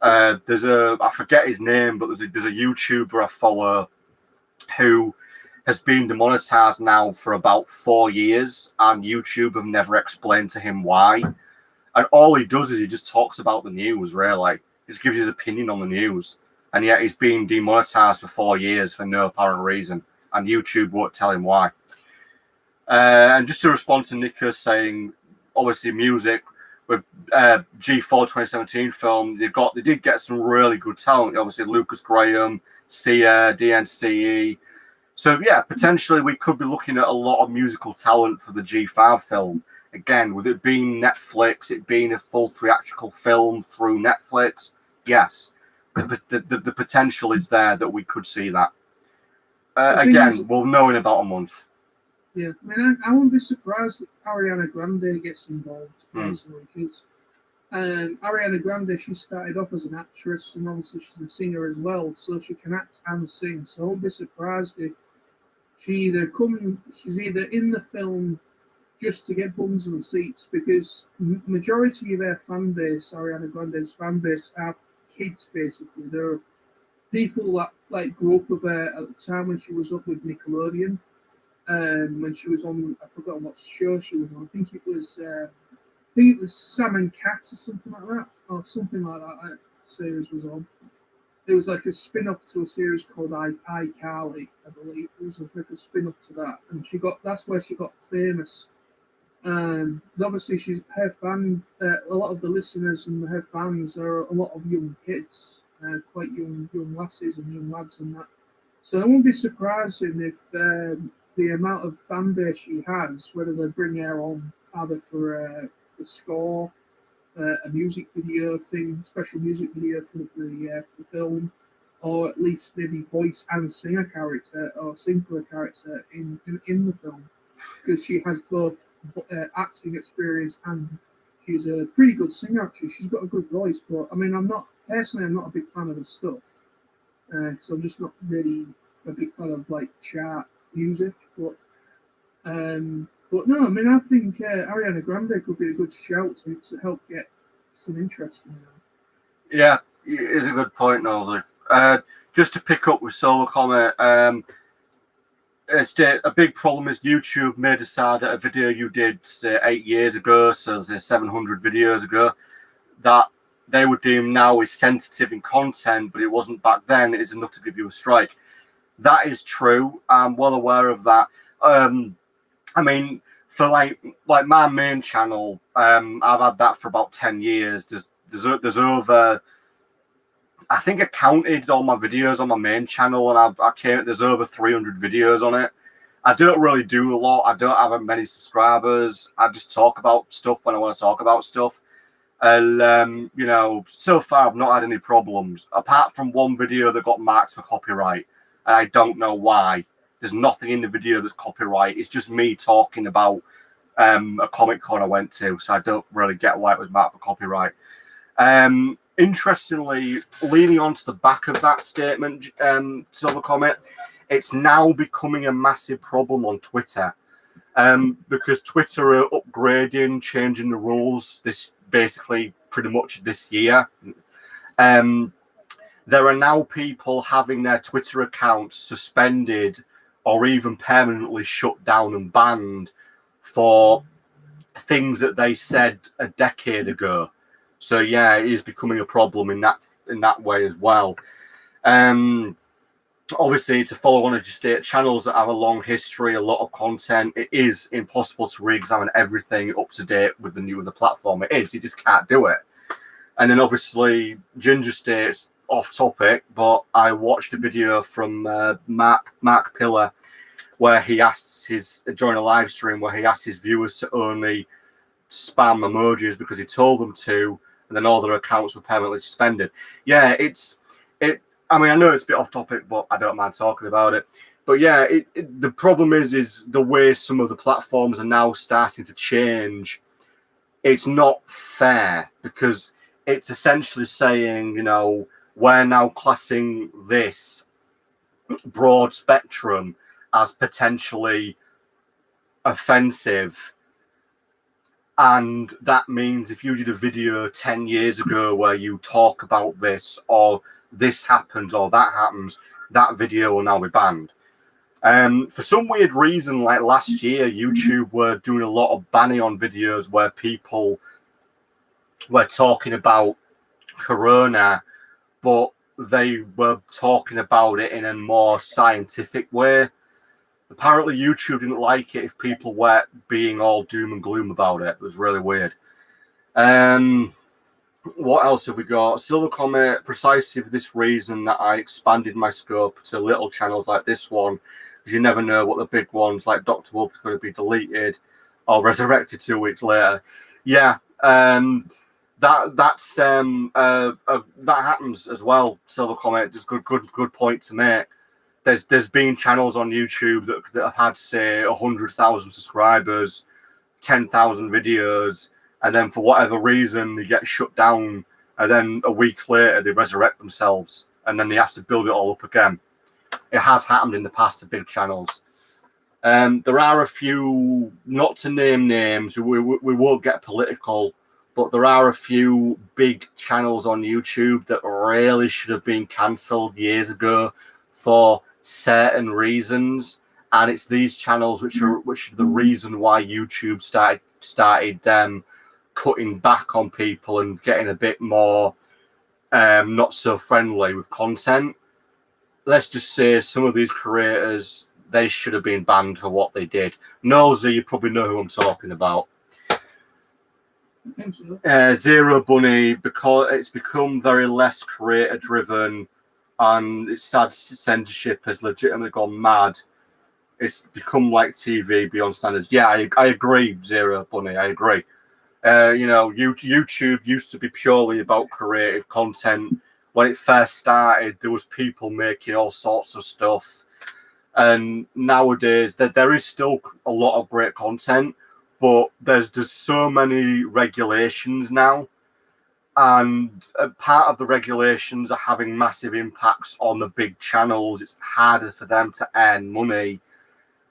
I forget his name, but there's a YouTuber I follow who has been demonetized now for about 4 years, and YouTube have never explained to him why. And all he does is he just talks about the news, really. He just gives his opinion on the news. And yet he's been demonetized for 4 years for no apparent reason. And YouTube won't tell him why. And just to respond to Nicker saying, obviously music, with G4 2017 film, they did get some really good talent. Obviously Lucas Graham, Sia, DNCE. So yeah, potentially we could be looking at a lot of musical talent for the G5 film. Again, with it being Netflix, it being a full theatrical film through Netflix, yes, the potential is there that we could see that. Again, we'll know in about a month. Yeah, I mean, I wouldn't be surprised if Ariana Grande gets involved, personally, because Ariana Grande, she started off as an actress, and obviously she's a singer as well, so she can act and sing. So I wouldn't be surprised if she's either in the film just to get bums on seats, because majority of their fan base, Ariana Grande's fan base, are kids, basically. They're people that like grew up with her at the time when she was up with Nickelodeon. When she was on, I forgot what show she was on. I think it was Sam and Cat or something like that, that series was on. It was like a spin-off to a series called iCarly, I believe. It was like a spin-off to that, and that's where she got famous. Obviously, her fan. A lot of the listeners and her fans are a lot of young kids, quite young lasses and young lads and that. So I won't be surprised if the amount of fan base she has, whether they bring her on either for the score, a music video thing, special music video for the film, or at least maybe voice and sing a character or sing for a character in the film, because she has both acting experience and she's a pretty good singer. Actually, she's got a good voice. But I mean, I'm not a big fan of her stuff, so I'm just not really a big fan of like chart music. But no, I mean, I think Ariana Grande could be a good shout to help get some interest in her. Yeah, it is a good point, Nolly. Just to pick up with Solar Comet, a big problem is YouTube may decide that a video you did, say, 8 years ago, so say 700 videos ago, that they would deem now is sensitive in content, but it wasn't back then, it is enough to give you a strike. That is true. I'm well aware of that. I mean, for like my main channel, I've had that for about 10 years. There's over, I think I counted all my videos on my main channel, and there's over 300 videos on it. I don't really do a lot. I don't have many subscribers. I just talk about stuff when I want to talk about stuff. And, so far I've not had any problems, apart from one video that got marked for copyright. And I don't know why. There's nothing in the video that's copyright. It's just me talking about a Comic Con I went to, so I don't really get why it was marked for copyright. Interestingly, leaning on to the back of that statement, Silver Comet, it's now becoming a massive problem on Twitter, because Twitter are upgrading, changing the rules pretty much this year. There are now people having their Twitter accounts suspended or even permanently shut down and banned for things that they said a decade ago. So yeah, it is becoming a problem in that way as well. Obviously, to follow one of your state channels that have a long history, a lot of content, it is impossible to re-examine everything up to date with the platform. It is. You just can't do it. And then obviously, Ginger State's off topic, but I watched a video from Mark Pillar where he asks during a live stream where he asked his viewers to only spam emojis because he told them to, and then all their accounts were permanently suspended. Yeah, I mean, I know it's a bit off topic, but I don't mind talking about it. But yeah, the problem is the way some of the platforms are now starting to change it's not fair, because it's essentially saying, you know, we're now classing this broad spectrum as potentially offensive. And that means if you did a video 10 years ago where you talk about this, or this happens, or that happens, that video will now be banned. For some weird reason, like last year, YouTube were doing a lot of banning on videos where people were talking about Corona, but they were talking about it in a more scientific way. Apparently, YouTube didn't like it if people were being all doom and gloom about it. It was really weird. What else have we got? Silver Comet, precisely for this reason that I expanded my scope to little channels like this one, because you never know what the big ones like Dr. Wolf are going to be deleted or resurrected 2 weeks later. Yeah, that happens as well. Silver Comet, just good point to make. There's been channels on YouTube that have had, say, 100,000 subscribers, 10,000 videos, and then for whatever reason they get shut down, and then a week later they resurrect themselves, and then they have to build it all up again. It has happened in the past to big channels. There are a few, not to name names, we won't get political, but there are a few big channels on YouTube that really should have been cancelled years ago for certain reasons, and it's these channels which are the reason why YouTube started cutting back on people and getting a bit more not so friendly with content. Let's just say some of these creators, they should have been banned for what they did. Nosy, you probably know who I'm talking about. Zero Bunny, because it's become very less creator driven, and it's sad censorship has legitimately gone mad. It's become like TV beyond standards. Yeah, I agree, Zero Bunny, I agree. You know, YouTube used to be purely about creative content. When it first started, there was people making all sorts of stuff. And nowadays, there is still a lot of great content, but there's just so many regulations now. And part of the regulations are having massive impacts on the big channels. It's harder for them to earn money.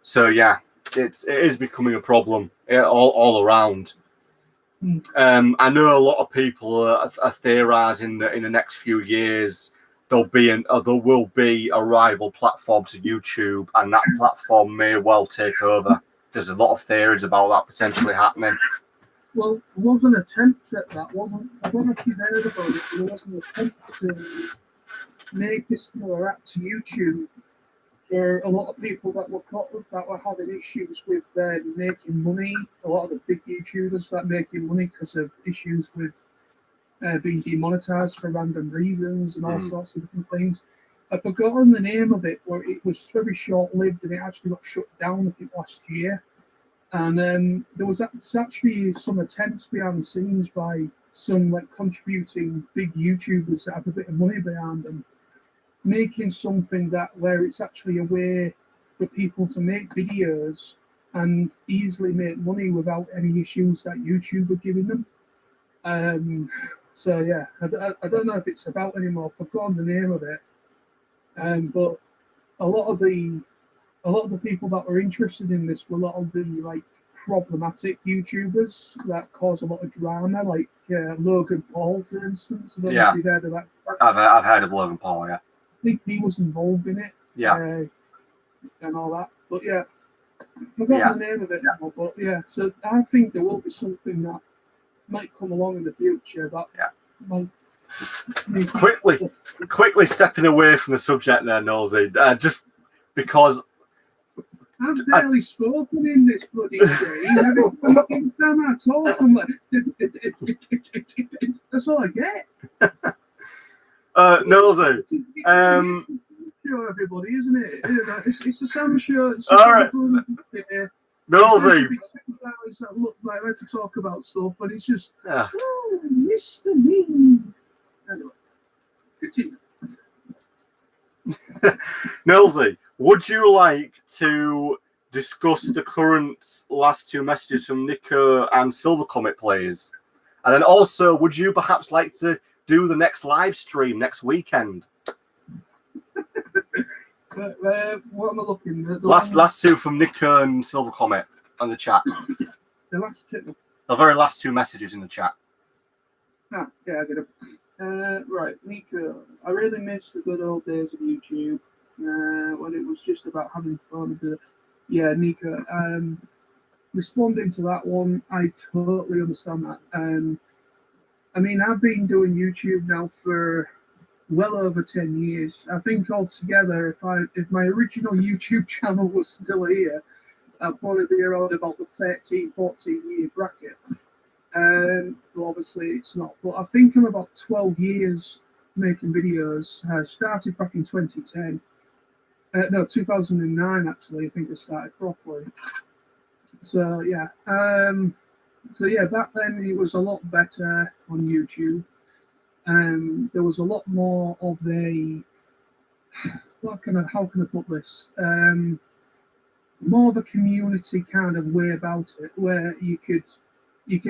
So yeah, it is becoming a problem all around. I know a lot of people are theorizing that in the next few years there will be a rival platform to YouTube, and that platform may well take over. There's a lot of theories about that potentially happening. Well, there was an attempt at that, wasn't? I don't know if you've heard about it, but there was an attempt to make this similar app to YouTube for a lot of people that were having issues with making money. A lot of the big YouTubers that making money because of issues with being demonetized for random reasons and all sorts of different things. I've forgotten the name of it, where it was very short-lived and it actually got shut down, I think, last year. And there was actually some attempts behind the scenes by some like contributing big YouTubers that have a bit of money behind them, making something where it's actually a way for people to make videos and easily make money without any issues that YouTube are giving them. So yeah, I don't know if it's about anymore. I've forgotten the name of it. But a lot of the people that were interested in this were a lot of the like problematic YouTubers that cause a lot of drama, like Logan Paul, for instance. I don't know if you've heard of that. I've heard of Logan Paul, yeah. I think he was involved in it. Yeah. And all that. But yeah, I've forgotten the name of it now. But yeah, so I think there will be something that might come along in the future that might. Quickly stepping away from the subject there, Nosy, just because I've barely spoken in this bloody thing. Every time I talk, I'm like, that's all I get. Nosy. Show everybody, isn't it? It's a Sam show. All right. Nosy. Look like to talk about stuff, but it's just, oh, Mr. Mean. Anyway, continue. Nosy, would you like to discuss the current last two messages from Nico and Silver Comet players? And then also, would you perhaps like to do the next live stream next weekend? What am I looking at? Last two from Nico and Silver Comet on the chat. The last two? The very last two messages in the chat. Yeah, I get it. Right, Nico. I really miss the good old days of YouTube when it was just about having fun. Yeah, Nico. Responding to that one, I totally understand that. I mean, I've been doing YouTube now for well over 10 years. I think altogether, if my original YouTube channel was still here, I'd probably be around about the 13, 14-year bracket. But obviously it's not. But I think I'm about 12 years making videos. I started back in 2010. No, 2009 actually. I think I started properly. So yeah. Back then it was a lot better on YouTube. There was a lot more of a how can I put this? More of a community kind of way about it, where you could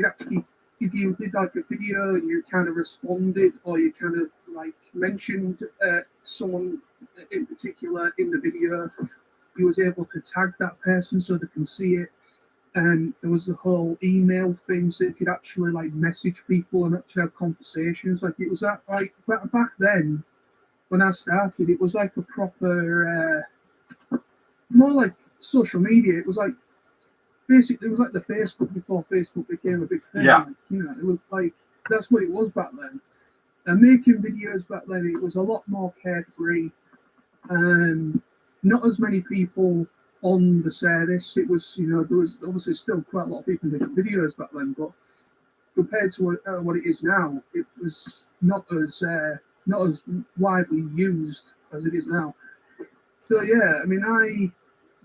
actually, if you did like a video, you kind of responded, or you kind of like mentioned someone in particular in the video, you was able to tag that person so they can see it. And there was the whole email thing, so you could actually like message people and actually have conversations. Like it was that like back then when I started, it was like a proper more like social media. It was like basically it was like the Facebook before Facebook became a big thing. Yeah. Like, you know, it was like that's what it was back then. And making videos back then, it was a lot more carefree. Not as many people on the service. It was, you know, there was obviously still quite a lot of people making videos back then, but compared to what it is now, it was not as widely used as it is now. So yeah, I mean, I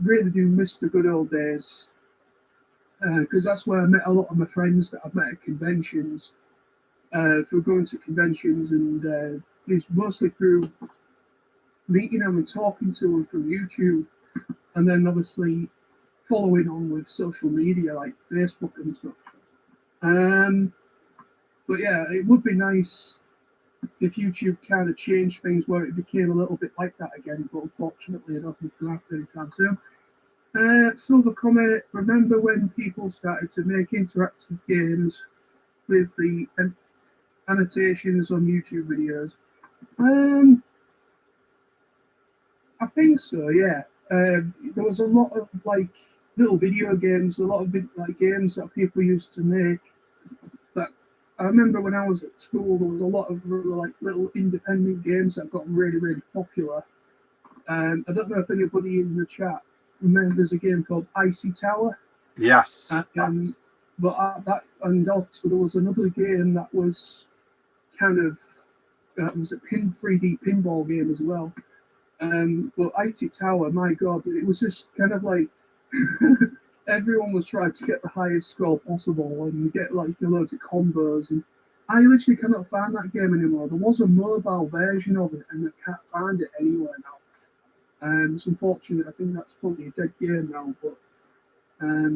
really do miss the good old days because that's where I met a lot of my friends that I've met at conventions. Through going to conventions, and it's mostly through meeting them and talking to them through YouTube, and then obviously following on with social media like Facebook and stuff. But yeah, it would be nice if YouTube kind of changed things where it became a little bit like that again, but unfortunately I don't think it's going to happen anytime soon. Silver Comet, remember when people started to make interactive games with the annotations on YouTube videos? I think so, yeah. There was a lot of like little video games, a lot of like games that people used to make. That I remember when I was at school, there was a lot of like little independent games that got really, really popular. I don't know if anybody in the chat remembers a game called Icy Tower. Yes. And also there was another game that was kind of it was a 3D pinball game as well. But Icy Tower, my God, it was just kind of like everyone was trying to get the highest score possible and get like loads of combos. And I literally cannot find that game anymore. There was a mobile version of it, and I can't find it anywhere now. It's unfortunate. I think that's probably a dead game now. But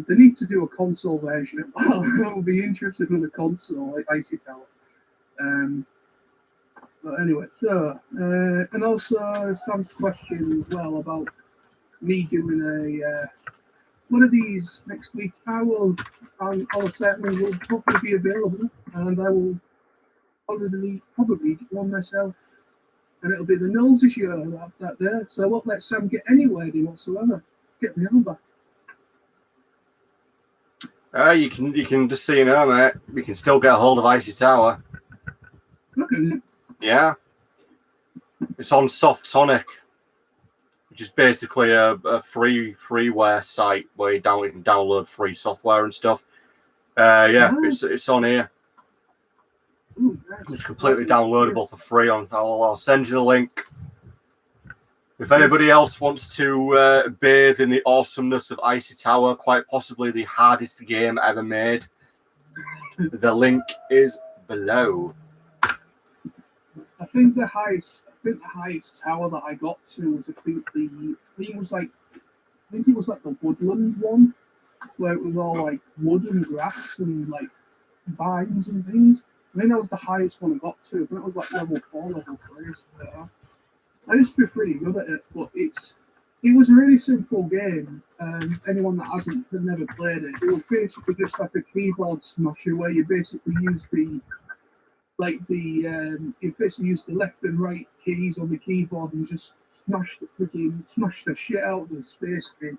they need to do a console version of that. I would be interested in a console like Icy Tower. But anyway, so and also Sam's question as well about me doing a one of these next week. I certainly will probably be available, and I will probably do one myself, and it'll be the Knowles issue that there. So I won't let Sam get any wording whatsoever. Get the number. You can just so you know, mate. We can still get a hold of Icy Tower. Okay. Yeah, it's on Soft Tonic, which is basically a freeware site where you can download free software and stuff. It's on here. Ooh, nice. It's completely downloadable for free. I'll send you the link. If anybody else wants to bathe in the awesomeness of Icy Tower, quite possibly the hardest game ever made, the link is below. I think the highest tower that I got to was the theme was like I think it was like the woodland one, where it was all like wood and grass and like vines and things. I think that was the highest one I got to. I think it was like level 4, level 3 or something like that. I used to be pretty good at it, but it was a really simple game. Anyone that had never played it, it was basically just like a keyboard smasher where you basically use you basically use the left and right keys on the keyboard and just smash the shit out of the space game.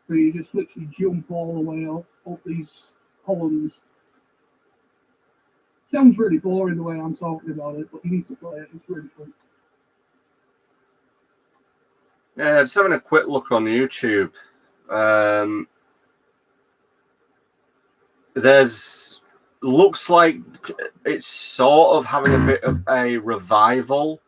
So you just literally jump all the way up these columns. Sounds really boring the way I'm talking about it, but you need to play it. It's really fun. Yeah, just having a quick look on YouTube. There's looks like it's sort of having a bit of a revival.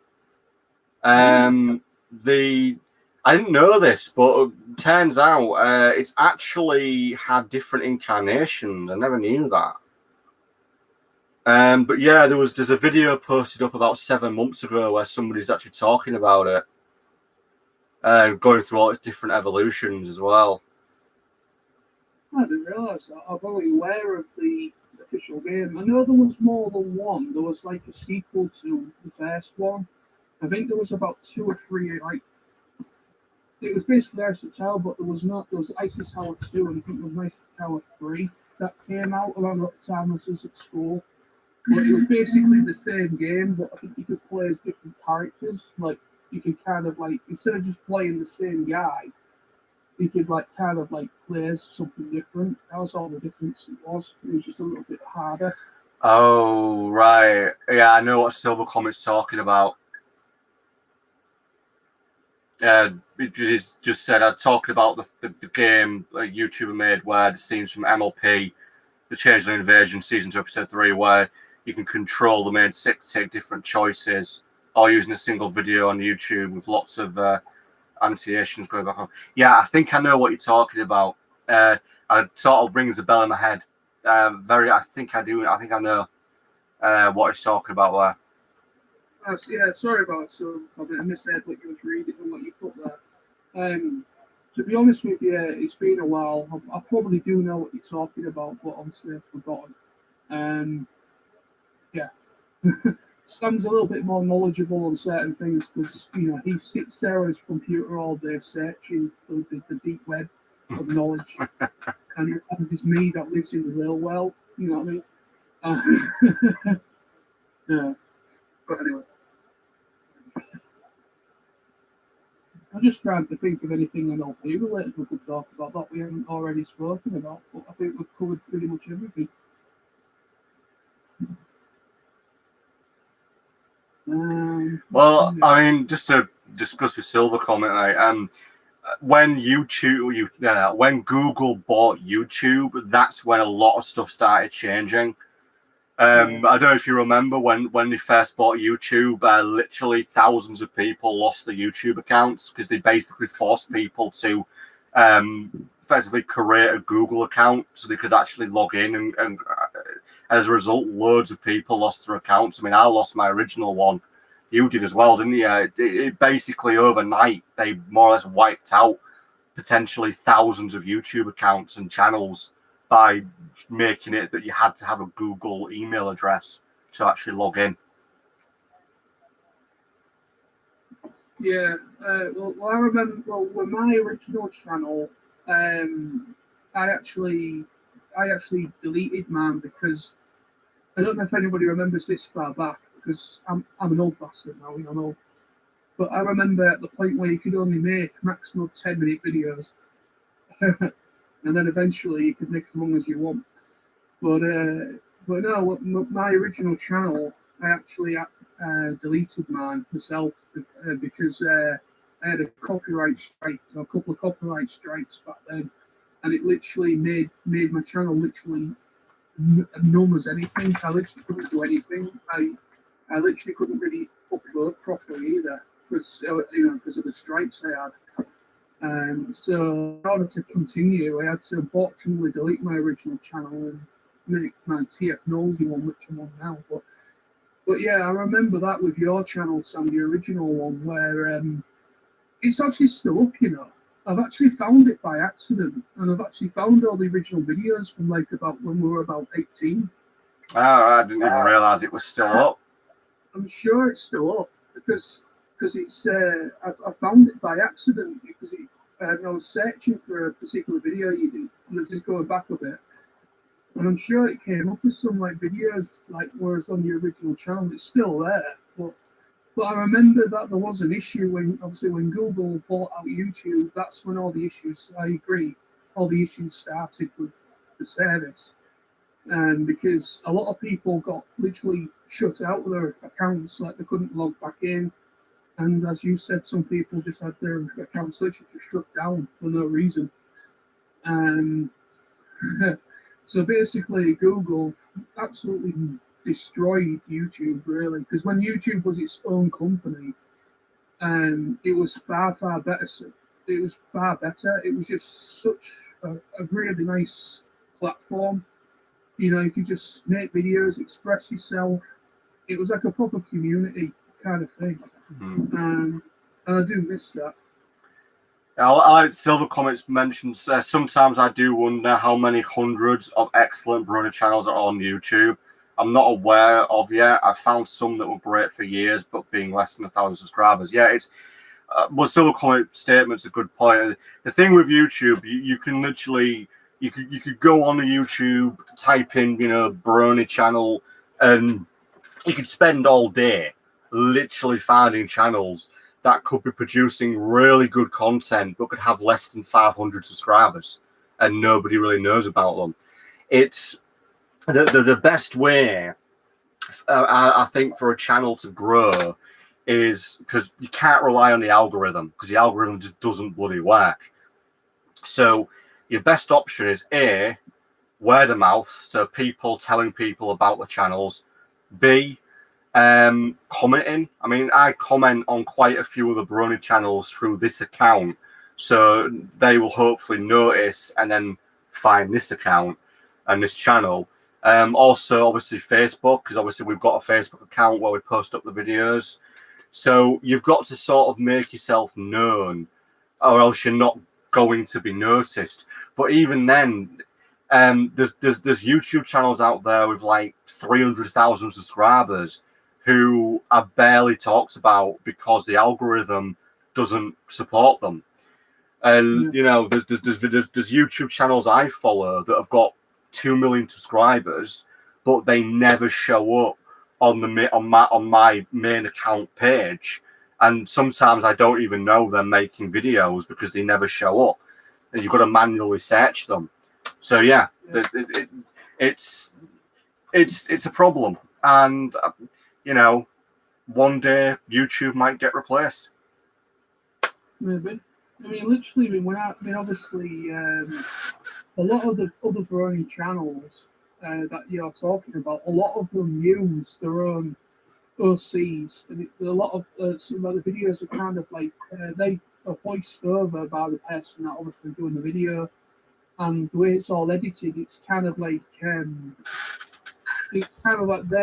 I didn't know this, but it turns out it's actually had different incarnations. I never knew that. But yeah, there's a video posted up about 7 months ago where somebody's actually talking about it. Going through all its different evolutions as well. I didn't realise that. I'm only aware of the official game. I know there was more than one. There was like a sequel to the first one. I think there was about 2 or 3. Like it was basically Icy Tower, but there was Icy Tower 2, and I think there was Icy Tower 3 that came out around the time I was at school. But it was basically the same game, but I think you could play as different characters. Like you could kind of like instead of just playing the same guy, you could like kind of like play as something different. That was all the difference it was. It was just a little bit harder. Oh right, yeah, I know what Silver Comet's talking about. It just said I talked about the game a YouTuber made where the scenes from MLP, the Changeling Invasion Season 2 Episode 3, where you can control the main 6 to take different choices, all using a single video on YouTube with lots of annotations going back on. Yeah, I think I know what you're talking about. It sort of rings a bell in my head. I think I do. I think I know what he's talking about there. Yeah, sorry about so I misread what you was reading and what you put there. To be honest with you, it's been a while. I probably do know what you're talking about, but obviously I've forgotten. Yeah. Sam's a little bit more knowledgeable on certain things because he sits there on his computer all day searching for the deep web of knowledge, and it's me that lives in the real world. You know what I mean? Yeah. But anyway, I'm just trying to think of anything NLP related we could talk about that we haven't already spoken about. But I think we've covered pretty much everything. Well, I mean, just to discuss with Silver Comet, right? When when Google bought YouTube, that's when a lot of stuff started changing. I don't know if you remember when they first bought YouTube, literally thousands of people lost their YouTube accounts because they basically forced people to effectively create a Google account so they could actually log in, and as a result, loads of people lost their accounts. I mean, I lost my original one. You did as well, didn't you? It basically overnight, they more or less wiped out potentially thousands of YouTube accounts and channels by making it that you had to have a Google email address to actually log in. Yeah, well, I remember. Well, with my original channel, I actually deleted mine because I don't know if anybody remembers this far back because I'm an old bastard now. I'm old, but I remember at the point where you could only make maximum 10-minute videos, and then eventually you could make as long as you want. But no, my original channel, I actually deleted mine myself because I had a copyright strike, a couple of copyright strikes back then, and it literally made my channel literally numb as anything. I literally couldn't do anything. I literally couldn't really upload properly either because because of the strikes I had. So in order to continue, I had to unfortunately delete my original channel and make my TF Nosy one, which I'm on now. But yeah, I remember that with your channel, Sam, the original one, where it's actually still up, I've actually found it by accident, and I've actually found all the original videos from like about when we were about 18. Oh, I didn't even realise it was still up. I'm sure it's still up because it's I found it by accident because I was searching for a particular video you did, and I was just going back a bit, and I'm sure it came up with some like videos like whereas on the original channel it's still there, but I remember that there was an issue when Google bought out YouTube. That's when all the issues. I agree, all the issues started with the service. Because a lot of people got literally shut out of their accounts, like they couldn't log back in. And as you said, some people just had their accounts literally just shut down for no reason. Um, so basically, Google absolutely destroyed YouTube, really, because when YouTube was its own company, it was far better. It was far better. It was just such a really nice platform. You know, you could just make videos, express yourself. It was like a proper community kind of thing. And I do miss that. I Silver Comments mentions sometimes I do wonder how many hundreds of excellent Brony channels are on YouTube. I'm not aware of yet. I've found some that were great for years, but being less than 1,000 subscribers. Yeah, it's well, Silver Comment statement's a good point. The thing with YouTube, you can literally you could go on the YouTube, type in Brony channel, and you could spend all day literally finding channels that could be producing really good content but could have less than 500 subscribers and nobody really knows about them. It's the best way I think for a channel to grow is because you can't rely on the algorithm because the algorithm just doesn't bloody work. So your best option is A, word of mouth, so people telling people about the channels. B, commenting. I mean, I comment on quite a few of the Brony channels through this account, so they will hopefully notice and then find this account and this channel. Also, obviously, Facebook, because obviously we've got a Facebook account where we post up the videos. So you've got to sort of make yourself known, or else you're not going to be noticed. But even then, there's YouTube channels out there with like 300,000 subscribers who are barely talked about because the algorithm doesn't support them. And there's YouTube channels I follow that have got 2 million subscribers, but they never show up on my main account page. And sometimes I don't even know they're making videos because they never show up, and you've got to manually search them. So yeah, it's a problem, and one day YouTube might get replaced. Maybe. I mean, literally, obviously, a lot of the other Brony channels that you're talking about, a lot of them use their own OCs, and a lot of some of the videos are kind of like they are voiced over by the person that obviously doing the video, and the way it's all edited, it's kind of like they're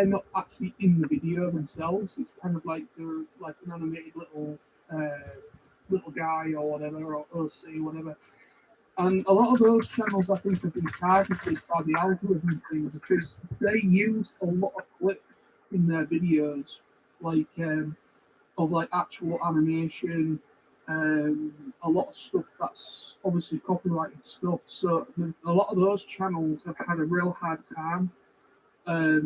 not actually in the video themselves. It's kind of like they're like an animated little guy or whatever, or OC, whatever. And a lot of those channels, I think, have been targeted by the algorithm things because they use a lot of clips in their videos, like of like actual animation, a lot of stuff that's obviously copyrighted stuff. So a lot of those channels have had a real hard time. I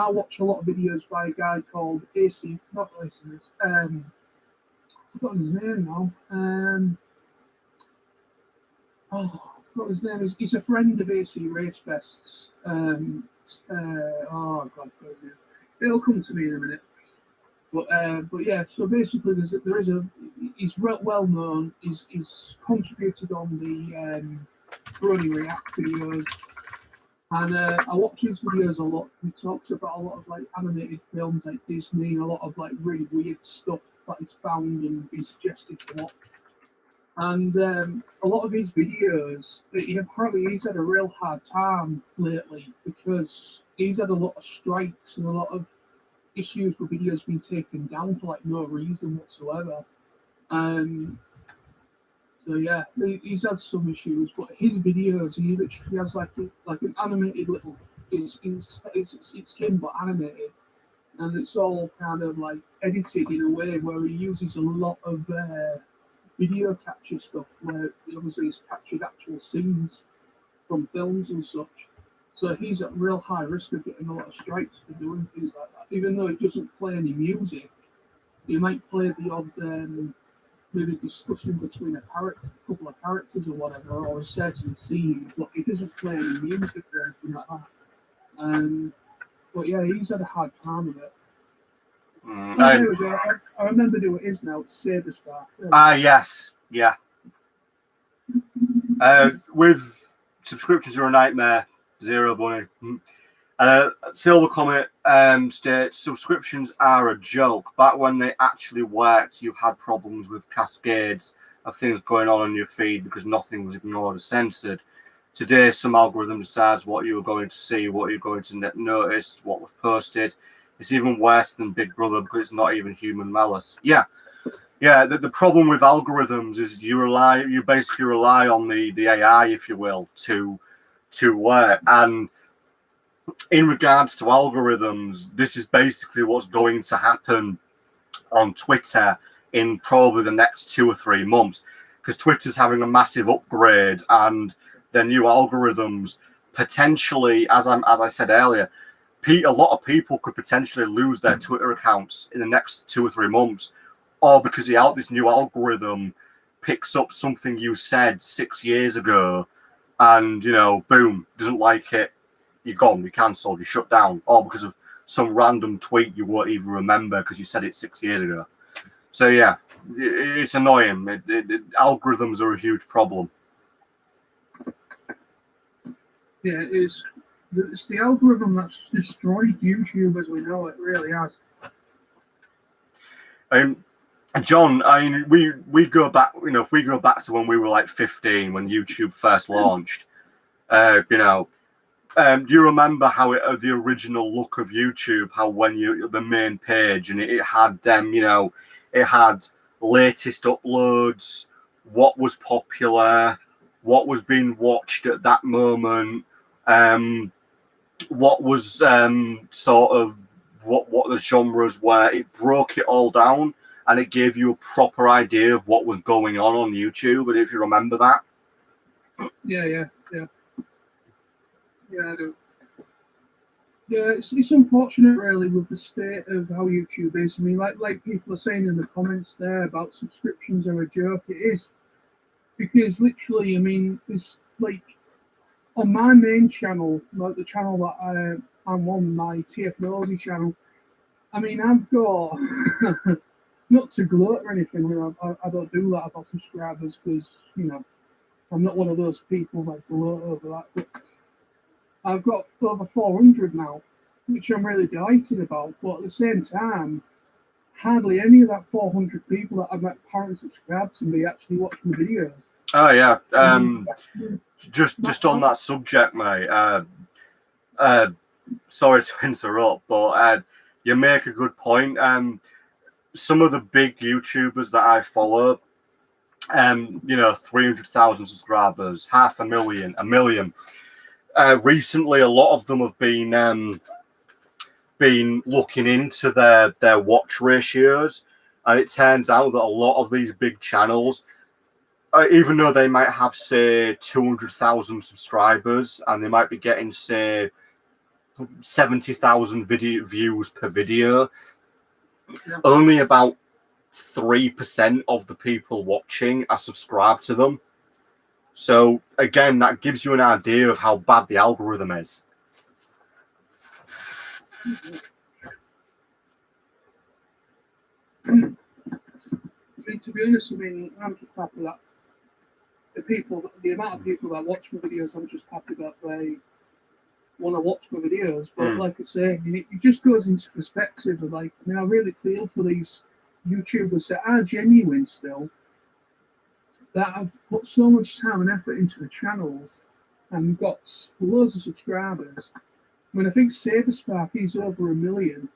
watch a lot of videos by a guy called AC, not AC, I've forgotten his name now. I've forgotten his name. He's a friend of AC Racebest's. Oh God, it'll come to me in a minute. But yeah, so basically, he's well known. He's contributed on the Brony React videos. And I watch his videos a lot. He talks about a lot of like animated films like Disney and a lot of like really weird stuff that he's found and been suggested to watch. And a lot of his videos, he's had a real hard time lately because he's had a lot of strikes and a lot of issues with videos being taken down for like no reason whatsoever. So yeah, he's had some issues, but his videos, he literally has like an animated little, it's him but animated, and it's all kind of like edited in a way where he uses a lot of video capture stuff, where obviously he's captured actual scenes from films and such. So he's at real high risk of getting a lot of strikes for doing things like that. Even though he doesn't play any music, he might play the odd maybe discussion between a couple of characters or whatever, or a certain scene, but he doesn't play any music or anything like that. But yeah, he's had a hard time with it. There we go. I remember who it is now. It's Saberspark. Yes. Yeah. With subscriptions are a nightmare. Zero Bunny. Silver Comet states subscriptions are a joke. Back when they actually worked, you had problems with cascades of things going on your feed because nothing was ignored or censored. Today, some algorithm decides what you're going to see, what you're going to notice, what was posted. It's even worse than Big Brother because it's not even human malice. Yeah. The problem with algorithms is you basically rely on the AI, if you will, to work. And in regards to algorithms, this is basically what's going to happen on Twitter in probably the next 2 or 3 months, because Twitter's having a massive upgrade and their new algorithms potentially, as I said earlier, a lot of people could potentially lose their Twitter accounts in the next 2 or 3 months, or because this new algorithm picks up something you said 6 years ago and, boom, doesn't like it. You're gone, you're cancelled, you're shut down, all because of some random tweet you won't even remember because you said it 6 years ago. So yeah, it's annoying. Algorithms are a huge problem. Yeah, it is. It's the algorithm that's destroyed YouTube as we know it. Really has. John, we go back. If we go back to when we were like 15, when YouTube first launched, do you remember how the original look of YouTube? How when the main page and it had it had latest uploads, what was popular, what was being watched at that moment, what was sort of what the genres were. It broke it all down and it gave you a proper idea of what was going on YouTube. And if you remember that, yeah, I do. Yeah, it's unfortunate, really, with the state of how YouTube is. I mean, like people are saying in the comments there about subscriptions are a joke. It is, because literally, I mean, it's like on my main channel, like the channel that I'm on, my TF Nosy channel. I mean, I've got not to gloat or anything. I don't do that about subscribers because I'm not one of those people that gloat over that. But I've got over 400 now, which I'm really delighted about. But at the same time, hardly any of that 400 people that I've met apparently subscribed to me actually watch my videos. Oh yeah. Just on that subject, mate. Sorry to interrupt, but you make a good point. Some of the big YouTubers that I follow, 300,000 subscribers, 500,000, 1 million. Recently, a lot of them have been looking into their watch ratios, and it turns out that a lot of these big channels, even though they might have, say, 200,000 subscribers, and they might be getting, say, 70,000 video views per video, only about 3% of the people watching are subscribed to them. So again, that gives you an idea of how bad the algorithm is. I mean, to be honest, I'm just happy that the amount of people that watch my videos, I'm just happy that they want to watch my videos. But like I say, it just goes into perspective of I really feel for these YouTubers that are genuine still, that have put so much time and effort into the channels and got loads of subscribers. I think Saberspark, he's over 1 million.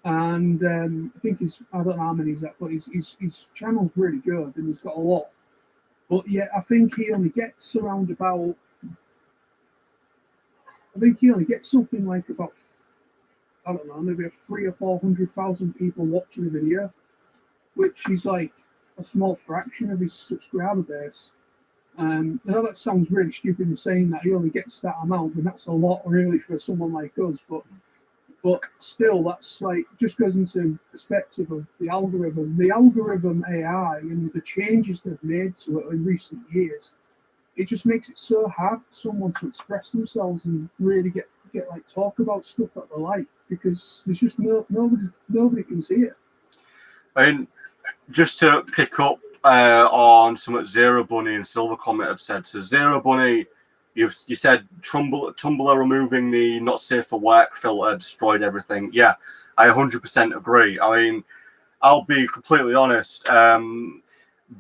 And I think I don't know how many he's at, but his channel's really good and he's got a lot. But yeah, I think he only gets around about. I think he only gets something like about, I don't know, maybe 300,000 or 400,000 people watching a video, which is like a small fraction of his subscriber base. I know that sounds really stupid in saying that he only gets that amount, but that's a lot really for someone like us. But still, that's like just goes into perspective of the algorithm. The algorithm AI and the changes they've made to it in recent years, it just makes it so hard for someone to express themselves and really get like talk about stuff that they like, because there's just nobody can see it. I mean, just to pick up on something Zero Bunny and Silver Comet have said. So Zero Bunny, you said Tumblr removing the not safe for work filter destroyed everything. Yeah, I 100% agree. I mean, I'll be completely honest.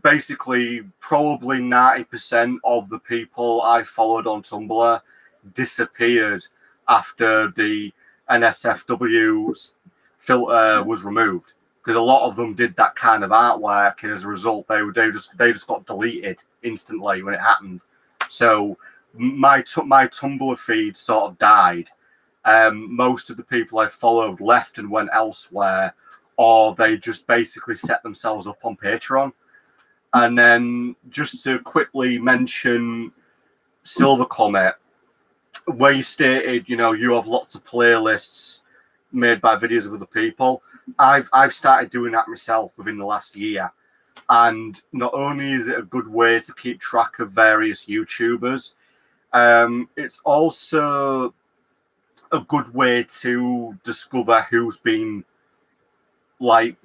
Basically, probably 90% of the people I followed on Tumblr disappeared after the NSFW filter was removed, because a lot of them did that kind of artwork, and as a result, they just got deleted instantly when it happened. So my Tumblr feed sort of died. Most of the people I followed left and went elsewhere, or they just basically set themselves up on Patreon. And then just to quickly mention Silver Comet, where you stated, you have lots of playlists made by videos of other people. I've started doing that myself within the last year. And not only is it a good way to keep track of various YouTubers, it's also a good way to discover who's been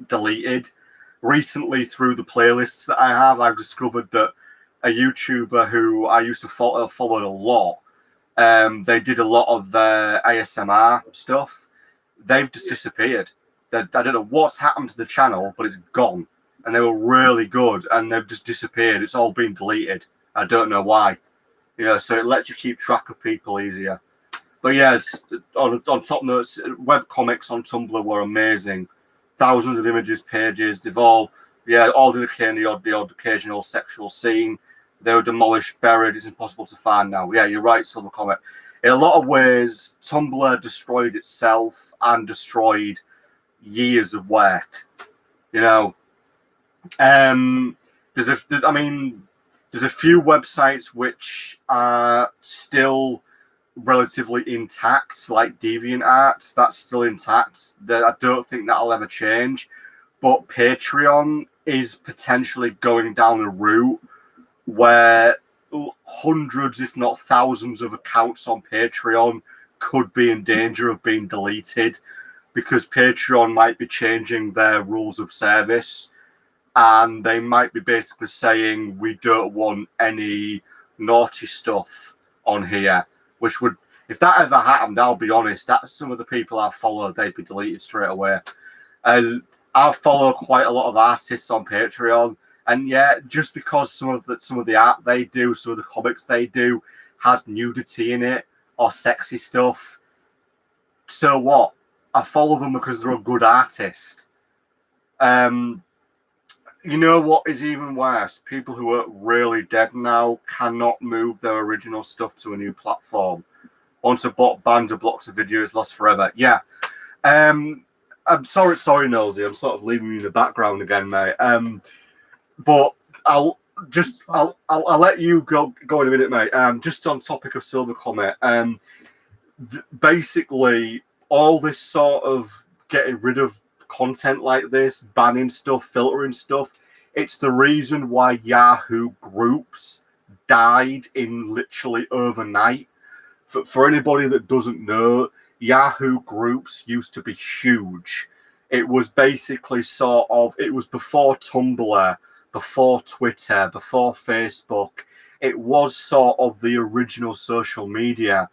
deleted. Recently, through the playlists that I have, I've discovered that a YouTuber who I used to followed a lot, they did a lot of their ASMR stuff. They've just disappeared. I don't know what's happened to the channel, but it's gone. And they were really good, and they've just disappeared. It's all been deleted. I don't know why. So it lets you keep track of people easier. But yes, on top notes, web comics on Tumblr were amazing. Thousands of images, pages. They've all dedicated the odd occasional sexual scene. They were demolished, buried. It's impossible to find now. Yeah, you're right, Silver Comet. In a lot of ways, Tumblr destroyed itself and destroyed years of work. There's a few websites which are still relatively intact, like DeviantArt. That's still intact. I don't think that'll ever change. But Patreon is potentially going down a route where hundreds, if not thousands, of accounts on Patreon could be in danger of being deleted, because Patreon might be changing their rules of service, and they might be basically saying, we don't want any naughty stuff on here, which would, if that ever happened, I'll be honest, that some of the people I followed, they'd be deleted straight away. I follow quite a lot of artists on Patreon, and yeah, just because some of the art they do, some of the comics they do, has nudity in it or sexy stuff, so what? I follow them because they're a good artist. You know what is even worse? People who are really dead now cannot move their original stuff to a new platform. Once a bot bans or blocks a video, it's lost forever. Yeah. I'm sorry, Nosy. I'm sort of leaving you in the background again, mate. But I'll let you go in a minute, mate. Just on topic of Silver Comet. Basically, all this sort of getting rid of content like this, banning stuff, filtering stuff, it's the reason why Yahoo groups died in literally overnight. For anybody that doesn't know, Yahoo groups used to be huge. It was basically it was before Tumblr, before Twitter, before Facebook. It was sort of the original social media.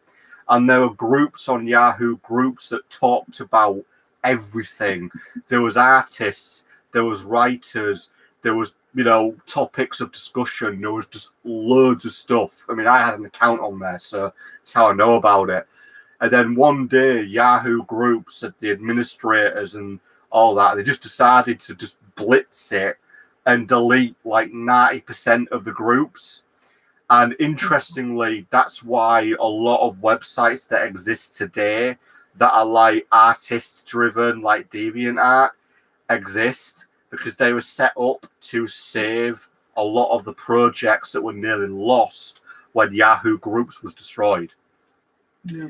And there were groups on Yahoo, groups that talked about everything. There was artists, there was writers, there was, topics of discussion. There was just loads of stuff. I mean, I had an account on there, so that's how I know about it. And then one day, Yahoo groups, the administrators and all that, they just decided to just blitz it and delete like 90% of the groups. And interestingly, that's why a lot of websites that exist today that are like artist driven, like DeviantArt, exist, because they were set up to save a lot of the projects that were nearly lost when Yahoo Groups was destroyed. Yeah.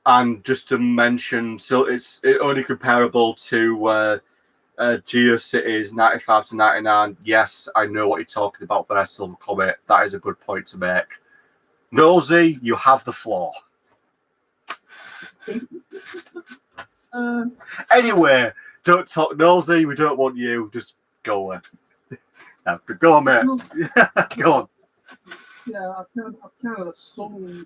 And just to mention, so it's only comparable to GeoCities 95 to 99. Yes, I know what you're talking about there, Silver Comet. That is a good point to make. Nosy, you have the floor. Anyway, don't talk Nosy. We don't want you. Just go away. No, go on, mate. Go on. Yeah, I've kind of sung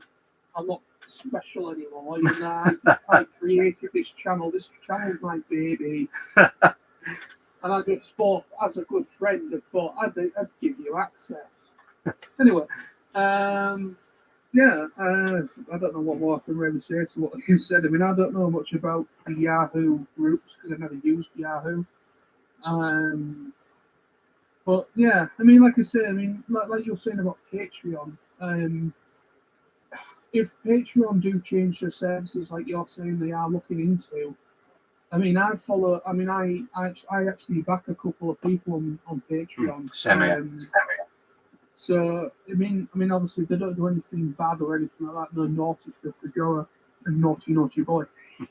I'm not special anymore. Even though I created this channel. This channel's my baby. And I just thought, as a good friend, I thought I'd give you access. Anyway, yeah, I don't know what more I can really say to what you said. I mean, I don't know much about the Yahoo groups because I never used Yahoo. But yeah, I mean, like I say, I mean, like you were saying about Patreon. If Patreon do change their services, like you're saying they are looking into, I mean, I actually back a couple of people on Patreon. So I mean, obviously they don't do anything bad or anything like that. No naughty stuff to go a naughty boy.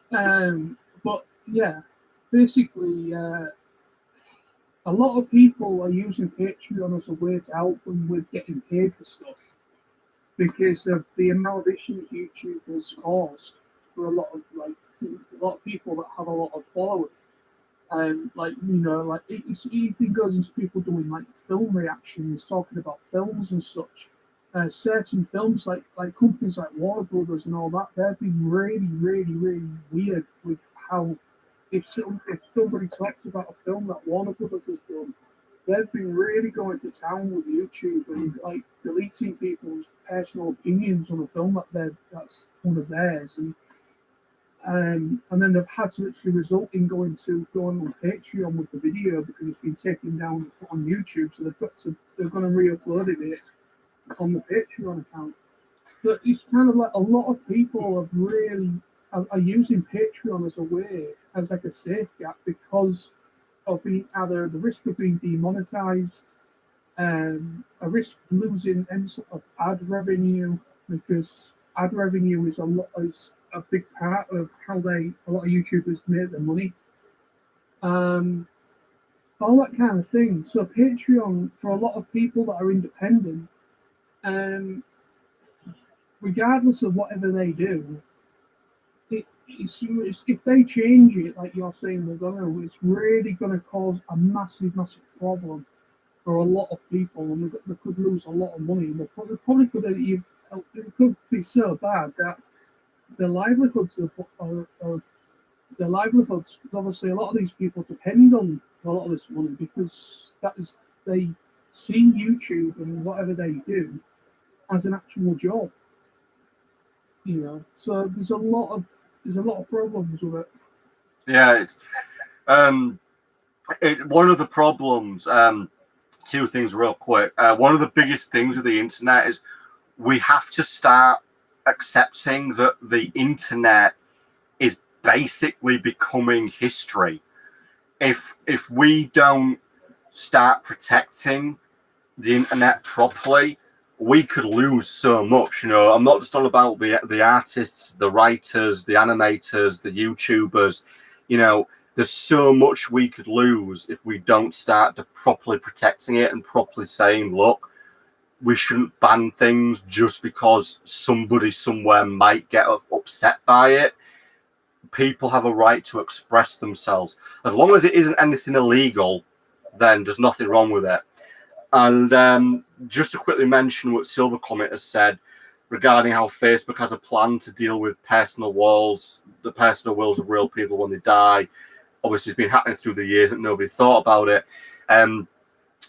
But yeah, basically, a lot of people are using Patreon as a way to help them with getting paid for stuff because of the amount of issues YouTube has caused for a lot of people that have a lot of followers. Like, you know, like it even goes into people doing like film reactions, talking about films and such. Certain films, like companies like Warner Brothers and all that, they've been really weird with how if somebody talks about a film that Warner Brothers has done, they've been really going to town with YouTube and like deleting people's personal opinions on a film that's one of theirs, and then they've had to actually result in going on Patreon with the video because it's been taken down on YouTube, so they're going to re-upload it on the Patreon account. But it's kind of like a lot of people have really are using Patreon as a way, as like a safeguard, because of being either the risk of being demonetized, a risk of losing any sort of ad revenue, because ad revenue is a big part of how a lot of YouTubers make their money. All that kind of thing. So Patreon, for a lot of people that are independent, regardless of whatever they do, if they change it, like you're saying they're gonna, it's really gonna cause a massive problem for a lot of people, and they could lose a lot of money. And they probably could it could be so bad that their livelihoods obviously a lot of these people depend on a lot of this money because they see YouTube and whatever they do as an actual job. You know, so there's a lot of problems with it. Yeah, it's one of the problems. Two things real quick. One of the biggest things with the internet is we have to start accepting that the internet is basically becoming history. If we don't start protecting the internet properly, we could lose so much. You know, I'm not just on about the artists, the writers, the animators, the YouTubers. You know, there's so much we could lose if we don't start properly protecting it and properly saying, look, we shouldn't ban things just because somebody somewhere might get upset by it. People have a right to express themselves. As long as it isn't anything illegal, then there's nothing wrong with it. And just to quickly mention what Silver Comet has said regarding how Facebook has a plan to deal with personal wills, the personal wills of real people when they die. Obviously, it's been happening through the years, but nobody thought about it.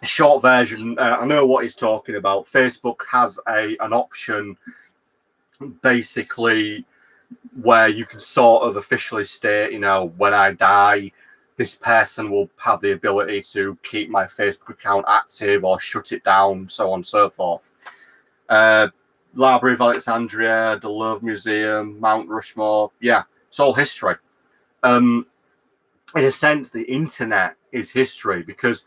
Short version, I know what he's talking about. Facebook has an option, basically, where you can sort of officially state, you know, when I die, this person will have the ability to keep my Facebook account active or shut it down, so on and so forth. Library of Alexandria, the Louvre Museum, Mount Rushmore, yeah, it's all history. In a sense, the internet is history because,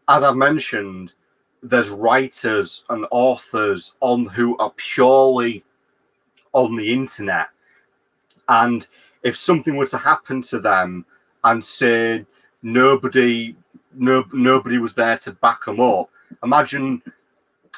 as I've mentioned, there's writers and authors on who are purely on the internet. And if something were to happen to them and say nobody was there to back them up, imagine,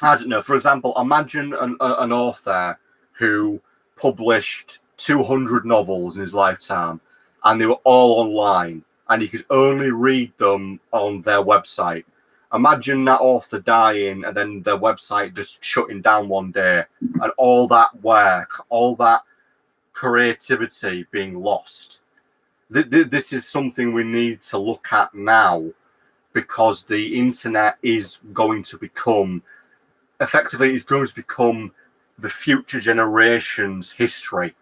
I don't know, for example, imagine an author who published 200 novels in his lifetime and they were all online and you could only read them on their website. Imagine that author dying and then their website just shutting down one day and all that work, all that creativity being lost. This is something we need to look at now because the internet is going to become, effectively, it's going to become the future generation's history.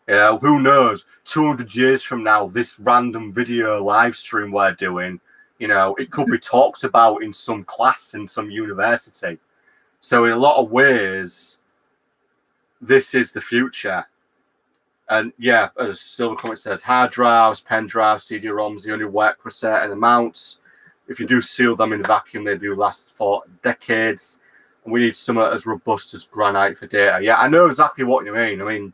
Yeah, who knows? 200 years from now, this random video live stream we're doing, you know, it could be talked about in some class in some university. So in a lot of ways, this is the future. And yeah, as Silver Comic says, hard drives, pen drives, CD-ROMs, they only work for certain amounts. If you do seal them in vacuum, they do last for decades. And we need something as robust as granite for data. Yeah, I know exactly what you mean. I mean,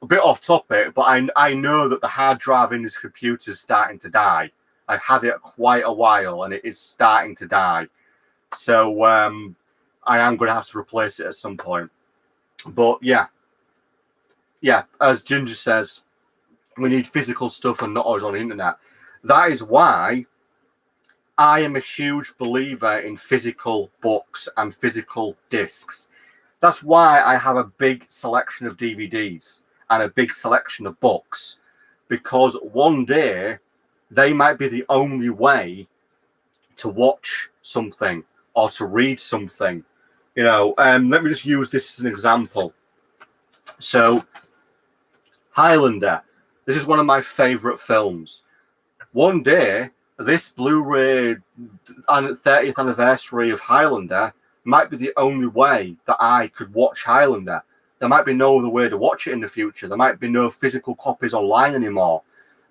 a bit off topic, but I know that the hard drive in this computer is starting to die. I've had it quite a while, and it is starting to die. So I am going to have to replace it at some point. But yeah, as Ginger says, we need physical stuff and not always on the internet. That is why I am a huge believer in physical books and physical discs. That's why I have a big selection of DVDs and a big selection of books, because one day they might be the only way to watch something or to read something. You know, let me just use this as an example. So, Highlander. This is one of my favorite films. One day, this Blu-ray 30th anniversary of Highlander might be the only way that I could watch Highlander. There might be no other way to watch it in the future. There might be no physical copies online anymore.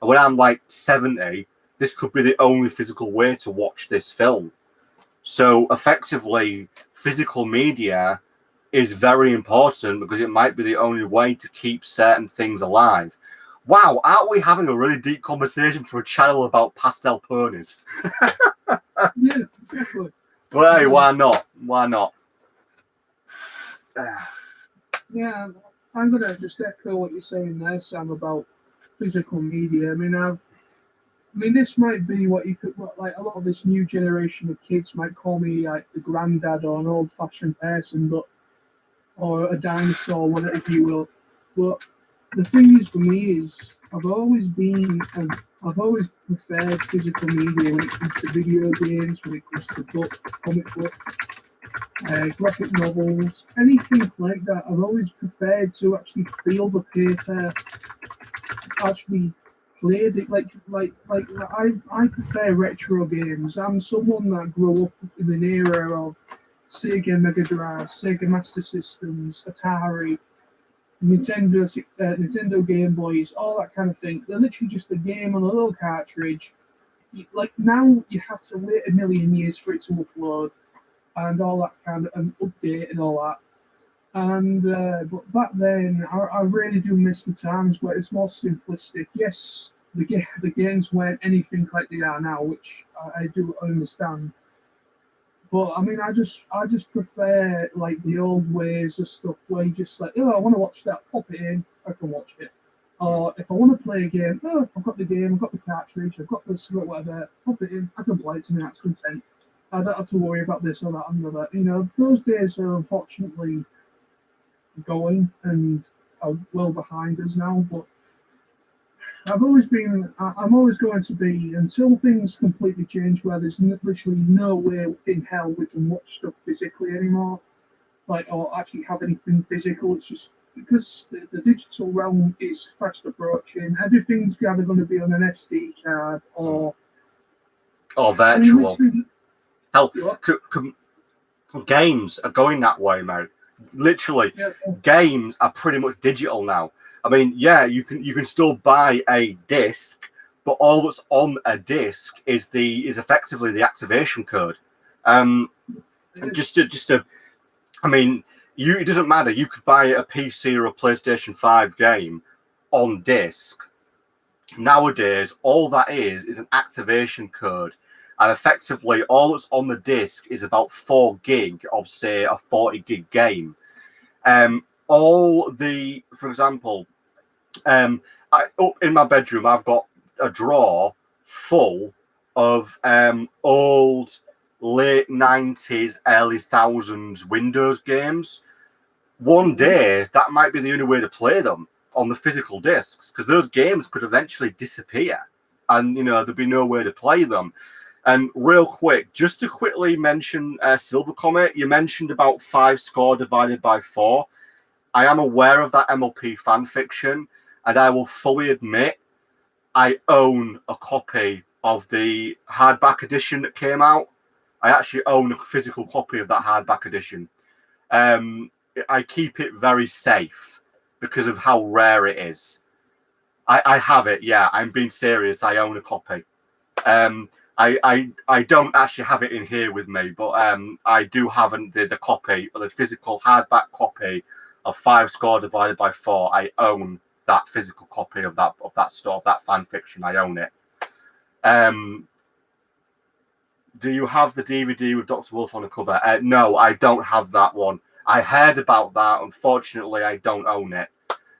And when I'm like 70, this could be the only physical way to watch this film. So effectively, physical media is very important because it might be the only way to keep certain things alive. Wow, aren't we having a really deep conversation for a channel about pastel ponies? Yeah, definitely. Well, hey, why not? Why not? Yeah, I'm gonna just echo what you're saying there, Sam, about physical media. I mean, this might be what you could, like a lot of this new generation of kids might call me like the granddad or an old-fashioned person, or a dinosaur, whatever you will. But the thing is, for me, is I've always preferred physical media when it comes to video games, when it comes to books, comic books, graphic novels, anything like that. I've always preferred to actually feel the paper, actually played it. I prefer retro games. I'm someone that grew up in an era of Sega Mega Drive, Sega Master Systems, Atari, Nintendo Game Boys, all that kind of thing. They're literally just a game on a little cartridge. Like now, you have to wait a million years for it to upload and all that kind of and update and all that. And but back then, I really do miss the times where it's more simplistic. Yes, the games weren't anything like they are now, which I do understand. But I mean, I just prefer like the old ways of stuff where you just like, oh, I want to watch that, pop it in, I can watch it. Or if I want to play a game, oh, I've got the game, I've got the cartridge, I've got this, whatever, pop it in, I can play it to my heart's content. I don't have to worry about this or that and that. You know, those days are unfortunately going and are well behind us now. But I'm always going to be, until things completely change where there's literally no way in hell we can watch stuff physically anymore, like, or actually have anything physical. It's just because the digital realm is fast approaching, everything's either going to be on an SD card or virtual. Hell, what? games are going that way, mate. Literally, games are pretty much digital now. I mean, yeah, you can still buy a disc, but all that's on a disc is effectively the activation code. Just to, I mean, it doesn't matter. You could buy a PC or a PlayStation 5 game on disc. Nowadays, all that is an activation code. And effectively, all that's on the disc is about 4 gig of, say, a 40 gig game. For example, up in my bedroom, I've got a drawer full of old late 90s, early 1000s Windows games. One day, that might be the only way to play them on the physical discs, because those games could eventually disappear and, there'd be no way to play them. And real quick, just to quickly mention Silver Comet, you mentioned about 5 score divided by 4. I am aware of that MLP fan fiction, and I will fully admit I own a copy of the hardback edition that came out. I actually own a physical copy of that hardback edition. I keep it very safe because of how rare it is. I have it, yeah. I'm being serious. I own a copy. I don't actually have it in here with me, but I do have the copy, or the physical hardback copy of 5 score divided by 4. I own that physical copy of that fan fiction. I own it. Do you have the DVD with Dr. Wolf on the cover? No, I don't have that one. I heard about that. Unfortunately, I don't own it.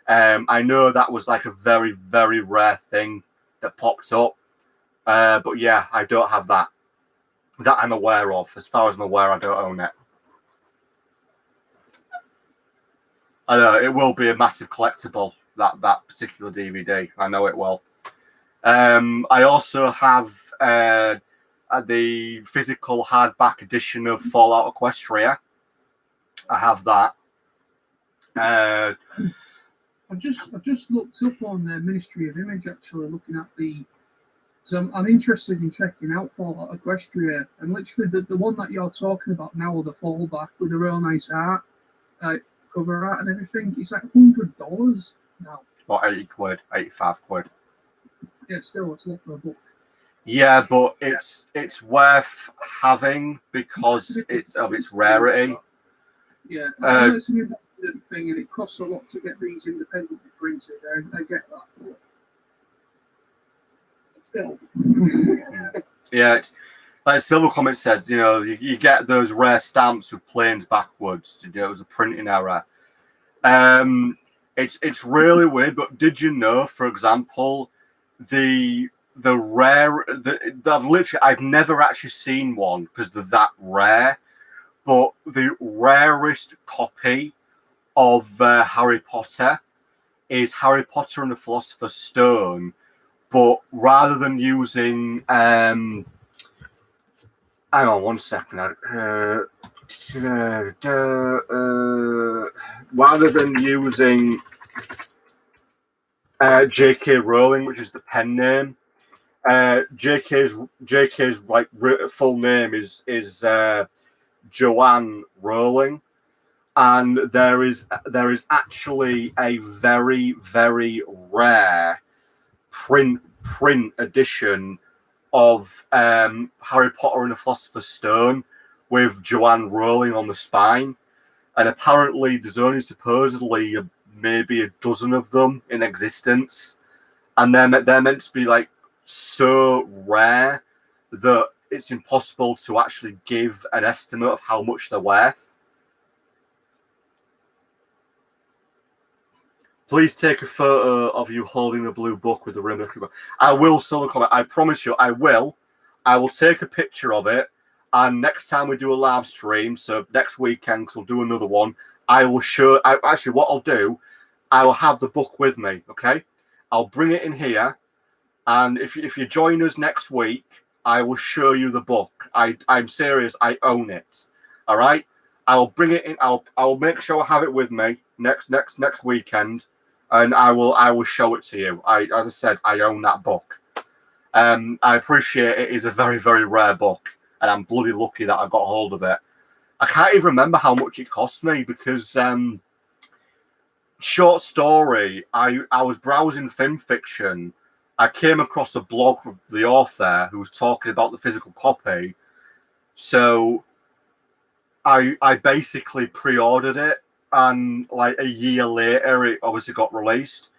I know that was like a very, very rare thing that popped up. But yeah, I don't have that. That I'm aware of. As far as I'm aware, I don't own it. I know it will be a massive collectible, that particular DVD. I know it will. I also have the physical hardback edition of Fallout Equestria. I have that. I just looked up on the Ministry of Image, actually, looking at the. So I'm interested in checking out Fallout Equestria, and literally the one that you're talking about now, the fallback with a real nice art, cover art and everything, it's like $100 now. What, 80 quid, 85 quid? Yeah, still, it's a lot for a book. Yeah, but it's worth having because of its rarity. Yeah, it's an independent thing, and it costs a lot to get these independently printed. I get that. Still. Yeah, it's like Silver Comet says, you get those rare stamps with planes backwards. It was a printing error. It's really weird, but did you know, for example, I've never actually seen one because they're that rare, but the rarest copy of Harry Potter is Harry Potter and the Philosopher's Stone. But rather than using, hang on 1 second. Rather than using J.K. Rowling, which is the pen name, J.K.'s like full name is Joanne Rowling, and there is actually a very, very rare print edition of Harry Potter and the Philosopher's Stone with Joanne Rowling on the spine, and apparently there's only supposedly maybe a dozen of them in existence, and they're meant to be like so rare that it's impossible to actually give an estimate of how much they're worth. Please take a photo of you holding a blue book with the rim. I will, Silver Comet. I promise you, I will. I will take a picture of it, and next time we do a live stream, so next weekend, because we'll do another one, I will show. Actually, what I'll do, I will have the book with me. Okay, I'll bring it in here, and if you join us next week, I will show you the book. I'm serious. I own it. All right. I'll bring it in. I'll make sure I have it with me next weekend, and I will show it to you. As I said, I own that book. I appreciate it is a very, very rare book, and I'm bloody lucky that I got hold of it. I can't even remember how much it cost me because short story. I was browsing film fiction. I came across a blog of the author who was talking about the physical copy. So I basically pre-ordered it, and like a year later, it obviously got released.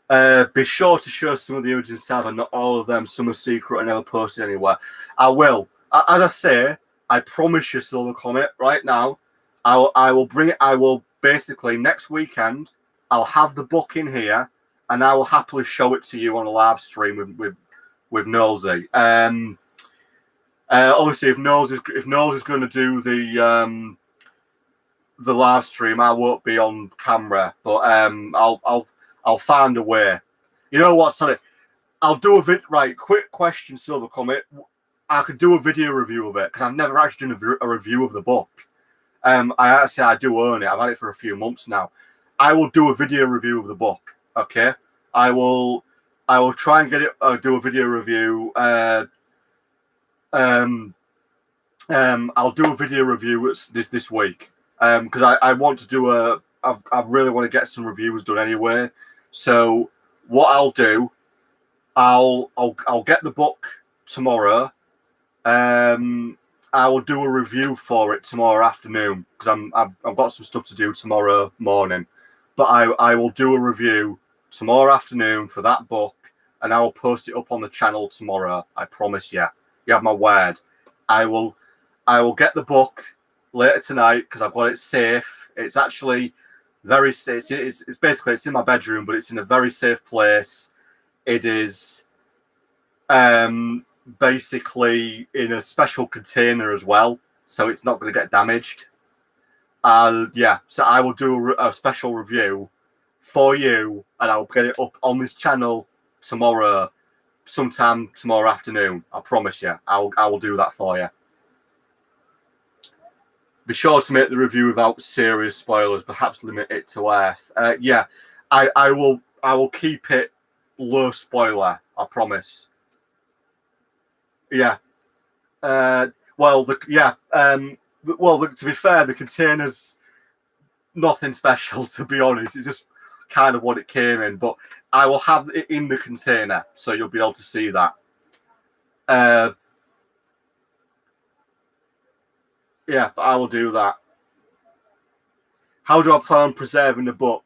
Be sure to show some of the images, and not all of them. Some are secret and never posted anywhere. I will. As I say, I promise you, Silver Comet, right now, I will bring it. I will basically next weekend. I'll have the book in here, and I will happily show it to you on a live stream with Nosy. Obviously, if Nose is going to do the live stream, I won't be on camera, but I'll find a way. You know what? Sorry, I'll do a right. Quick question, Silver Comet. I could do a video review of it because I've never actually done a review of the book. I do own it. I've had it for a few months now. I will do a video review of the book. Okay, I will try and get it. Do a video review. I'll do a video review this week because I want to do I really want to get some reviews done anyway. So what I'll do, I'll get the book tomorrow. I will do a review for it tomorrow afternoon because I've got some stuff to do tomorrow morning. But I will do a review tomorrow afternoon for that book, and I will post it up on the channel tomorrow. I promise you. You have my word. I will get the book later tonight because I've got it safe. It's actually very safe. It's basically it's in my bedroom, but it's in a very safe place. It is basically in a special container as well, so it's not going to get damaged. Yeah, so I will do a special review for you, and I'll get it up on this channel tomorrow, sometime tomorrow afternoon. I promise you, I will do that for you. Be sure to make the review without serious spoilers. Perhaps limit it to Earth. Yeah, I will keep it low spoiler. I promise. Yeah. To be fair, the container's nothing special, to be honest. It's just kind of what it came in, but I will have it in the container, so you'll be able to see that. Yeah, but I will do that. How do I plan on preserving the book?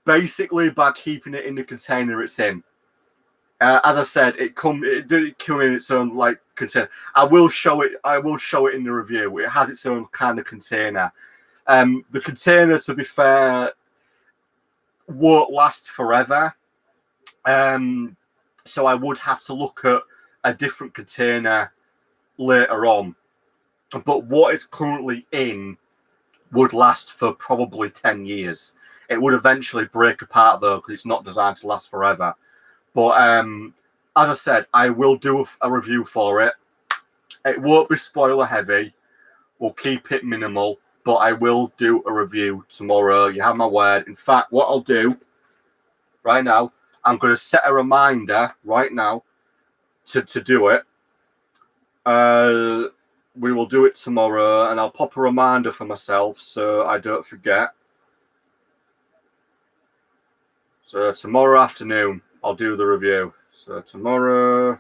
Basically by keeping it in the container it's in. As I said, it did come in its own like container. I will show it in the review. It has its own kind of container. The container, to be fair, won't last forever. So I would have to look at a different container later on. But what it's currently in would last for probably 10 years. It would eventually break apart though, because it's not designed to last forever. But as I said, I will do a review for it. It won't be spoiler heavy. We'll keep it minimal, but I will do a review tomorrow. You have my word. In fact, what I'll do right now, I'm going to set a reminder right now to do it. We will do it tomorrow, and I'll pop a reminder for myself so I don't forget. So tomorrow afternoon, I'll do the review. So tomorrow,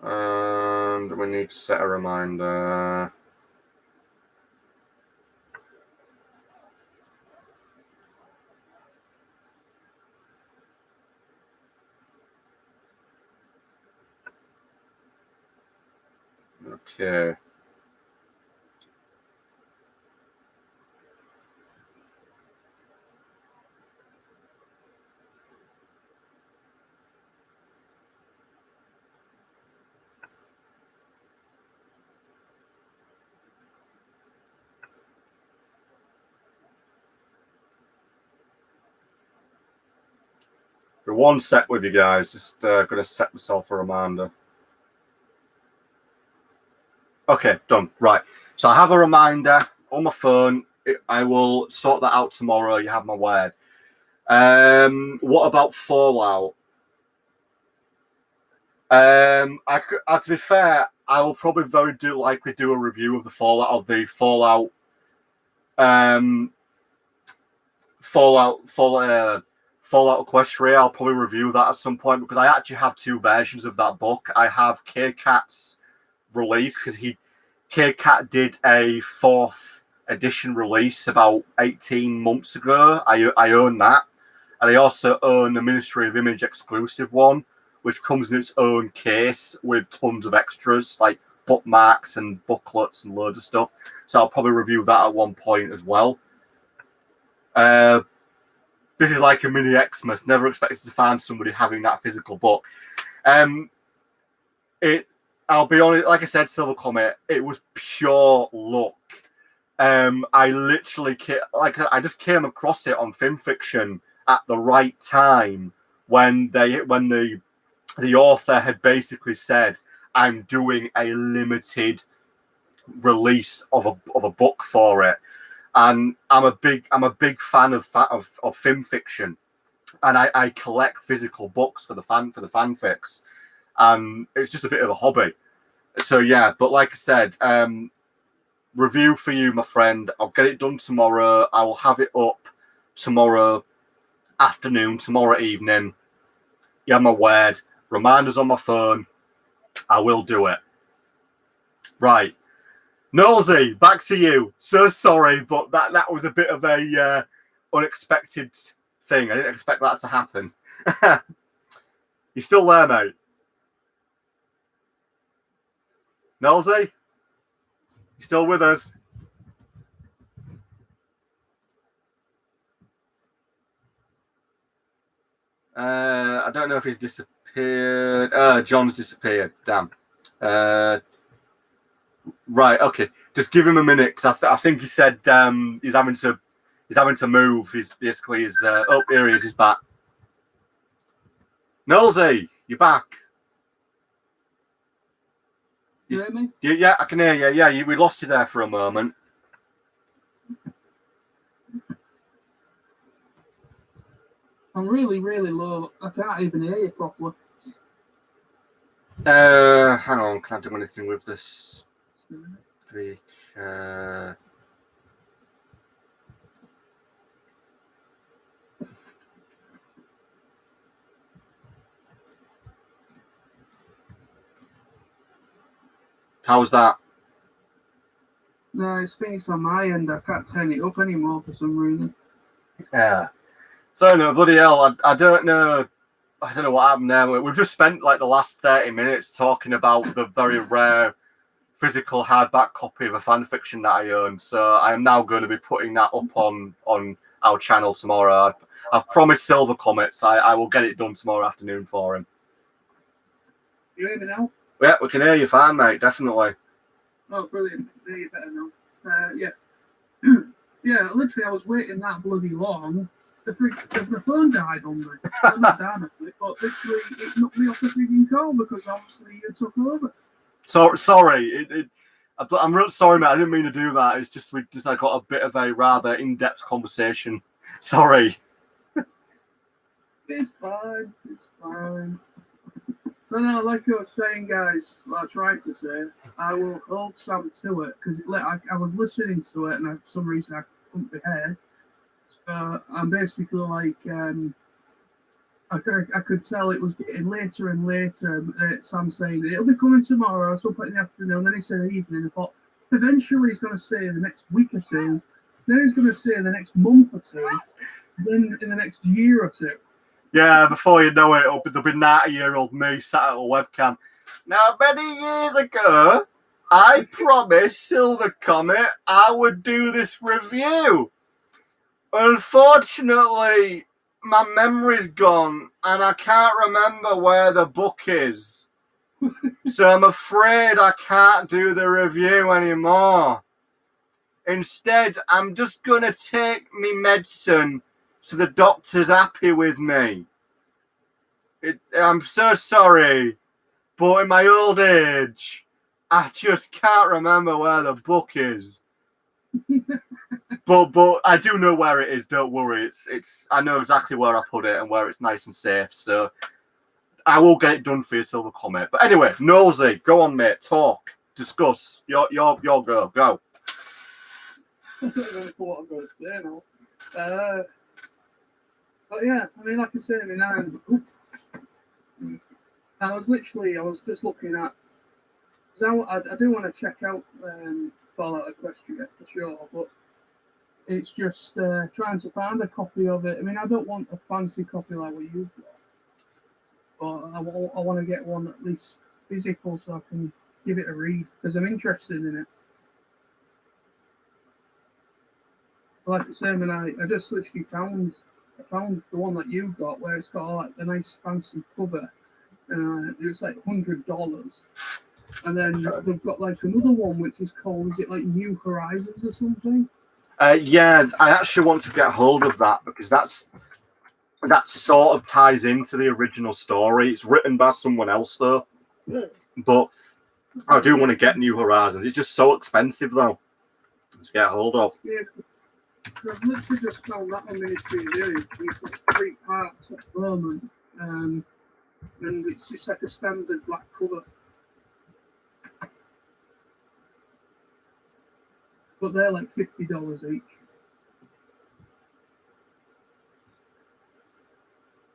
and we need to set a reminder. Okay. For one sec with you guys, just going to set myself a reminder. Okay, done. Right. So I have a reminder on my phone. I will sort that out tomorrow. You have my word. What about Fallout? To be fair, I will probably likely do a review of the Fallout Fallout Equestria. I'll probably review that at some point because I actually have two versions of that book. I have K-Cat's release because K-Cat did a 4th edition release about 18 months ago. I own that. And I also own the Ministry of Image exclusive one, which comes in its own case with tons of extras like bookmarks and booklets and loads of stuff. So I'll probably review that at one point as well. This is like a mini Xmas. Never expected to find somebody having that physical book. I'll be honest, like I said, Silver Comet, it was pure luck. I literally I just came across it on FinFiction at the right time when the author had basically said, I'm doing a limited release of a book for it. And I'm a big fan of FinFiction, and I collect physical books for the fanfics, and it's just a bit of a hobby. So yeah, but like I said, review for you, my friend. I'll get it done tomorrow. I will have it up tomorrow afternoon, tomorrow evening. You have my word. Reminders on my phone. I will do it. Right. Nosy, back to you. So sorry, but that was a bit of a unexpected thing. I didn't expect that to happen. You still there, mate? Nosy? You still with us? I don't know if he's disappeared. John's disappeared. Damn. Right. Okay. Just give him a minute because I think he said he's having to move. He's basically oh, here he is. He's back. Nosy, you're back. You hear me? Yeah, I can hear you. Yeah, we lost you there for a moment. I'm really, really low. I can't even hear you properly. Hang on. Can I do anything with this? How's that? No, it's finished on my end. I can't turn it up anymore for some reason. Yeah. So no, bloody hell. I don't know. I don't know what happened there. We've just spent like the last 30 minutes talking about the very rare physical hardback copy of a fanfiction that I own. So I am now going to be putting that up on our channel tomorrow. I've promised Silver Comets I will get it done tomorrow afternoon for him. You hear me now? Yeah, we can hear you fine, mate. Definitely. Oh, brilliant. There you better now. Yeah. Yeah, literally, I was waiting that bloody long. The phone died on me. Well, not died, but literally, it knocked me off the freaking call because obviously you took over. So sorry. I'm real sorry, mate. I didn't mean to do that. It's just I got a bit of a rather in-depth conversation. Sorry. It's fine. It's fine. So now, like I was saying, guys, what I tried to say, I will hold Sam to it because I was listening to it and for some reason I couldn't be heard. So I'm basically like, I could tell it was getting later and later. Sam saying it'll be coming tomorrow, some point in the afternoon. Then he said evening. I thought eventually he's going to say the next week or two. Then he's going to say the next month or two. Then in the next year or two. Yeah, before you know it, there'll be 90-year-old me sat at a webcam. Now, many years ago, I promised Silver Comet I would do this review. Unfortunately, my memory's gone and I can't remember where the book is. So I'm afraid I can't do the review anymore. Instead, I'm just going to take me medicine so the doctor's happy with me. I'm so sorry, but in my old age, I just can't remember where the book is. but I do know where it is. Don't worry. It's I know exactly where I put it and where it's nice and safe. So I will get it done for you, Silver Comet. But anyway, Nosy, go on, mate. Talk, discuss. Your go. Go. I don't know what I'm going to say now. But yeah, I mean, like I say, I was just looking at. Cause I do want to check out Fallout Equestria for sure, but it's just trying to find a copy of it. I mean, I don't want a fancy copy like what you've got, but I want to get one at least physical so I can give it a read because I'm interested in it. Like I say, I mean, I just literally found the one that you got where it's got like the nice fancy cover. It was like $100. And then they've got like another one which is called, is it like New Horizons or something? Yeah, I actually want to get hold of that because that sort of ties into the original story. It's written by someone else though, but I do want to get New Horizons. It's just so expensive though to get hold of. Yeah, I've literally just found that on Ministry of Healing. It's got 3 parts at the moment, and it's just like a standard black cover. But they're like $50 each.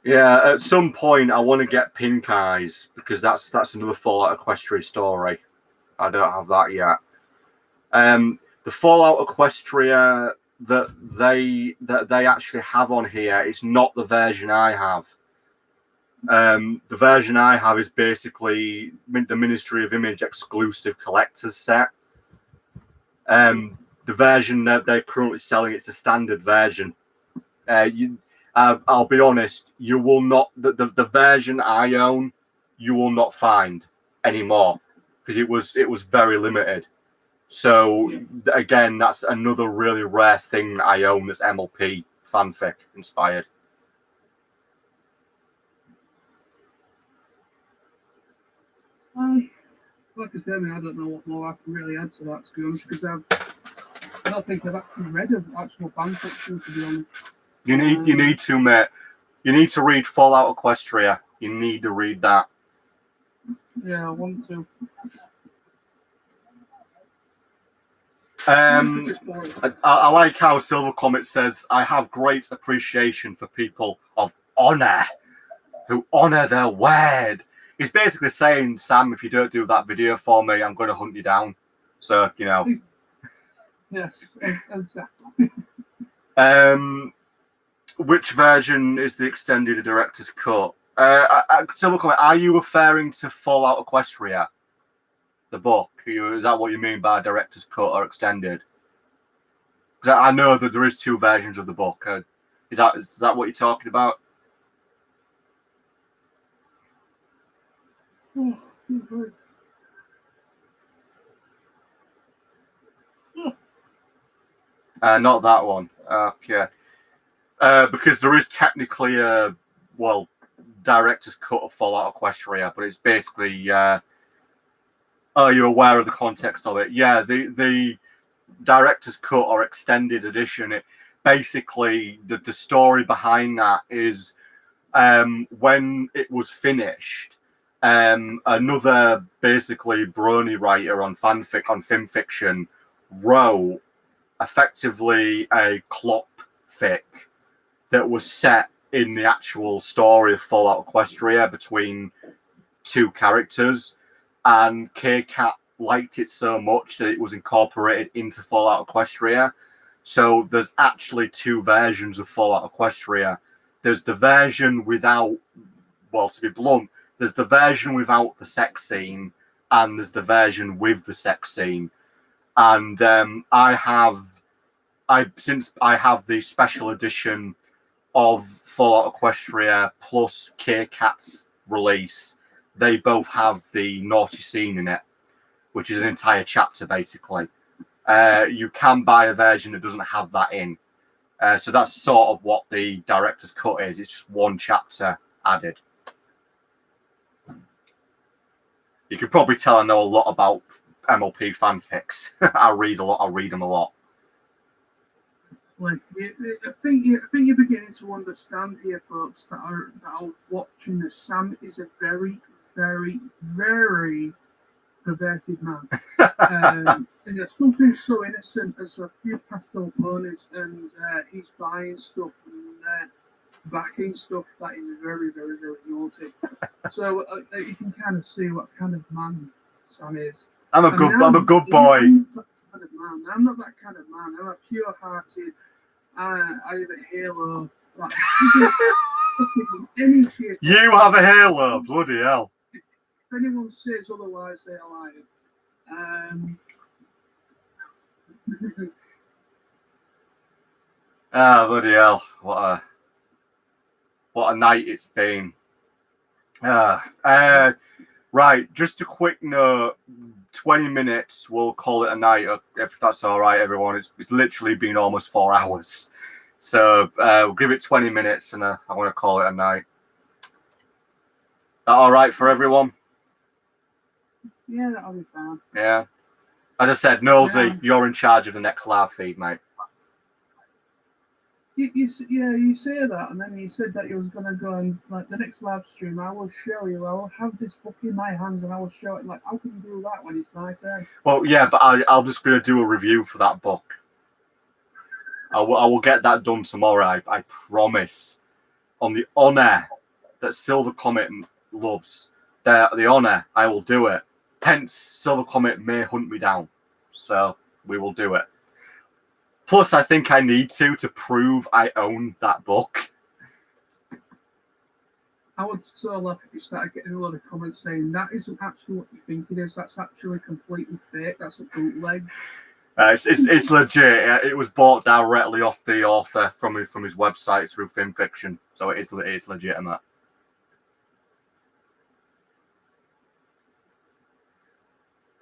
Yeah, at some point I want to get Pink Eyes because that's another Fallout Equestria story. I don't have that yet. The Fallout Equestria that they actually have on here is not the version I have. The version I have is basically the Ministry of Image exclusive collector's set. The version that they're currently selling, it's a standard version. I'll be honest, you will not the version I own, you will not find anymore because it was very limited. So again, that's another really rare thing that I own that's MLP fanfic inspired. Like I said, I mean, I don't know what more I can really add to that, to be honest, because I don't think I've actually read an actual fanfiction, to be honest. You need to, mate. You need to read Fallout Equestria. You need to read that. Yeah, I want to. I like how Silver Comet says, I have great appreciation for people of honor who honor their word. He's basically saying, Sam, if you don't do that video for me, I'm going to hunt you down. So, you know. Yes, exactly. Which version is the extended director's cut? Silver Comet, are you referring to Fallout Equestria? The book? Is that what you mean by director's cut or extended? Because I know that there is 2 versions of the book. Is that what you're talking about? Not that one. Okay. Because there is technically a director's cut of Fallout Equestria, but it's basically. Are you aware of the context of it? Yeah, the director's cut or extended edition. It basically the story behind that is when it was finished. Another basically brony writer on film fiction wrote effectively a clop fic that was set in the actual story of Fallout Equestria between 2 characters, and K-Cat liked it so much that it was incorporated into Fallout Equestria. So there's actually 2 versions of Fallout Equestria. There's the version without, to be blunt, there's the version without the sex scene, and there's the version with the sex scene. And since I have the special edition of Fallout Equestria plus K-Cat's release, they both have the naughty scene in it, which is an entire chapter basically. You can buy a version that doesn't have that in. So that's sort of what the director's cut is. It's just 1 chapter added. You can probably tell I know a lot about MLP fanfics. I read a lot. I read them a lot. Like, I think you're beginning to understand here, folks, that are watching this. Sam is a very, very, very perverted man. And there's something so innocent as a few pastel ponies, and he's buying stuff and backing stuff that is very, very, very naughty. So you can kind of see what kind of man Sam is. I'm a good boy. I'm not that kind of man. I'm a pure-hearted. I have a halo. Like, you have a halo, bloody hell. If anyone says otherwise, they're lying. Bloody hell. What a night it's been. Right, just a quick note. 20 minutes, we'll call it a night, if that's all right, everyone. It's literally been almost 4 hours. So we'll give it 20 minutes, and I want to call it a night. That all right for everyone? Yeah, that'll be fine. Yeah. As I said, Nosy, you're in charge of the next live feed, mate. You say that, and then you said that you was going to go and, like, the next live stream, I will show you, I will have this book in my hands, and I will show it. Like, how can you do that when it's my turn? Well, yeah, but I'm just going to do a review for that book. I will get that done tomorrow, I promise. On the honour that Silver Comet loves, the honour, I will do it. Hence, Silver Comet may hunt me down. So, we will do it. Plus, I think I need to prove I own that book. I would so laugh if you started getting a lot of comments saying that isn't actually what you think it is. That's actually completely fake. That's a bootleg. It's legit. It was bought directly off the author from his website through FinFiction, so it's legitimate.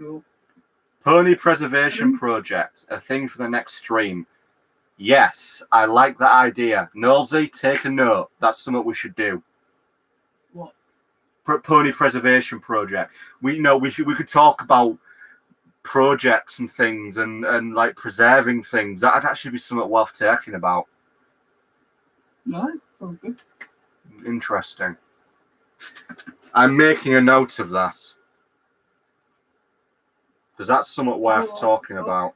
Cool. Pony Preservation Project, a thing for the next stream. Yes, I like that idea. Nosy, take a note. That's something we should do. What? Pony Preservation Project. We could talk about projects and things and like preserving things. That'd actually be something worth talking about. Right, sounds good. Interesting. I'm making a note of that. Because that's somewhat worth talking about.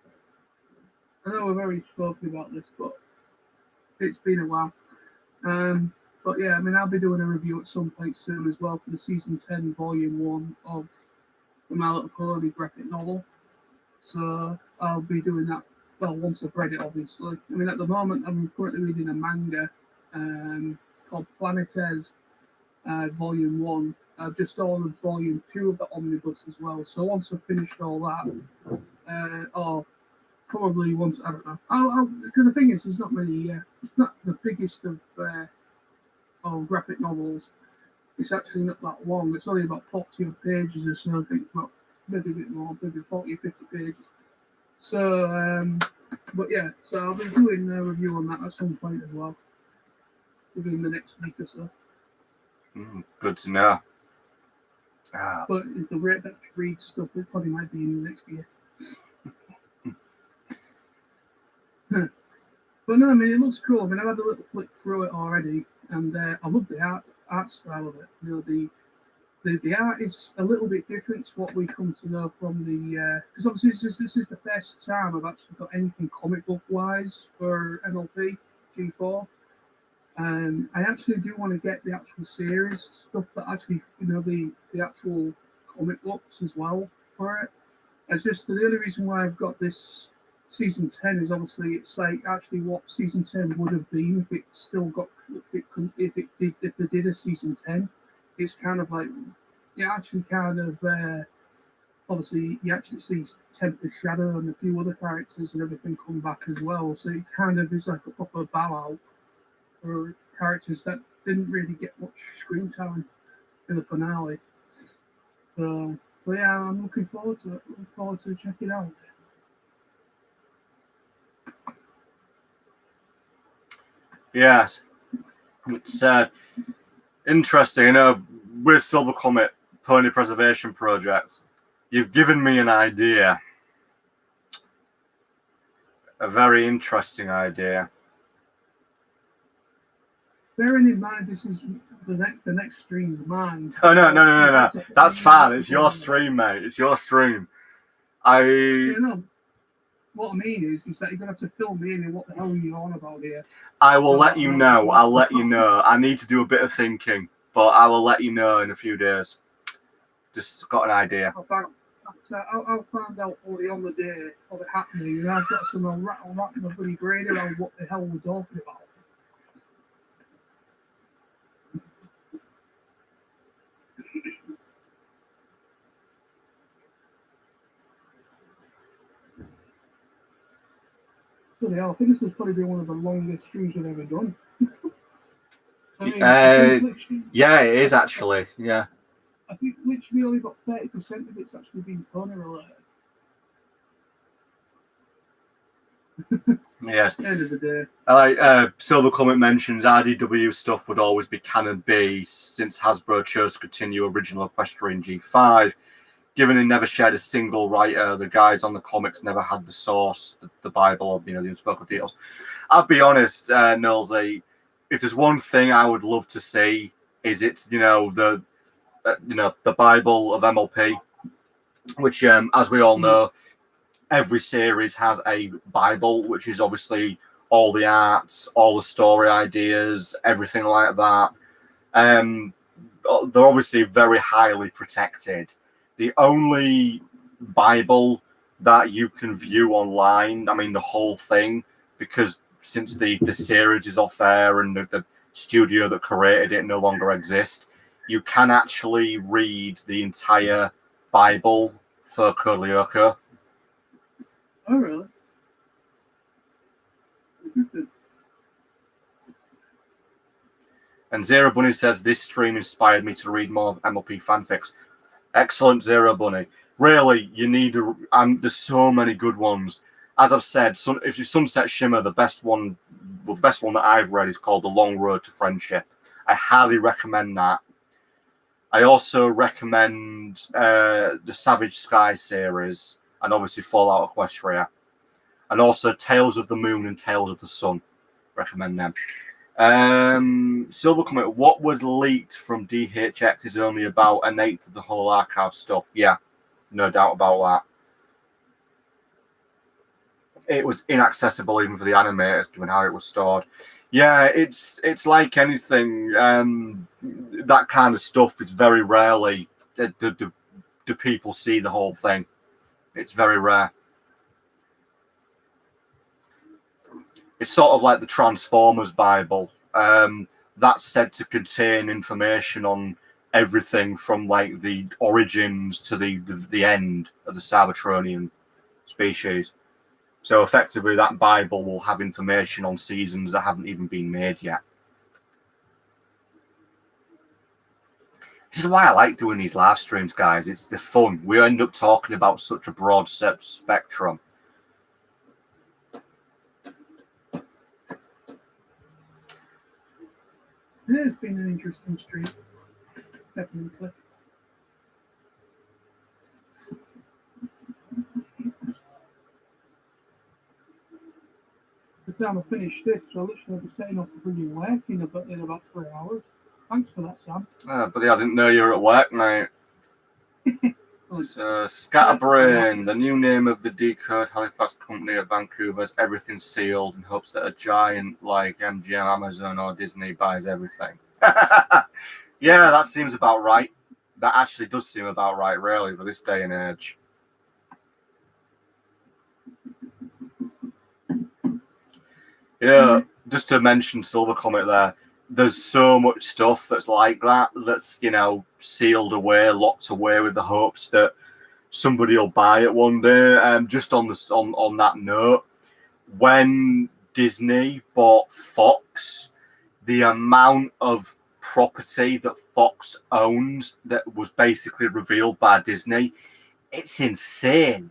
I know we've already spoken about this, but it's been a while. But yeah, I mean, I'll be doing a review at some point soon as well for the Season 10, Volume 1 of the My Little Pony graphic novel. So I'll be doing that, well, once I've read it, obviously. I mean, at the moment, I'm currently reading a manga called Planetes, Volume 1. I've just ordered Volume 2 of the Omnibus as well. So once I've finished all that, or probably once, I don't know. Because the thing is, there's not many, it's not the biggest of graphic novels. It's actually not that long. It's only about 40 pages or so, I think, maybe a bit more, maybe 40 or 50 pages. So, but yeah, so I'll be doing a review on that at some point as well, within the next week or so. Good to know. But at the rate that we read stuff, it probably might be in the next year. But no, I mean, it looks cool. I mean, I've had a little flick through it already, and I love the art style of it. You know, the art is a little bit different to what we come to know from the... Because obviously this is the first time I've actually got anything comic book-wise for MLP G4. I actually do want to get the actual series stuff that actually, you know, the actual comic books as well for it. It's just the only reason why I've got this Season 10 is obviously it's like actually what Season 10 would have been if it still got, if they did a Season 10. It's kind of like, you actually kind of, obviously you actually see Tempest Shadow and a few other characters and everything come back as well. So it kind of is like a proper bow out for characters that didn't really get much screen time in the finale. So, but yeah, I'm looking forward to it. Looking forward to checking it out. Yes, it's interesting. You know, with Silver Comet Pony Preservation Projects, You've given me an idea. A very interesting idea. Bearing in mind, this is the next stream's mine. Oh, no. That's fine. It's your stream, mate. It's your stream. No. What I mean is that you're going to have to fill me in what the hell are you on about here. I will let you know. I'll let you know. I need to do a bit of thinking, but I will let you know in a few days. Just got an idea. I'll find out already on the day of it happening, and I've got some rattle my bloody brain around what the hell we're talking about. Bloody hell, I think this has probably been one of the longest streams we've ever done. Yeah, it is actually. Yeah. I think literally only got 30% of it's actually been Tony related. Yes. At the end of the day. Silver Comet mentions IDW stuff would always be canon B since Hasbro chose to continue original Equestrian G5. Given they never shared a single writer, the guys on the comics never had the source, the Bible, or the unspoken details. I'll be honest, Nolsey, if there's one thing I would love to see, is it's the Bible of MLP, which, as we all know, every series has a Bible, which is obviously all the arts, all the story ideas, everything like that. They're obviously very highly protected. The only Bible that you can view online, I mean, the whole thing, because since the series is off air and the studio that created it no longer exists, you can actually read the entire Bible for Code Lyoko. Oh, really? And Zero Bunny says, this stream inspired me to read more MLP fanfics. Excellent, Zero Bunny. Really, you need to... there's so many good ones. As I've said, if you Sunset Shimmer, the best one that I've read is called The Long Road to Friendship. I highly recommend that. I also recommend the Savage Sky series and obviously Fallout Equestria. And also Tales of the Moon and Tales of the Sun. Recommend them. Silver Comet, what was leaked from DHX is only about an eighth of the whole archive stuff. Yeah, no doubt about that. It was inaccessible even for the animators, given how it was stored. Yeah, it's like anything. That kind of stuff is very rarely do people see the whole thing. It's very rare. It's sort of like the Transformers Bible. That's said to contain information on everything from like the origins to the end of the Cybertronian species. So effectively, that Bible will have information on seasons that haven't even been made yet. This is why I like doing these live streams, guys. It's the fun. We end up talking about such a broad spectrum. It has been an interesting stream, definitely. By the time I finish this, I'll literally be setting off for bringing work in about 3 hours. Thanks for that, Sam. Buddy, I didn't know you were at work, mate. So, Scatterbrain, the new name of the Decode Halifax company at Vancouver's everything sealed in hopes that a giant like MGM, Amazon, or Disney buys everything. Yeah, that seems about right. That actually does seem about right, really, for this day and age. Yeah, just to mention Silver Comet there, there's so much stuff that's like that, that's, sealed away, locked away with the hopes that somebody will buy it one day. Just on that note, when Disney bought Fox, the amount of property that Fox owns that was basically revealed by Disney, it's insane.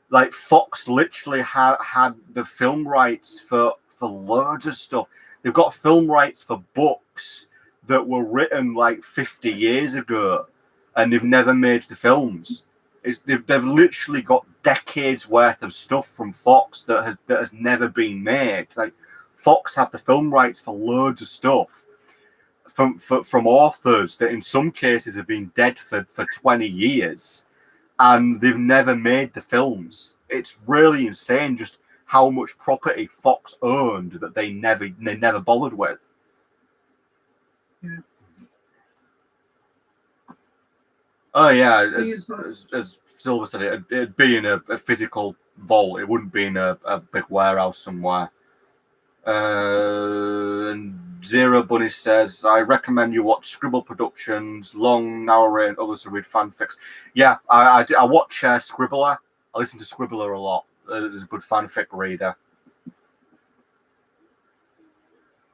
Like, Fox literally had the film rights for loads of stuff. They've got film rights for books that were written like 50 years ago, and they've never made the films. They've literally got decades worth of stuff from Fox that has never been made. Like Fox have the film rights for loads of stuff from authors that in some cases have been dead for 20 years, and they've never made the films. It's really insane just how much property Fox owned that they never bothered with. Yeah. Oh yeah, as Silver said, it'd be in a physical vault. It wouldn't be in a big warehouse somewhere. And Zero Bunny says, I recommend you watch Scribble Productions, long, narrow, and others who read fanfics. Yeah, I watch Scribbler. I listen to Scribbler a lot. He's a good fanfic reader.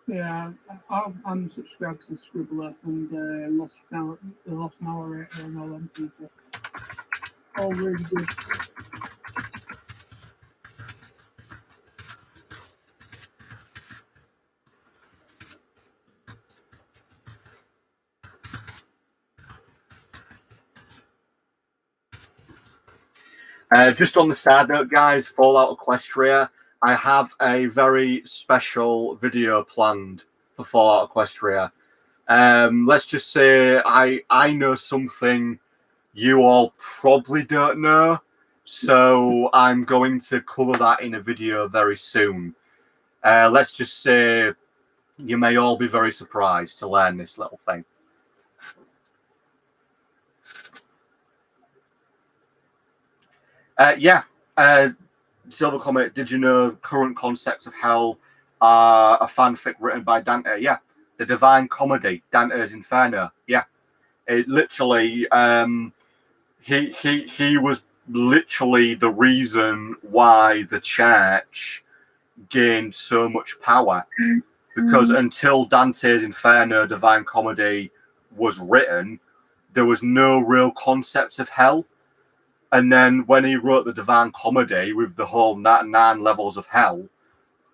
Yeah, I'm subscribed to Scribbler and the Lost Narrator and all them people. All really good. Just on the side note, guys, Fallout Equestria, I have a very special video planned for Fallout Equestria. Let's just say I know something you all probably don't know, so I'm going to cover that in a video very soon. Let's just say you may all be very surprised to learn this little thing. Silver Comet, did you know current concepts of hell are a fanfic written by Dante? Yeah. The Divine Comedy, Dante's Inferno. Yeah. It literally, he was literally the reason why the church gained so much power. Because until Dante's Inferno, Divine Comedy was written, there was no real concept of hell. And then when he wrote the Divine Comedy with the whole 9 levels of hell,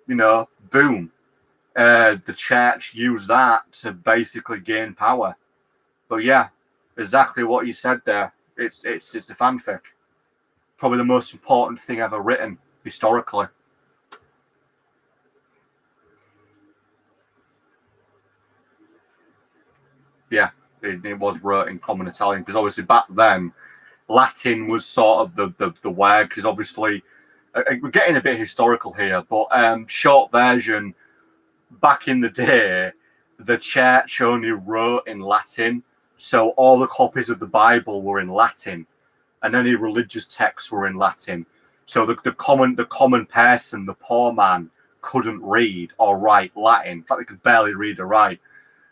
boom. The church used that to basically gain power. But yeah, exactly what you said there. It's a fanfic. Probably the most important thing ever written historically. Yeah, it was wrote in common Italian because obviously back then Latin was sort of the way, because obviously we're getting a bit historical here, but short version, back in the day, the church only wrote in Latin, so all the copies of the Bible were in Latin, and any religious texts were in Latin. So the common person, the poor man, couldn't read or write Latin. In fact, they could barely read or write.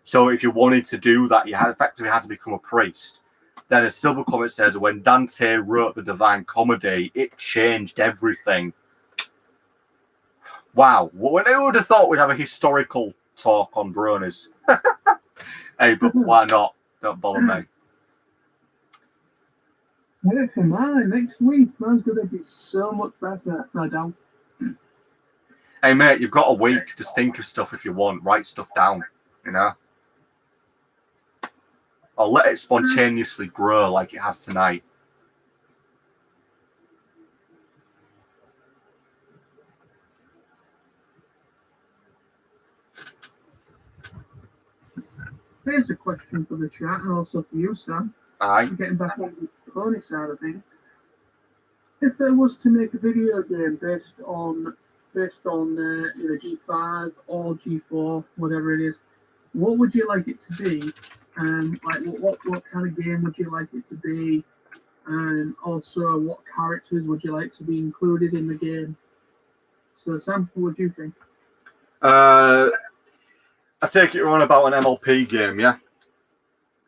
So if you wanted to do that, you effectively had to become a priest. Then, as Silver Comet says, when Dante wrote the Divine Comedy, it changed everything. Wow. Well, who would have thought we'd have a historical talk on bronies? Hey, but why not? Don't bother me. Wait for mine next week. Mine's going to be so much better. I don't. Hey, mate, you've got a week. Just think of stuff if you want. Write stuff down, Or let it spontaneously grow like it has tonight. Here's a question for the chat and also for you, Sam. Aye. Getting back on the pony side of things. If there was to make a video game based on either G5 or G4, whatever it is, what would you like it to be? What kind of game would you like it to be? And also, what characters would you like to be included in the game? So, Sam, what do you think? I take it you're on about an MLP game, yeah?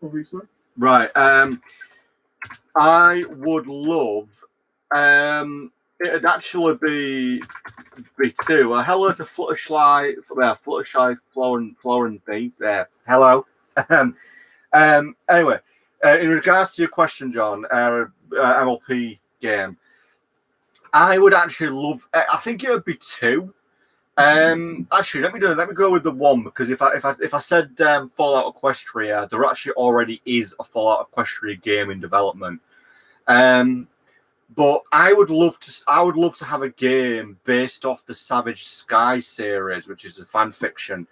Obviously. Right. I would love. It'd actually be two. Hello to Fluttershy, Florence B. There. Hello. Anyway, in regards to your question, John, MLP game, I would actually love. I think it would be two. Actually, let me go with the one, because if I said Fallout Equestria, there actually already is a Fallout Equestria game in development. But I would love to have a game based off the Savage Sky series, which is a fan fiction.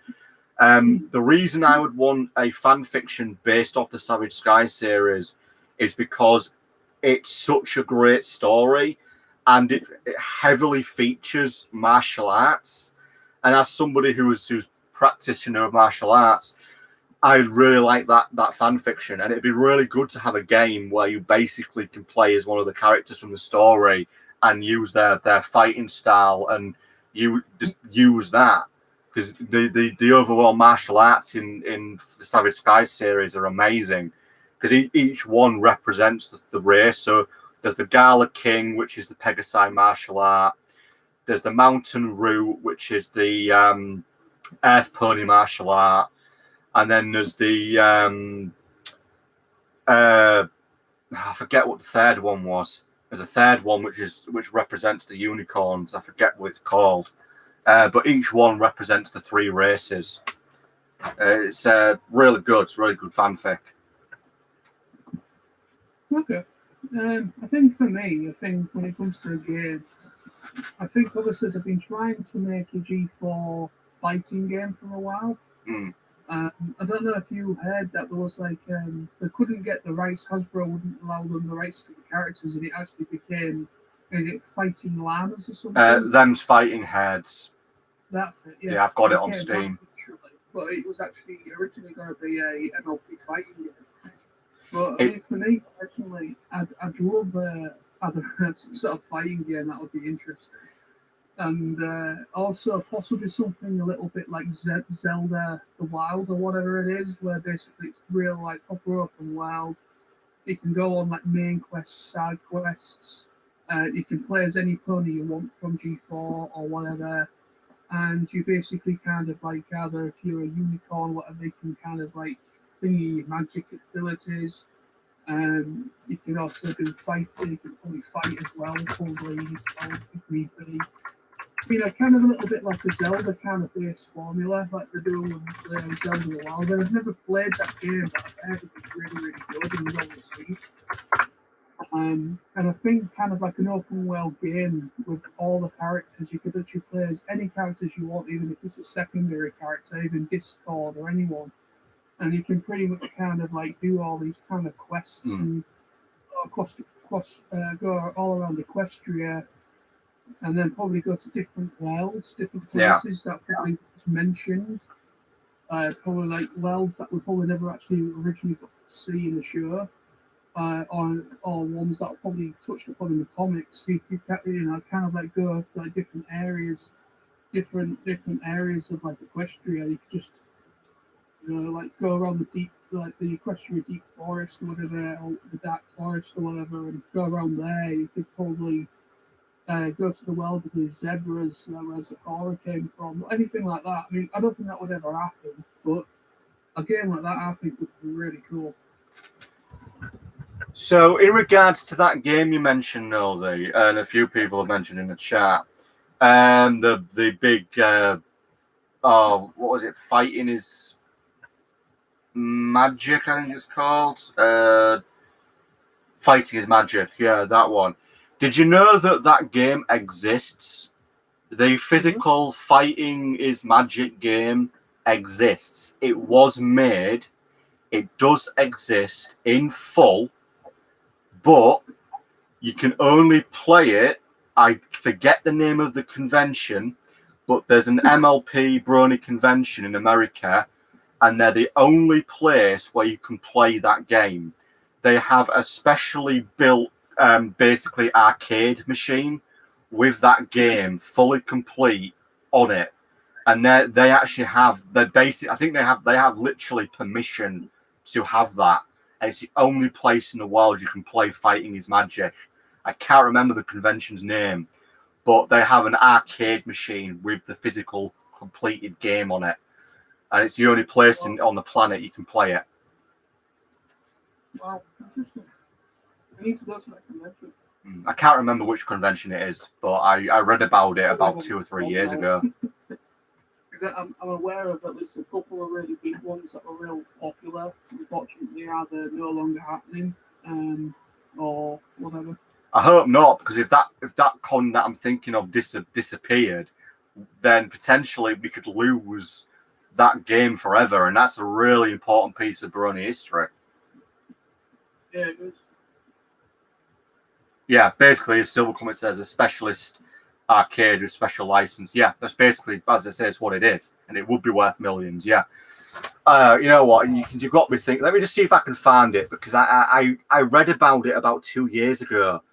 The reason I would want a fan fiction based off the Savage Sky series is because it's such a great story, and it heavily features martial arts. And as somebody who's practitioner of martial arts, I really like that fan fiction, and it'd be really good to have a game where you basically can play as one of the characters from the story and use their fighting style, and you just use that, because the overall martial arts in the Savage Sky series are amazing, because each one represents the race. So there's the Gala King, which is the Pegasi martial art. There's the Mountain Root, which is the Earth Pony martial art. And then there's the I forget what the third one was. There's a third one which represents the unicorns. I forget what it's called. But each one represents the three races. It's really good. It's really good fanfic. Okay. I think for me, when it comes to a game, I think obviously they've been trying to make a G4 fighting game for a while. I don't know if you heard that there was like they couldn't get the rights. Hasbro wouldn't allow them the rights to the characters, and it actually became fighting llamas or something. Them's fighting heads. That's it. Yeah, I've got it on Steam. But it was actually originally going to be a MLP fighting game. But for me personally, I'd love some sort of fighting game that would be interesting. And also possibly something a little bit like Zelda the Wild or whatever it is, where basically it's real like proper open world. You can go on like main quests, side quests. You can play as any pony you want from G4 or whatever, and you basically kind of like either if you're a unicorn, whatever, you can kind of like thingy your magic abilities. You can also do fighting. You can probably fight as well, probably if need be. Kind of a little bit like a Zelda kind of base formula, like they're doing with Zelda the Wild. I've never played that game, but I've heard it's really, really good and well received. And I think kind of like an open world game with all the characters, you could literally play as any characters you want, even if it's a secondary character, even Discord or anyone. And you can pretty much kind of like do all these kind of quests and go all around Equestria. And then probably go to different worlds, different places that probably was mentioned. Probably like worlds that we probably never actually originally got to see in the show, or ones that were probably touched upon in the comics. You kind of like go to like different areas of like Equestria. You could just like go around the Equestria deep forest or whatever, or the dark forest or whatever, and go around there. You could probably go to the world with the zebras, where Sakura came from, anything like that. I mean, I don't think that would ever happen, but a game like that I think would be really cool. So, in regards to that game you mentioned, Nosy, and a few people have mentioned in the chat, the big, what was it? Fighting is Magic, I think it's called. Fighting is Magic, yeah, that one. Did you know that game exists? The physical Fighting is Magic game exists. It was made. It does exist in full, but you can only play it. I forget the name of the convention, but there's an MLP Brony convention in America, and they're the only place where you can play that game. They have a specially built basically arcade machine with that game fully complete on it, and they actually have I think they have literally permission to have that, and it's the only place in the world you can play Fighting is Magic. I can't remember the convention's name, but they have an arcade machine with the physical completed game on it, and it's the only place on the planet you can play it. Wow, interesting. I need to go to that convention. I can't remember which convention it is, but I read about it about 2 or 3 years ago. Because I'm aware of at least a couple of really big ones that were real popular. Unfortunately, either no longer happening, or whatever. I hope not, because if that con that I'm thinking of disappeared, then potentially we could lose that game forever, and that's a really important piece of Baroni history. Yeah, it is. Yeah, basically, as Silver Comet says, a specialist arcade with special license. Yeah, that's basically, as I say, it's what it is, and it would be worth millions. Yeah. You know what? You've got me thinking. Let me just see if I can find it, because I read about it about 2 years ago.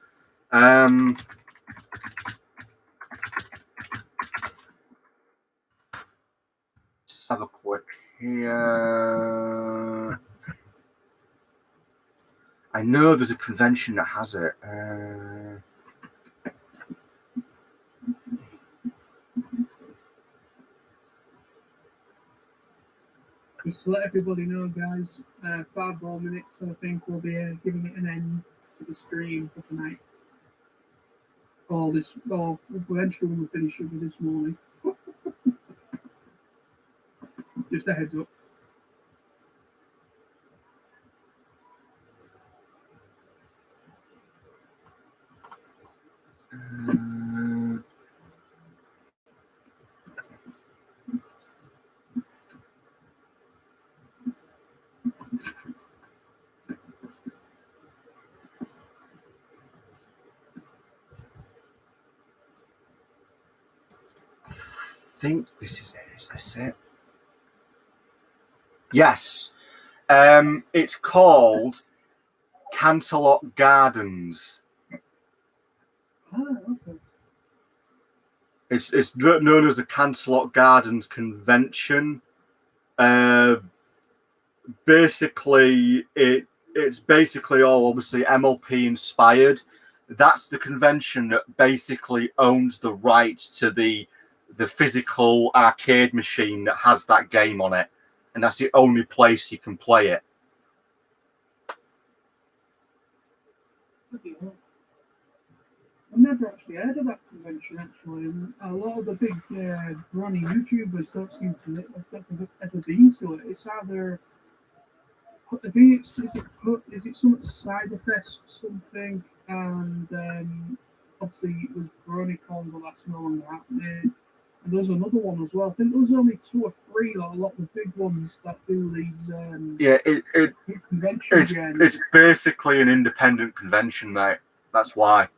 Just have a quick here. I know there's a convention that has it. Just to let everybody know, guys, 5 more minutes, I think we'll be giving it an end to the stream for tonight. Or eventually we'll finish it with this morning. Just a heads up. I think this is it. Is this it? Yes. It's called Canterlot Gardens. Oh, okay. It's known as the Canterlot Gardens Convention. Basically, it's basically all obviously MLP inspired. That's the convention that basically owns the rights to the physical arcade machine that has that game on it, and that's the only place you can play it. I've never actually heard of that convention, actually. And a lot of the big Ronnie YouTubers don't seem to have ever been to it. It's either, I think is it some Cider Fest something, and obviously it was BronyCon, but that's no longer happening. And there's another one as well. I think there's only 2 or 3, like a lot of the big ones that do these conventions. It's basically an independent convention, mate. That's why.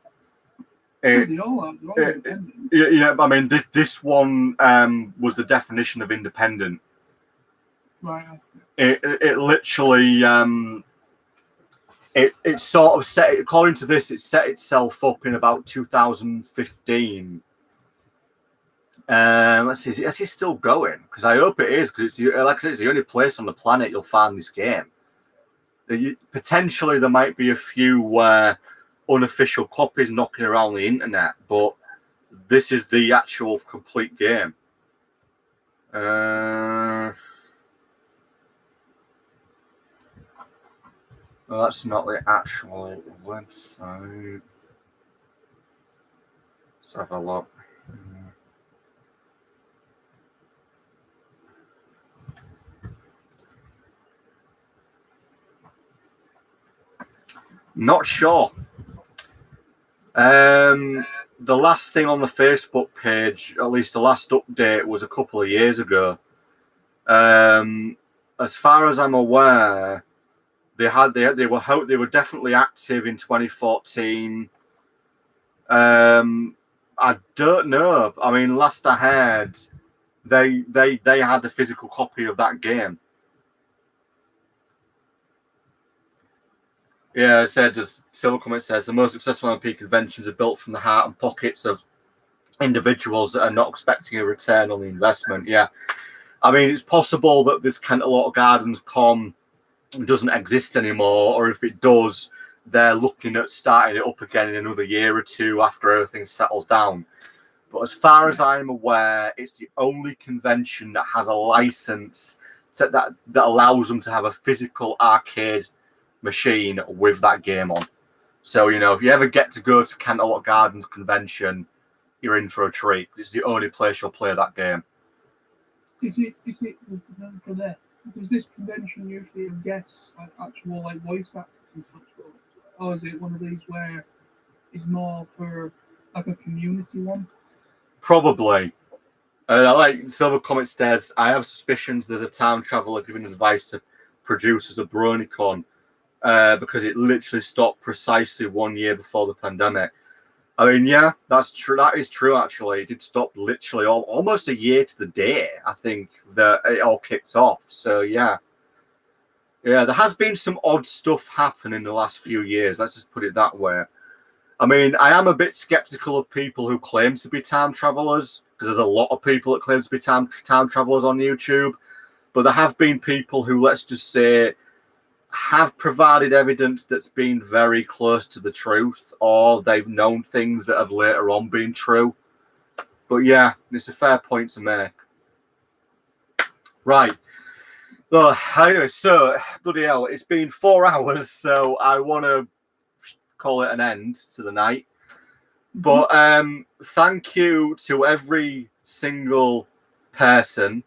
They all are. They're all independent. Yeah, I mean, this one was the definition of independent. Right. It literally it sort of set, according to this, it set itself up in about 2015. Let's see, is it still going? Because I hope it is, because it's, like I said, it's the only place on the planet you'll find this game. Potentially there might be a few unofficial copies knocking around the internet, but this is the actual complete game. Well, that's not the actual website. Let's have a look. Not sure. The last thing on the Facebook page, at least the last update, was a couple of years ago. As far as I'm aware, they were definitely active in 2014. I don't know. I mean, last I heard, they had a physical copy of that game. Yeah, I said, as Silver Comet says, the most successful MP conventions are built from the heart and pockets of individuals that are not expecting a return on the investment. Yeah. I mean, it's possible that this Canterlot Gardens Con doesn't exist anymore, or if it does, they're looking at starting it up again in another year or 2 after everything settles down. But as far as I'm aware, it's the only convention that has a license that allows them to have a physical arcade machine with that game on. So, you know, if you ever get to go to Canterlot Gardens Convention, you're in for a treat. It's the only place you'll play that game. Is it for that? Does this convention usually have guests, like actual like voice actors and such? or is it one of these where it's more for like a community one? Probably. Like Silver Comet says, I have suspicions there's a time traveler giving advice to producers of BronyCon because it literally stopped precisely 1 year before the pandemic. I mean, yeah, that's true. That is true, actually. It did stop literally almost a year to the day, I think, that it all kicked off. So, yeah. Yeah, there has been some odd stuff happen in the last few years. Let's just put it that way. I mean, I am a bit skeptical of people who claim to be time travelers, because there's a lot of people that claim to be time travelers on YouTube. But there have been people who, let's just say, have provided evidence that's been very close to the truth, or they've known things that have later on been true. But yeah, it's a fair point to make. Right. Anyway, so, bloody hell, it's been 4 hours, so I want to call it an end to the night. But thank you to every single person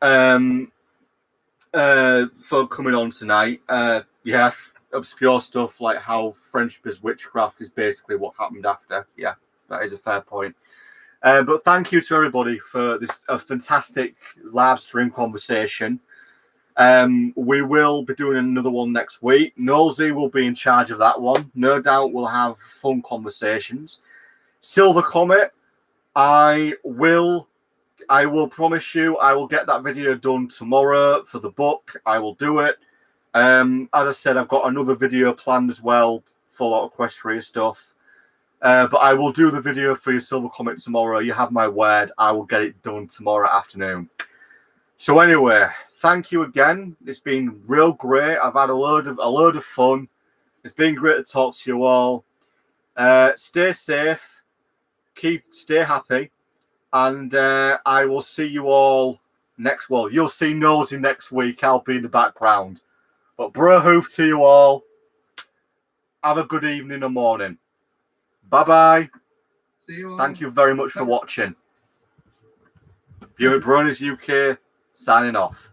for coming on tonight. Yeah, obscure stuff like how friendship is witchcraft is basically what happened after. Yeah, that is a fair point. But thank you to everybody for this fantastic live stream conversation. We will be doing another one next week. Nosy will be in charge of that one. No doubt we'll have fun conversations. Silver Comet, I will promise you I will get that video done tomorrow for the book. I will do it. As I said, I've got another video planned as well for a lot of Equestria stuff. But I will do the video for your Silver Comet tomorrow. You have my word. I will get it done tomorrow afternoon. So anyway, thank you again. It's been real great. I've had a load of fun. It's been great to talk to you all. Stay safe. Stay happy. And I will see you all next. Well, you'll see Nosy next week. I'll be in the background. But bro hoof to you all. Have a good evening or morning. Bye-bye. See you all. Thank you very much for watching. Viewer Bronies UK signing off.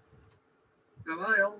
Bye-bye all.